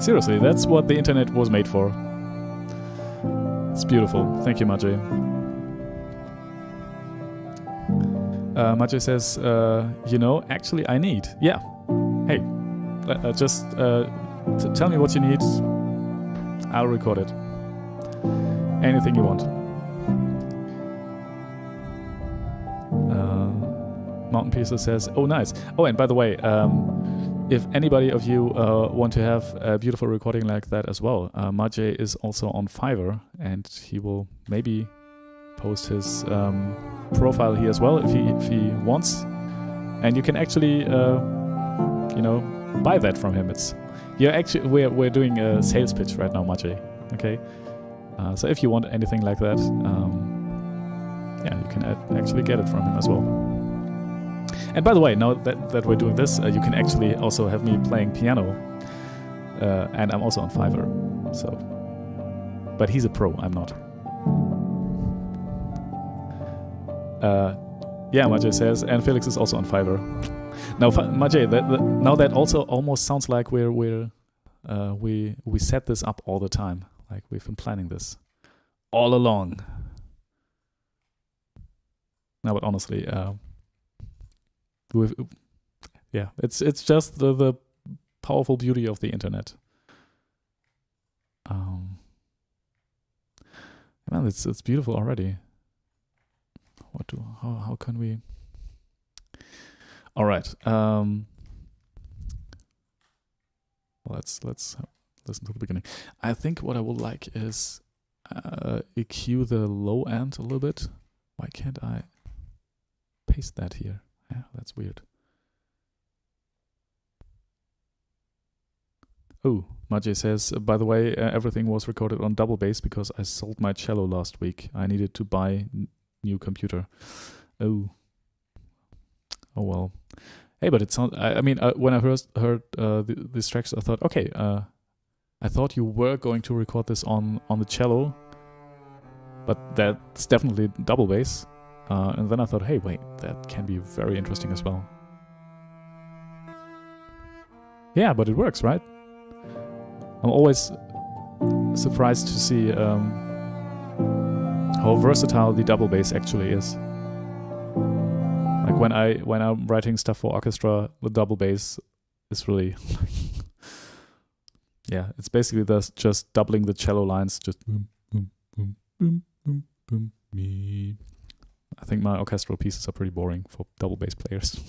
Seriously, that's what the internet was made for. It's beautiful. Thank you, Maciej. Maciej says, actually I need. Yeah. Hey, just tell me what you need. I'll record it. Anything you want. Mountain Piercer says, oh, nice. Oh, and by the way, if anybody of you want to have a beautiful recording like that as well, Maciej is also on Fiverr, and he will maybe post his profile here as well if he wants. And you can actually, buy that from him. We're doing a sales pitch right now, Maciej. Okay. So if you want anything like that, you can actually get it from him as well. And by the way, now that we're doing this, you can actually also have me playing piano, and I'm also on Fiverr. So, but he's a pro, I'm not. Maciej says, and Felix is also on Fiverr. Now, Maciej, now that also almost sounds like we set this up all the time. Like we've been planning this all along. No, but honestly, it's just the powerful beauty of the internet. Man, it's beautiful already. How can we? All right. Let's listen to the beginning. I think what I would like is EQ the low end a little bit. Why can't I paste that here? Yeah, that's weird. Oh, Maciej says, by the way, everything was recorded on double bass because I sold my cello last week. I needed to buy new computer. Oh well. Hey, but it sounds. I mean, when I first heard these tracks, I thought, okay, I thought you were going to record this on the cello, but that's definitely double bass. And then I thought, hey, wait, that can be very interesting as well. Yeah, but it works, right? I'm always surprised to see how versatile the double bass actually is. Like when I'm writing stuff for orchestra, the double bass is really yeah, it's basically just doubling the cello lines, just boom, boom, boom, boom, boom, boom, me. I think my orchestral pieces are pretty boring for double bass players.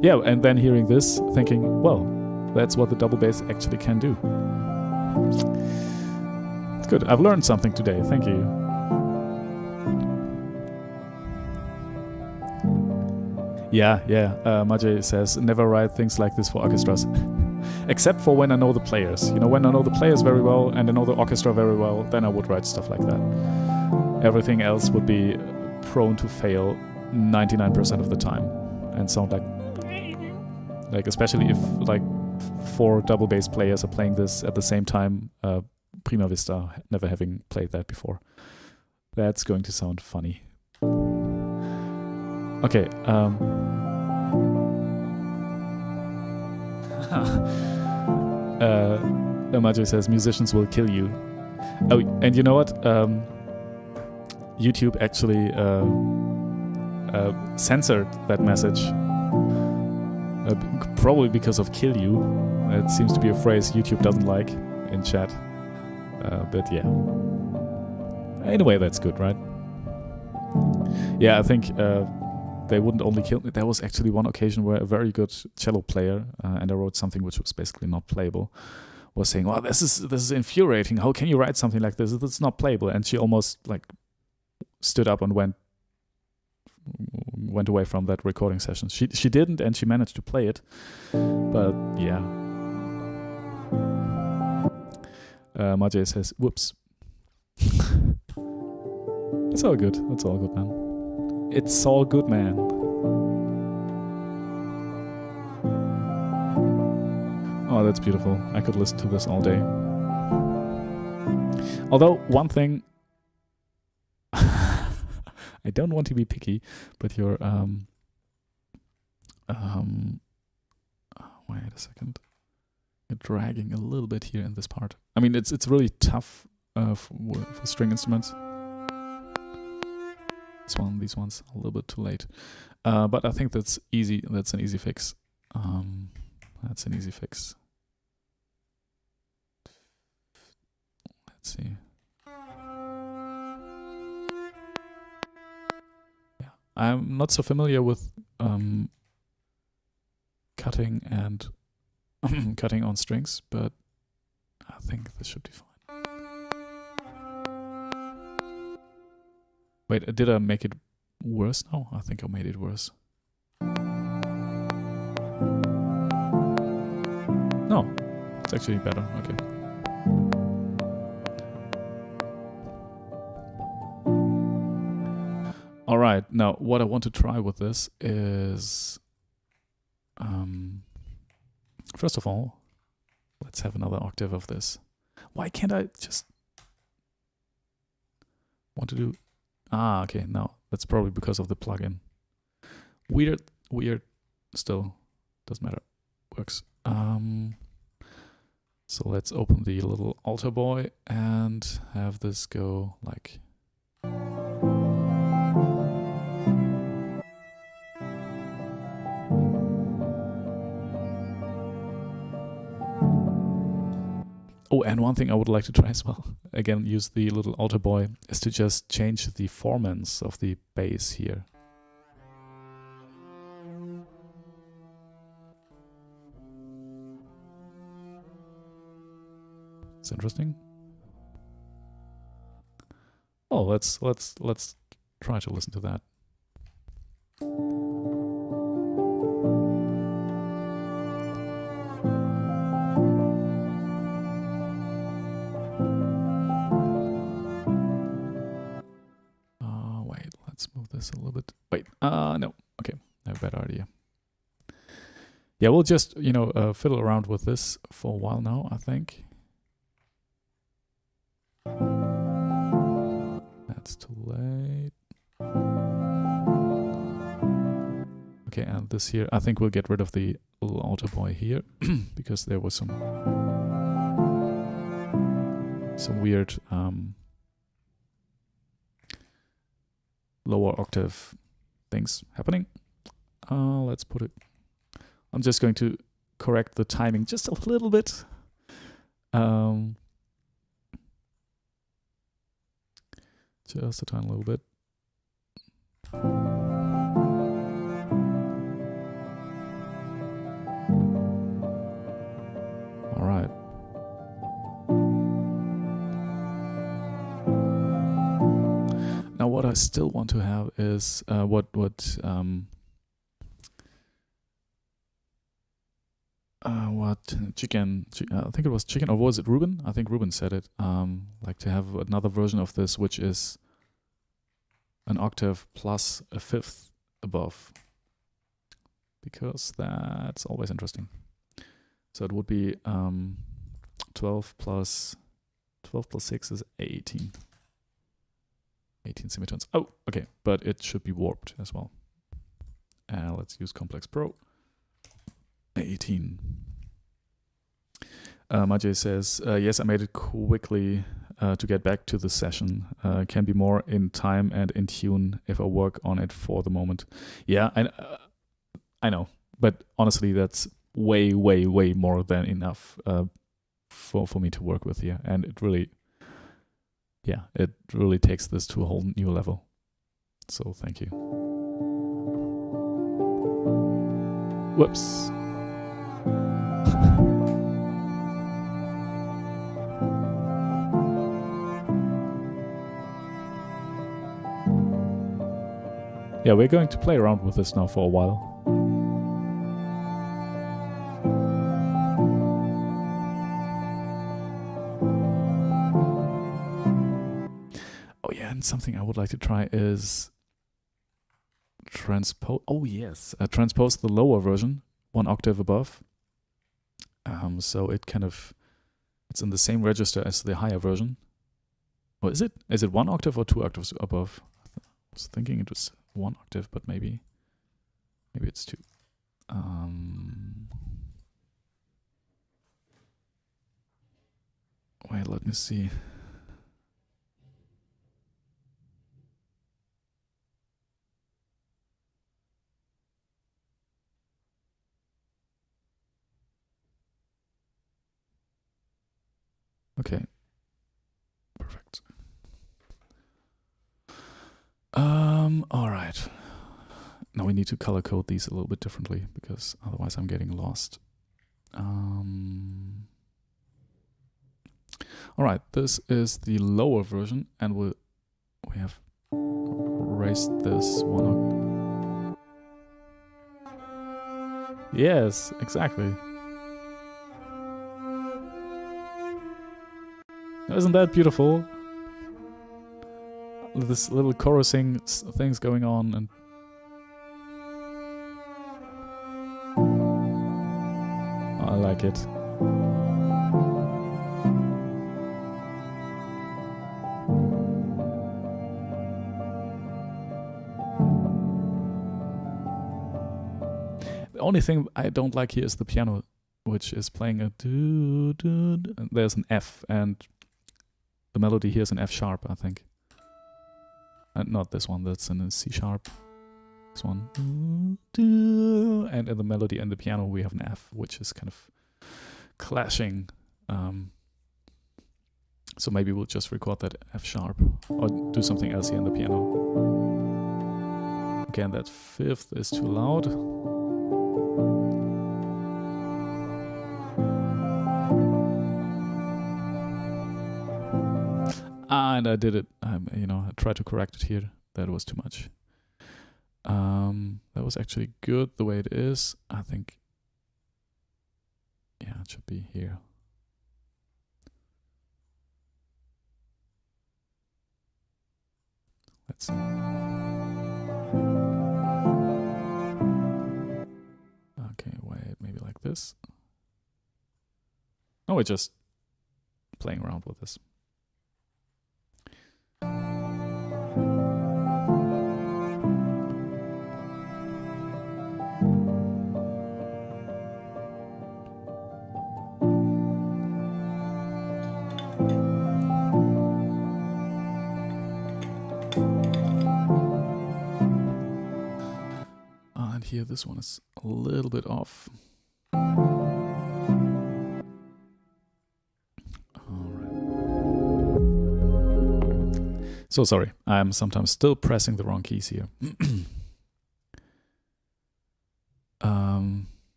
Yeah, and then hearing this, thinking, well, that's what the double bass actually can do. It's good. I've learned something today. Thank you. Yeah. Maciej says, never write things like this for orchestras. Except for when I know the players. You know, when I know the players very well and I know the orchestra very well, then I would write stuff like that. Everything else would be prone to fail 99% of the time and sound like especially if like 4 double bass players are playing this at the same time, prima vista, never having played that before. That's going to sound funny. Okay. Maciej says musicians will kill you. Oh, and you know what? YouTube actually censored that message. Probably because of kill you. It seems to be a phrase YouTube doesn't like in chat. But yeah. In a way, that's good, right? Yeah, I think they wouldn't only kill me. There was actually one occasion where a very good cello player, and I wrote something which was basically not playable, was saying, "Well, this is infuriating. How can you write something like this? It's not playable." And she almost like stood up and went away from that recording session. She didn't, and she managed to play it. But yeah. Maciej says, "Whoops." It's all good. It's all good, man. It's all good, man. Oh, that's beautiful. I could listen to this all day. Although, one thing... I don't want to be picky, but you're... wait a second. You're dragging a little bit here in this part. I mean, it's really tough for string instruments. These ones, a little bit too late. But I think that's easy. That's an easy fix. Let's see. Yeah, I'm not so familiar with cutting and cutting on strings, but I think this should be fine. Wait, did I make it worse now? I think I made it worse. No, it's actually better. Okay. All right. Now, what I want to try with this is, first of all, let's have another octave of this. Why can't I just want to do... Ah, okay, no, that's probably because of the plugin. Weird, still, doesn't matter, works. So let's open the little altar boy and have this go like... Oh, and one thing I would like to try as well, again, use the little altar boy, is to just change the formants of the bass here. It's interesting. Oh, let's try to listen to that. Let's move this a little bit. Wait, no. Okay, I have a better idea. Yeah, we'll just, you know, fiddle around with this for a while now, I think. That's too late. Okay, and this here, I think we'll get rid of the little altar boy here because there was some weird lower octave things happening. Let's put it... I'm just going to correct the timing just a little bit. Just a tiny little bit. All right. Now, what I still want to have is what Chicken, I think it was Chicken, or was it Ruben? I think Ruben said it. Like to have another version of this, which is an octave plus a fifth above, because that's always interesting. So it would be 12 plus 6 is 18. 18 semitones. Oh, okay, but it should be warped as well. Let's use Complex Pro. 18. Majay says, yes, I made it quickly to get back to the session. Can be more in time and in tune if I work on it for the moment. Yeah, I know, but honestly, that's way more than enough for me to work with here, and it really, yeah, it really takes this to a whole new level. So thank you. Whoops. Yeah, we're going to play around with this now for a while. Oh yeah, and something I would like to try is transpose. Oh yes, transpose the lower version 1 octave above, So it kind of, it's in the same register as the higher version. Or is it? Is it 1 octave or 2 octaves above? I was thinking it was 1 octave, but maybe it's 2. Wait, let me see. Okay. Perfect. All right. Now we need to color code these a little bit differently because otherwise I'm getting lost. All right, this is the lower version, and we have raised this one. Yes, exactly. Isn't that beautiful? This little chorusing things going on, and I like it. The only thing I don't like here is the piano, which is playing a doo doo. And there's an F, and the melody here is an F sharp, I think. Not this one, that's in a C sharp. This one. And in the melody and the piano we have an F, which is kind of clashing. So maybe we'll just record that F sharp or do something else here in the piano. Again, that fifth is too loud. And I did it. I tried to correct it here. That was too much. That was actually good the way it is. I think. Yeah, it should be here. Let's see. Okay, wait, maybe like this. No, we're just playing around with this. And here, this one is a little bit off. So sorry, I'm sometimes still pressing the wrong keys here.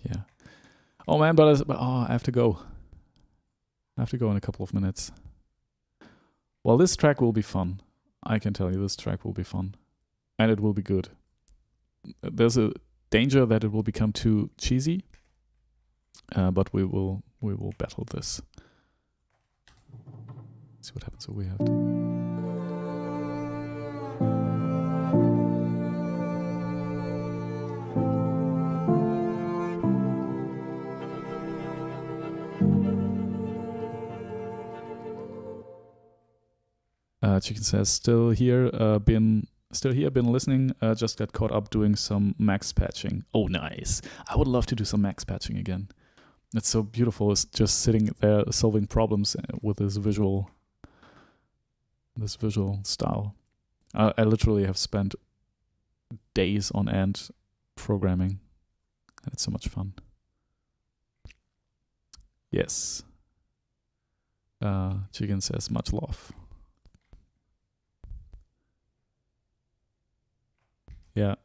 Yeah. Oh man, but I have to go. I have to go in a couple of minutes. Well, this track will be fun. I can tell you this track will be fun. And it will be good. There's a danger that it will become too cheesy. But we will battle this. See what happens. So we have Chicken says still here, been listening. Just got caught up doing some max patching. Oh, nice! I would love to do some max patching again. It's so beautiful. It's just sitting there solving problems with this visual style. I literally have spent days on end programming, and it's so much fun. Yes. Chicken says much love. Yeah,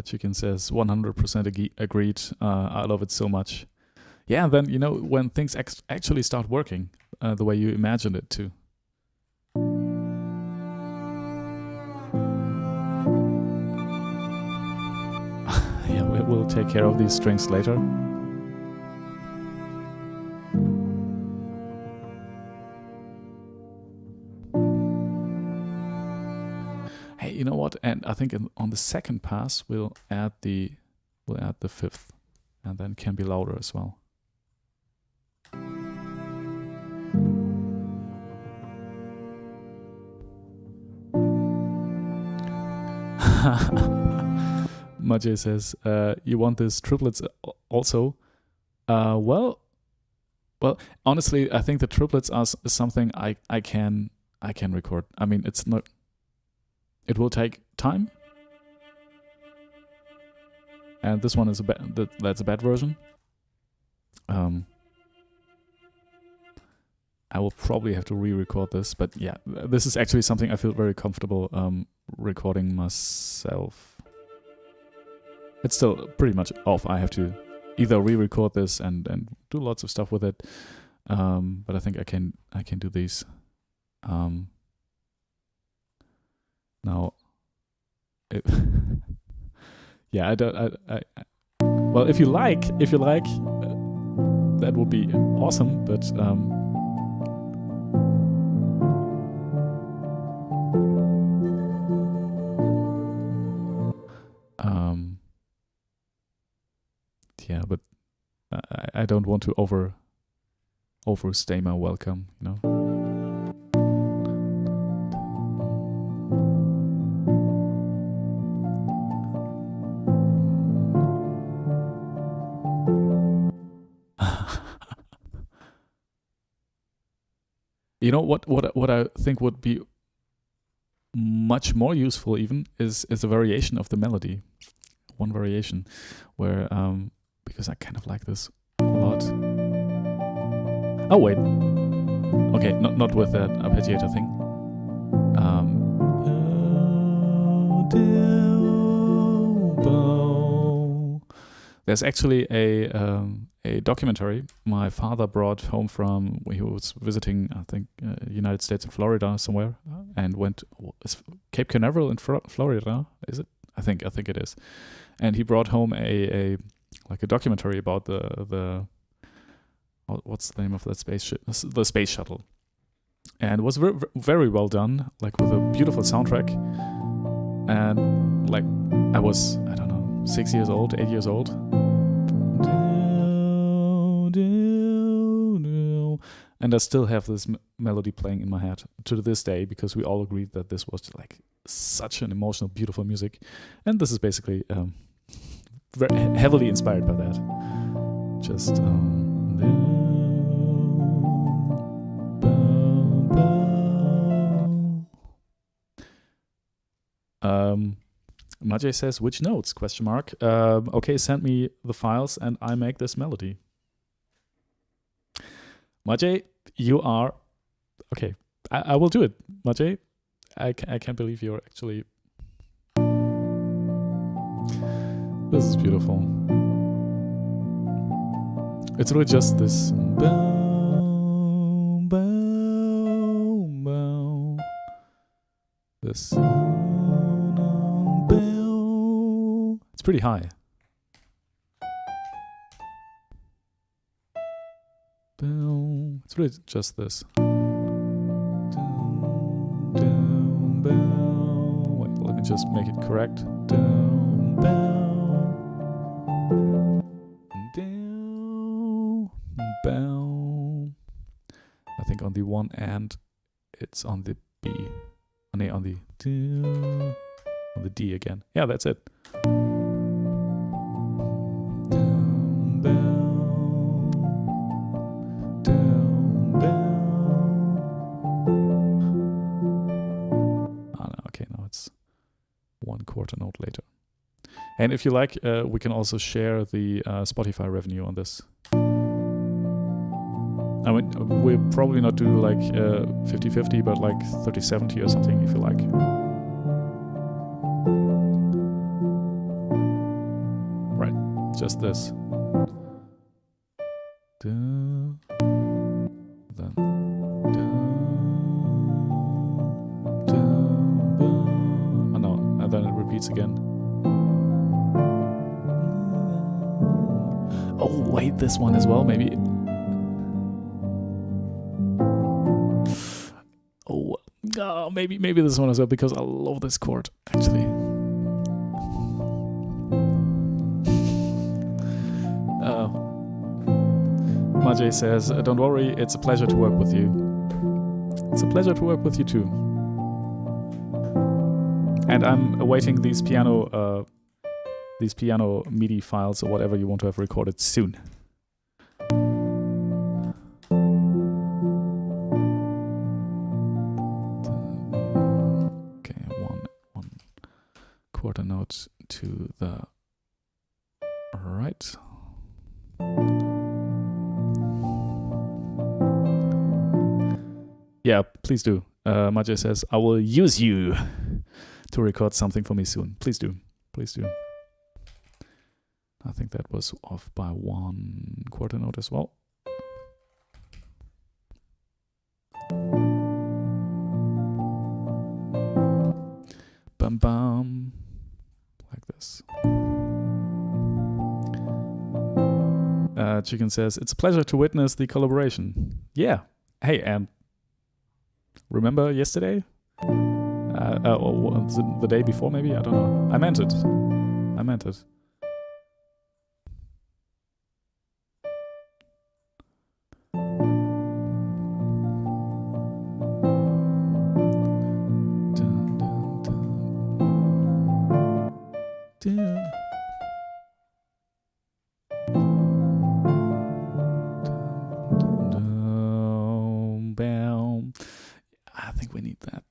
Chicken says 100% agreed. I love it so much. Yeah, and then, when things actually start working the way you imagined it to. Yeah, we'll take care of these strings later. Hey, you know what? And I think on the second pass we'll add the fifth and then can be louder as well. Majay says, you want this triplets also? Well, honestly, I think the triplets are something I can record. I mean, it's not. It will take time, and this one is that's a bad version. I will probably have to re-record this, but yeah, this is actually something I feel very comfortable recording myself. It's still pretty much off. I have to either re-record this and do lots of stuff with it, but I think I can do these. Now, yeah, well, if you like, that would be awesome, but yeah, but I don't want to overstay my welcome, you know. You know what I think would be much more useful even is a variation of the melody. One variation where because I kind of like this a lot. Oh wait. Okay, not with that arpeggiator thing. There's actually a documentary my father brought home from when he was visiting, I think, United States and Florida somewhere, and went Cape Canaveral in Florida. Is it? I think it is. And he brought home a documentary about the what's the name of that the space shuttle, and it was very, very well done, like with a beautiful soundtrack. And like I was, I don't know, 6 years old, 8 years old. And I still have this melody playing in my head to this day, because we all agreed that this was like such an emotional, beautiful music. And this is basically very heavily inspired by that. Just Majay says, which notes? ? Okay, send me the files and I make this melody. Majay, you are... Okay, I will do it. Majay, I can't believe you're actually... This is beautiful. It's really just this... Boom, boom, boom. This... It's pretty high. It's really just this. Wait, let me just make it correct. I think on the one and it's on the B. On the D again. Yeah, that's it. One quarter note later. And if you like, we can also share the Spotify revenue on this. I mean, we'll probably not do like 50-50, but like 30-70 or something if you like. Right, just this. Then. And then it repeats again. Oh, wait, this one as well, maybe. Oh, maybe this one as well, because I love this chord, actually. Majay says, don't worry, it's a pleasure to work with you. It's a pleasure to work with you too. And I'm awaiting these piano MIDI files or whatever you want to have recorded soon. Okay, one quarter note to the right. Yeah, please do. Majay says, I will use you to record something for me soon. Please do. Please do. I think that was off by 1 quarter note as well. Bum bum. Like this. Chicken says, it's a pleasure to witness the collaboration. Yeah. Hey, and remember yesterday? Or the day before maybe? I don't know. I meant it. I meant it. I think we need that.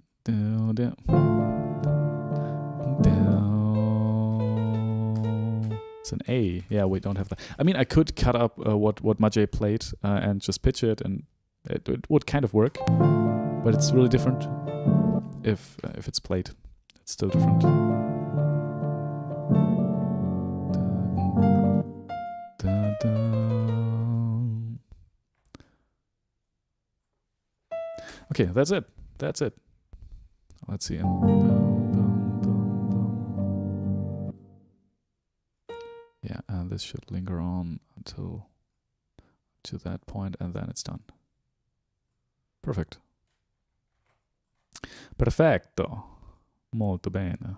It's an A. Yeah, we don't have that. I mean, I could cut up what Majay played and just pitch it, and it would kind of work. But it's really different if it's played. It's still different. Okay, that's it. That's it. Let's see. Yeah, and this should linger on until to that point, and then it's done. Perfect. Perfetto. Molto bene.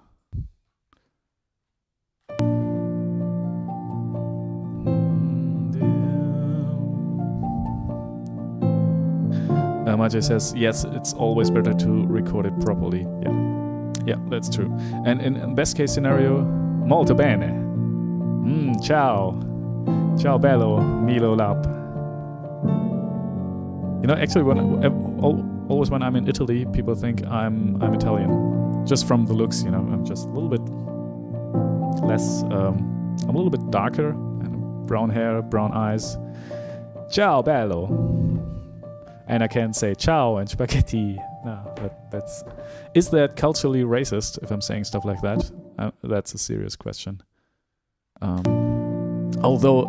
Majay says, yes, it's always better to record it properly. Yeah, that's true. And in best case scenario, molto bene. Ciao. Ciao bello, Milo Lap. You know, actually, always when I'm in Italy, people think I'm Italian. Just from the looks, you know, I'm just a little bit less, I'm a little bit darker, and brown hair, brown eyes. Ciao bello. And I can say ciao and spaghetti. No, is that culturally racist if I'm saying stuff like that? That's a serious question. Although,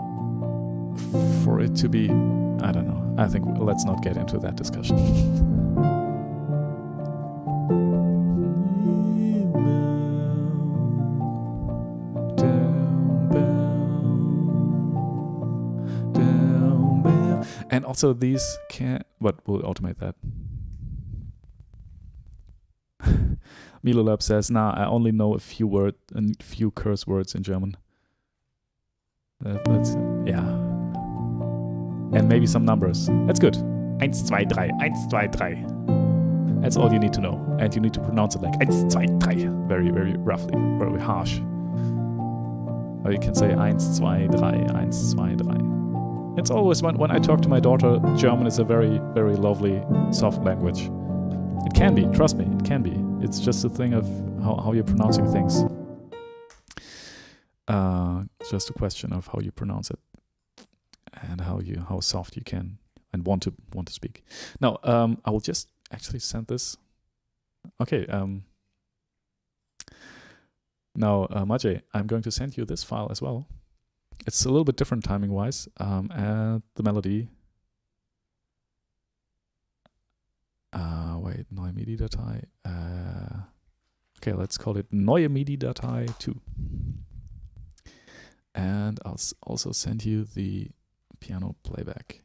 for it to be, I don't know. I think let's not get into that discussion. And also these can, but we'll automate that. Milo Lab says, nah, I only know a few curse words in German. That's, yeah. And maybe some numbers. That's good. 1, 2, 3, 1, 2, 3. That's all you need to know. And you need to pronounce it like 1, 2, 3. Very, very roughly, very harsh. Or you can say 1, 2, 3, 1, 2, 3. It's always when I talk to my daughter, German is a very, very lovely, soft language. It can be, trust me, it can be. It's just a thing of how you're pronouncing things. Just a question of how you pronounce it and how soft you can and want to speak. Now, I will just actually send this. Okay. Now, Majay, I'm going to send you this file as well. It's a little bit different timing-wise. And the melody. Wait, neue MIDI-Datei. Okay, let's call it neue MIDI-Datei 2. And I'll also send you the piano playback.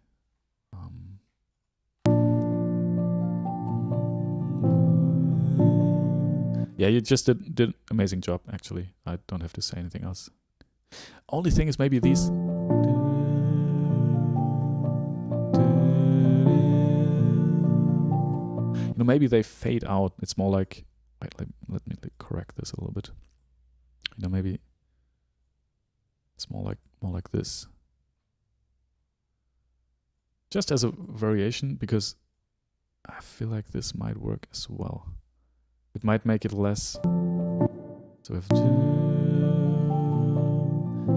Yeah, you just did an amazing job, actually. I don't have to say anything else. Only thing is maybe these. You know, maybe they fade out. It's more like, wait, let me correct this a little bit. You know, maybe it's more like this. Just as a variation, because I feel like this might work as well. It might make it less. So we have to,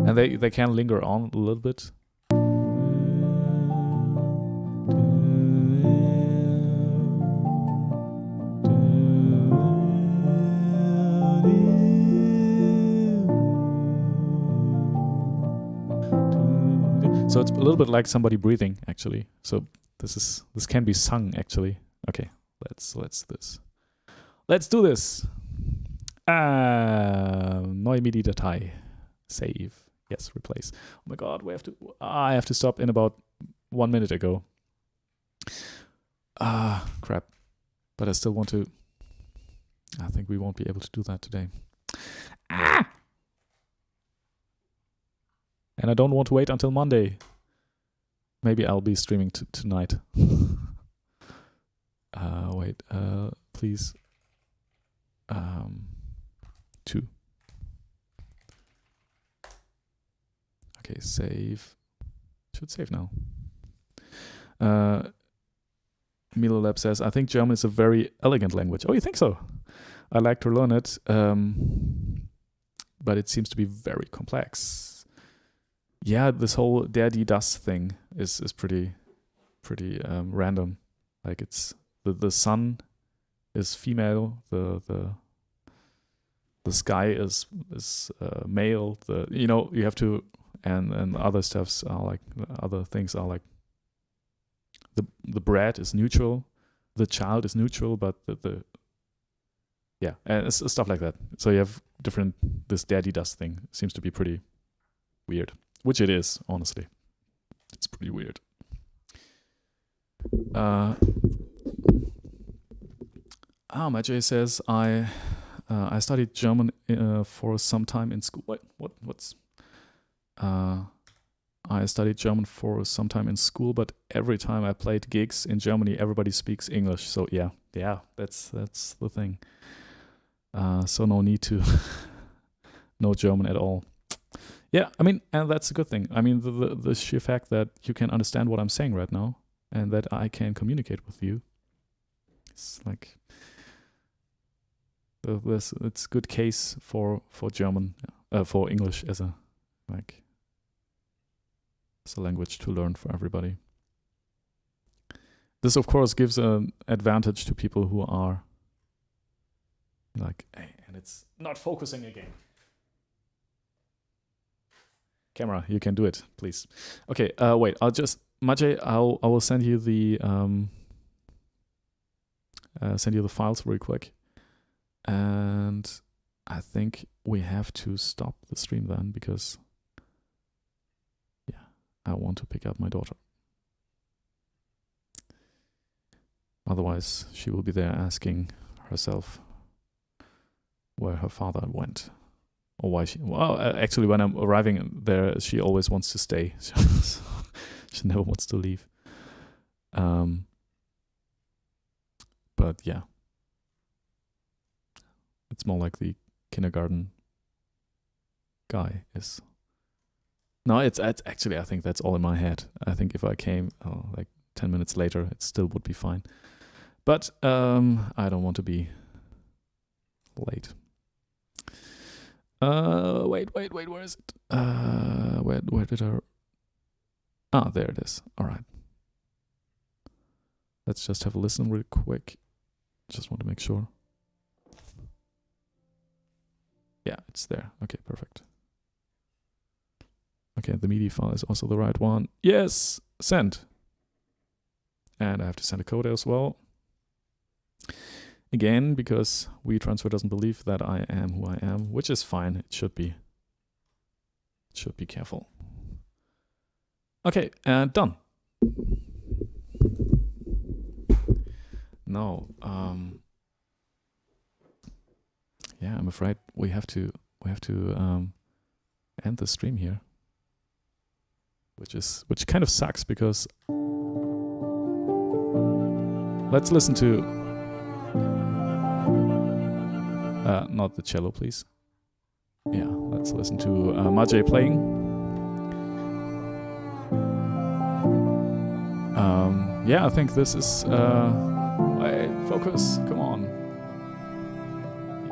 and they can linger on a little bit. So it's a little bit like somebody breathing, actually. So this can be sung, actually. Okay, let's do this. Neue MIDI-Datei. Save. Yes, replace. Oh my god, I have to stop in about 1 minute ago. Crap. But I still want to. I think we won't be able to do that today. And I don't want to wait until Monday. Maybe I'll be streaming tonight. Wait, please. 2. Okay, save. Should save now. Milo Lab says, I think German is a very elegant language. Oh, you think so? I like to learn it, but it seems to be very complex. Yeah, this whole der, die, das thing is pretty random. Like it's the sun is female, the sky is male. You have to, and other stuffs are like, other things are like the bread is neutral, the child is neutral, but the yeah, and it's stuff like that. So you have different, this der, die, das thing seems to be pretty weird. Which it is, honestly. It's pretty weird. Majay says, I studied German for some time in school. What's... I studied German for some time in school, but every time I played gigs in Germany, everybody speaks English. So yeah, that's the thing. So no need to know German at all. Yeah, I mean, and that's a good thing. I mean, the sheer fact that you can understand what I'm saying right now and that I can communicate with you, it's like, it's a good case for German, for English as a language to learn for everybody. This, of course, gives an advantage to people who are like, hey, and it's not focusing again. Camera, you can do it, please. Okay, wait, Majay, I will send you the files real quick. And I think we have to stop the stream then, because yeah, I want to pick up my daughter. Otherwise, she will be there asking herself where her father went. Or why actually, when I'm arriving there, she always wants to stay. So she never wants to leave. But yeah. It's more like the kindergarten guy is. No, it's actually, I think that's all in my head. I think if I came like 10 minutes later, it still would be fine. But I don't want to be late. Wait, where is it? Where did I... there it is. All right. Let's just have a listen real quick. Just want to make sure. Yeah, it's there. Okay, perfect. Okay, the MIDI file is also the right one. Yes, send. And I have to send a code as well. Again, because WeTransfer doesn't believe that I am who I am, which is fine. It should be. It should be careful. Okay, done. Now, yeah, I'm afraid we have to end the stream here, which kind of sucks because let's listen to Not the cello, please. Yeah, let's listen to Majay playing. Yeah, I think this is... wait, focus, come on.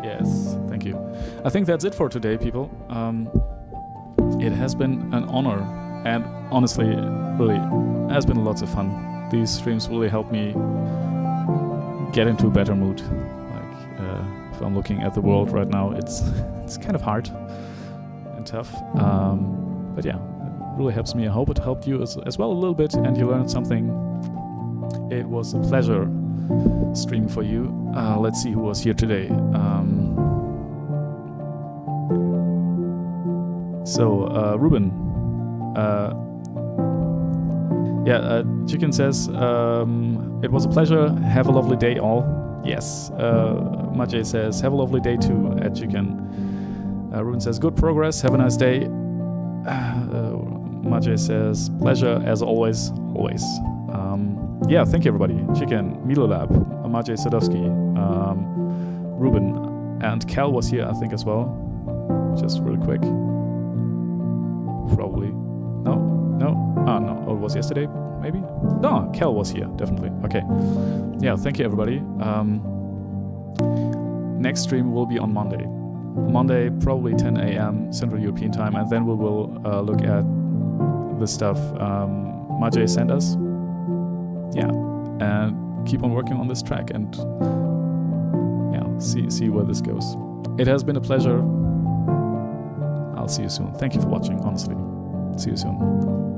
Yes, thank you. I think that's it for today, people. It has been an honor, and honestly, really, has been lots of fun. These streams really help me get into a better mood. Like, if I'm looking at the world right now, it's kind of hard and tough. But yeah, it really helps me. I hope it helped you as well a little bit, and you learned something. It was a pleasure stream for you. Let's see who was here today. Ruben. Chicken says, it was a pleasure. Have a lovely day, all. Yes. Majay says, have a lovely day too, at Chicken. Ruben says, good progress. Have a nice day. Majay says, pleasure as always. Always. Yeah, thank you, everybody. Chicken, Milolab, Majay Sadowski, Ruben, and Cal was here, I think, as well. Just really quick. Probably. No. Oh, it was yesterday, maybe? No, Cal was here, definitely. Okay. Yeah, thank you, everybody. Next stream will be on Monday. Monday, probably 10 a.m. Central European Time, and then we will look at the stuff Majay sent us. Yeah, and keep on working on this track and see where this goes. It has been a pleasure. I'll see you soon. Thank you for watching, honestly. See you soon.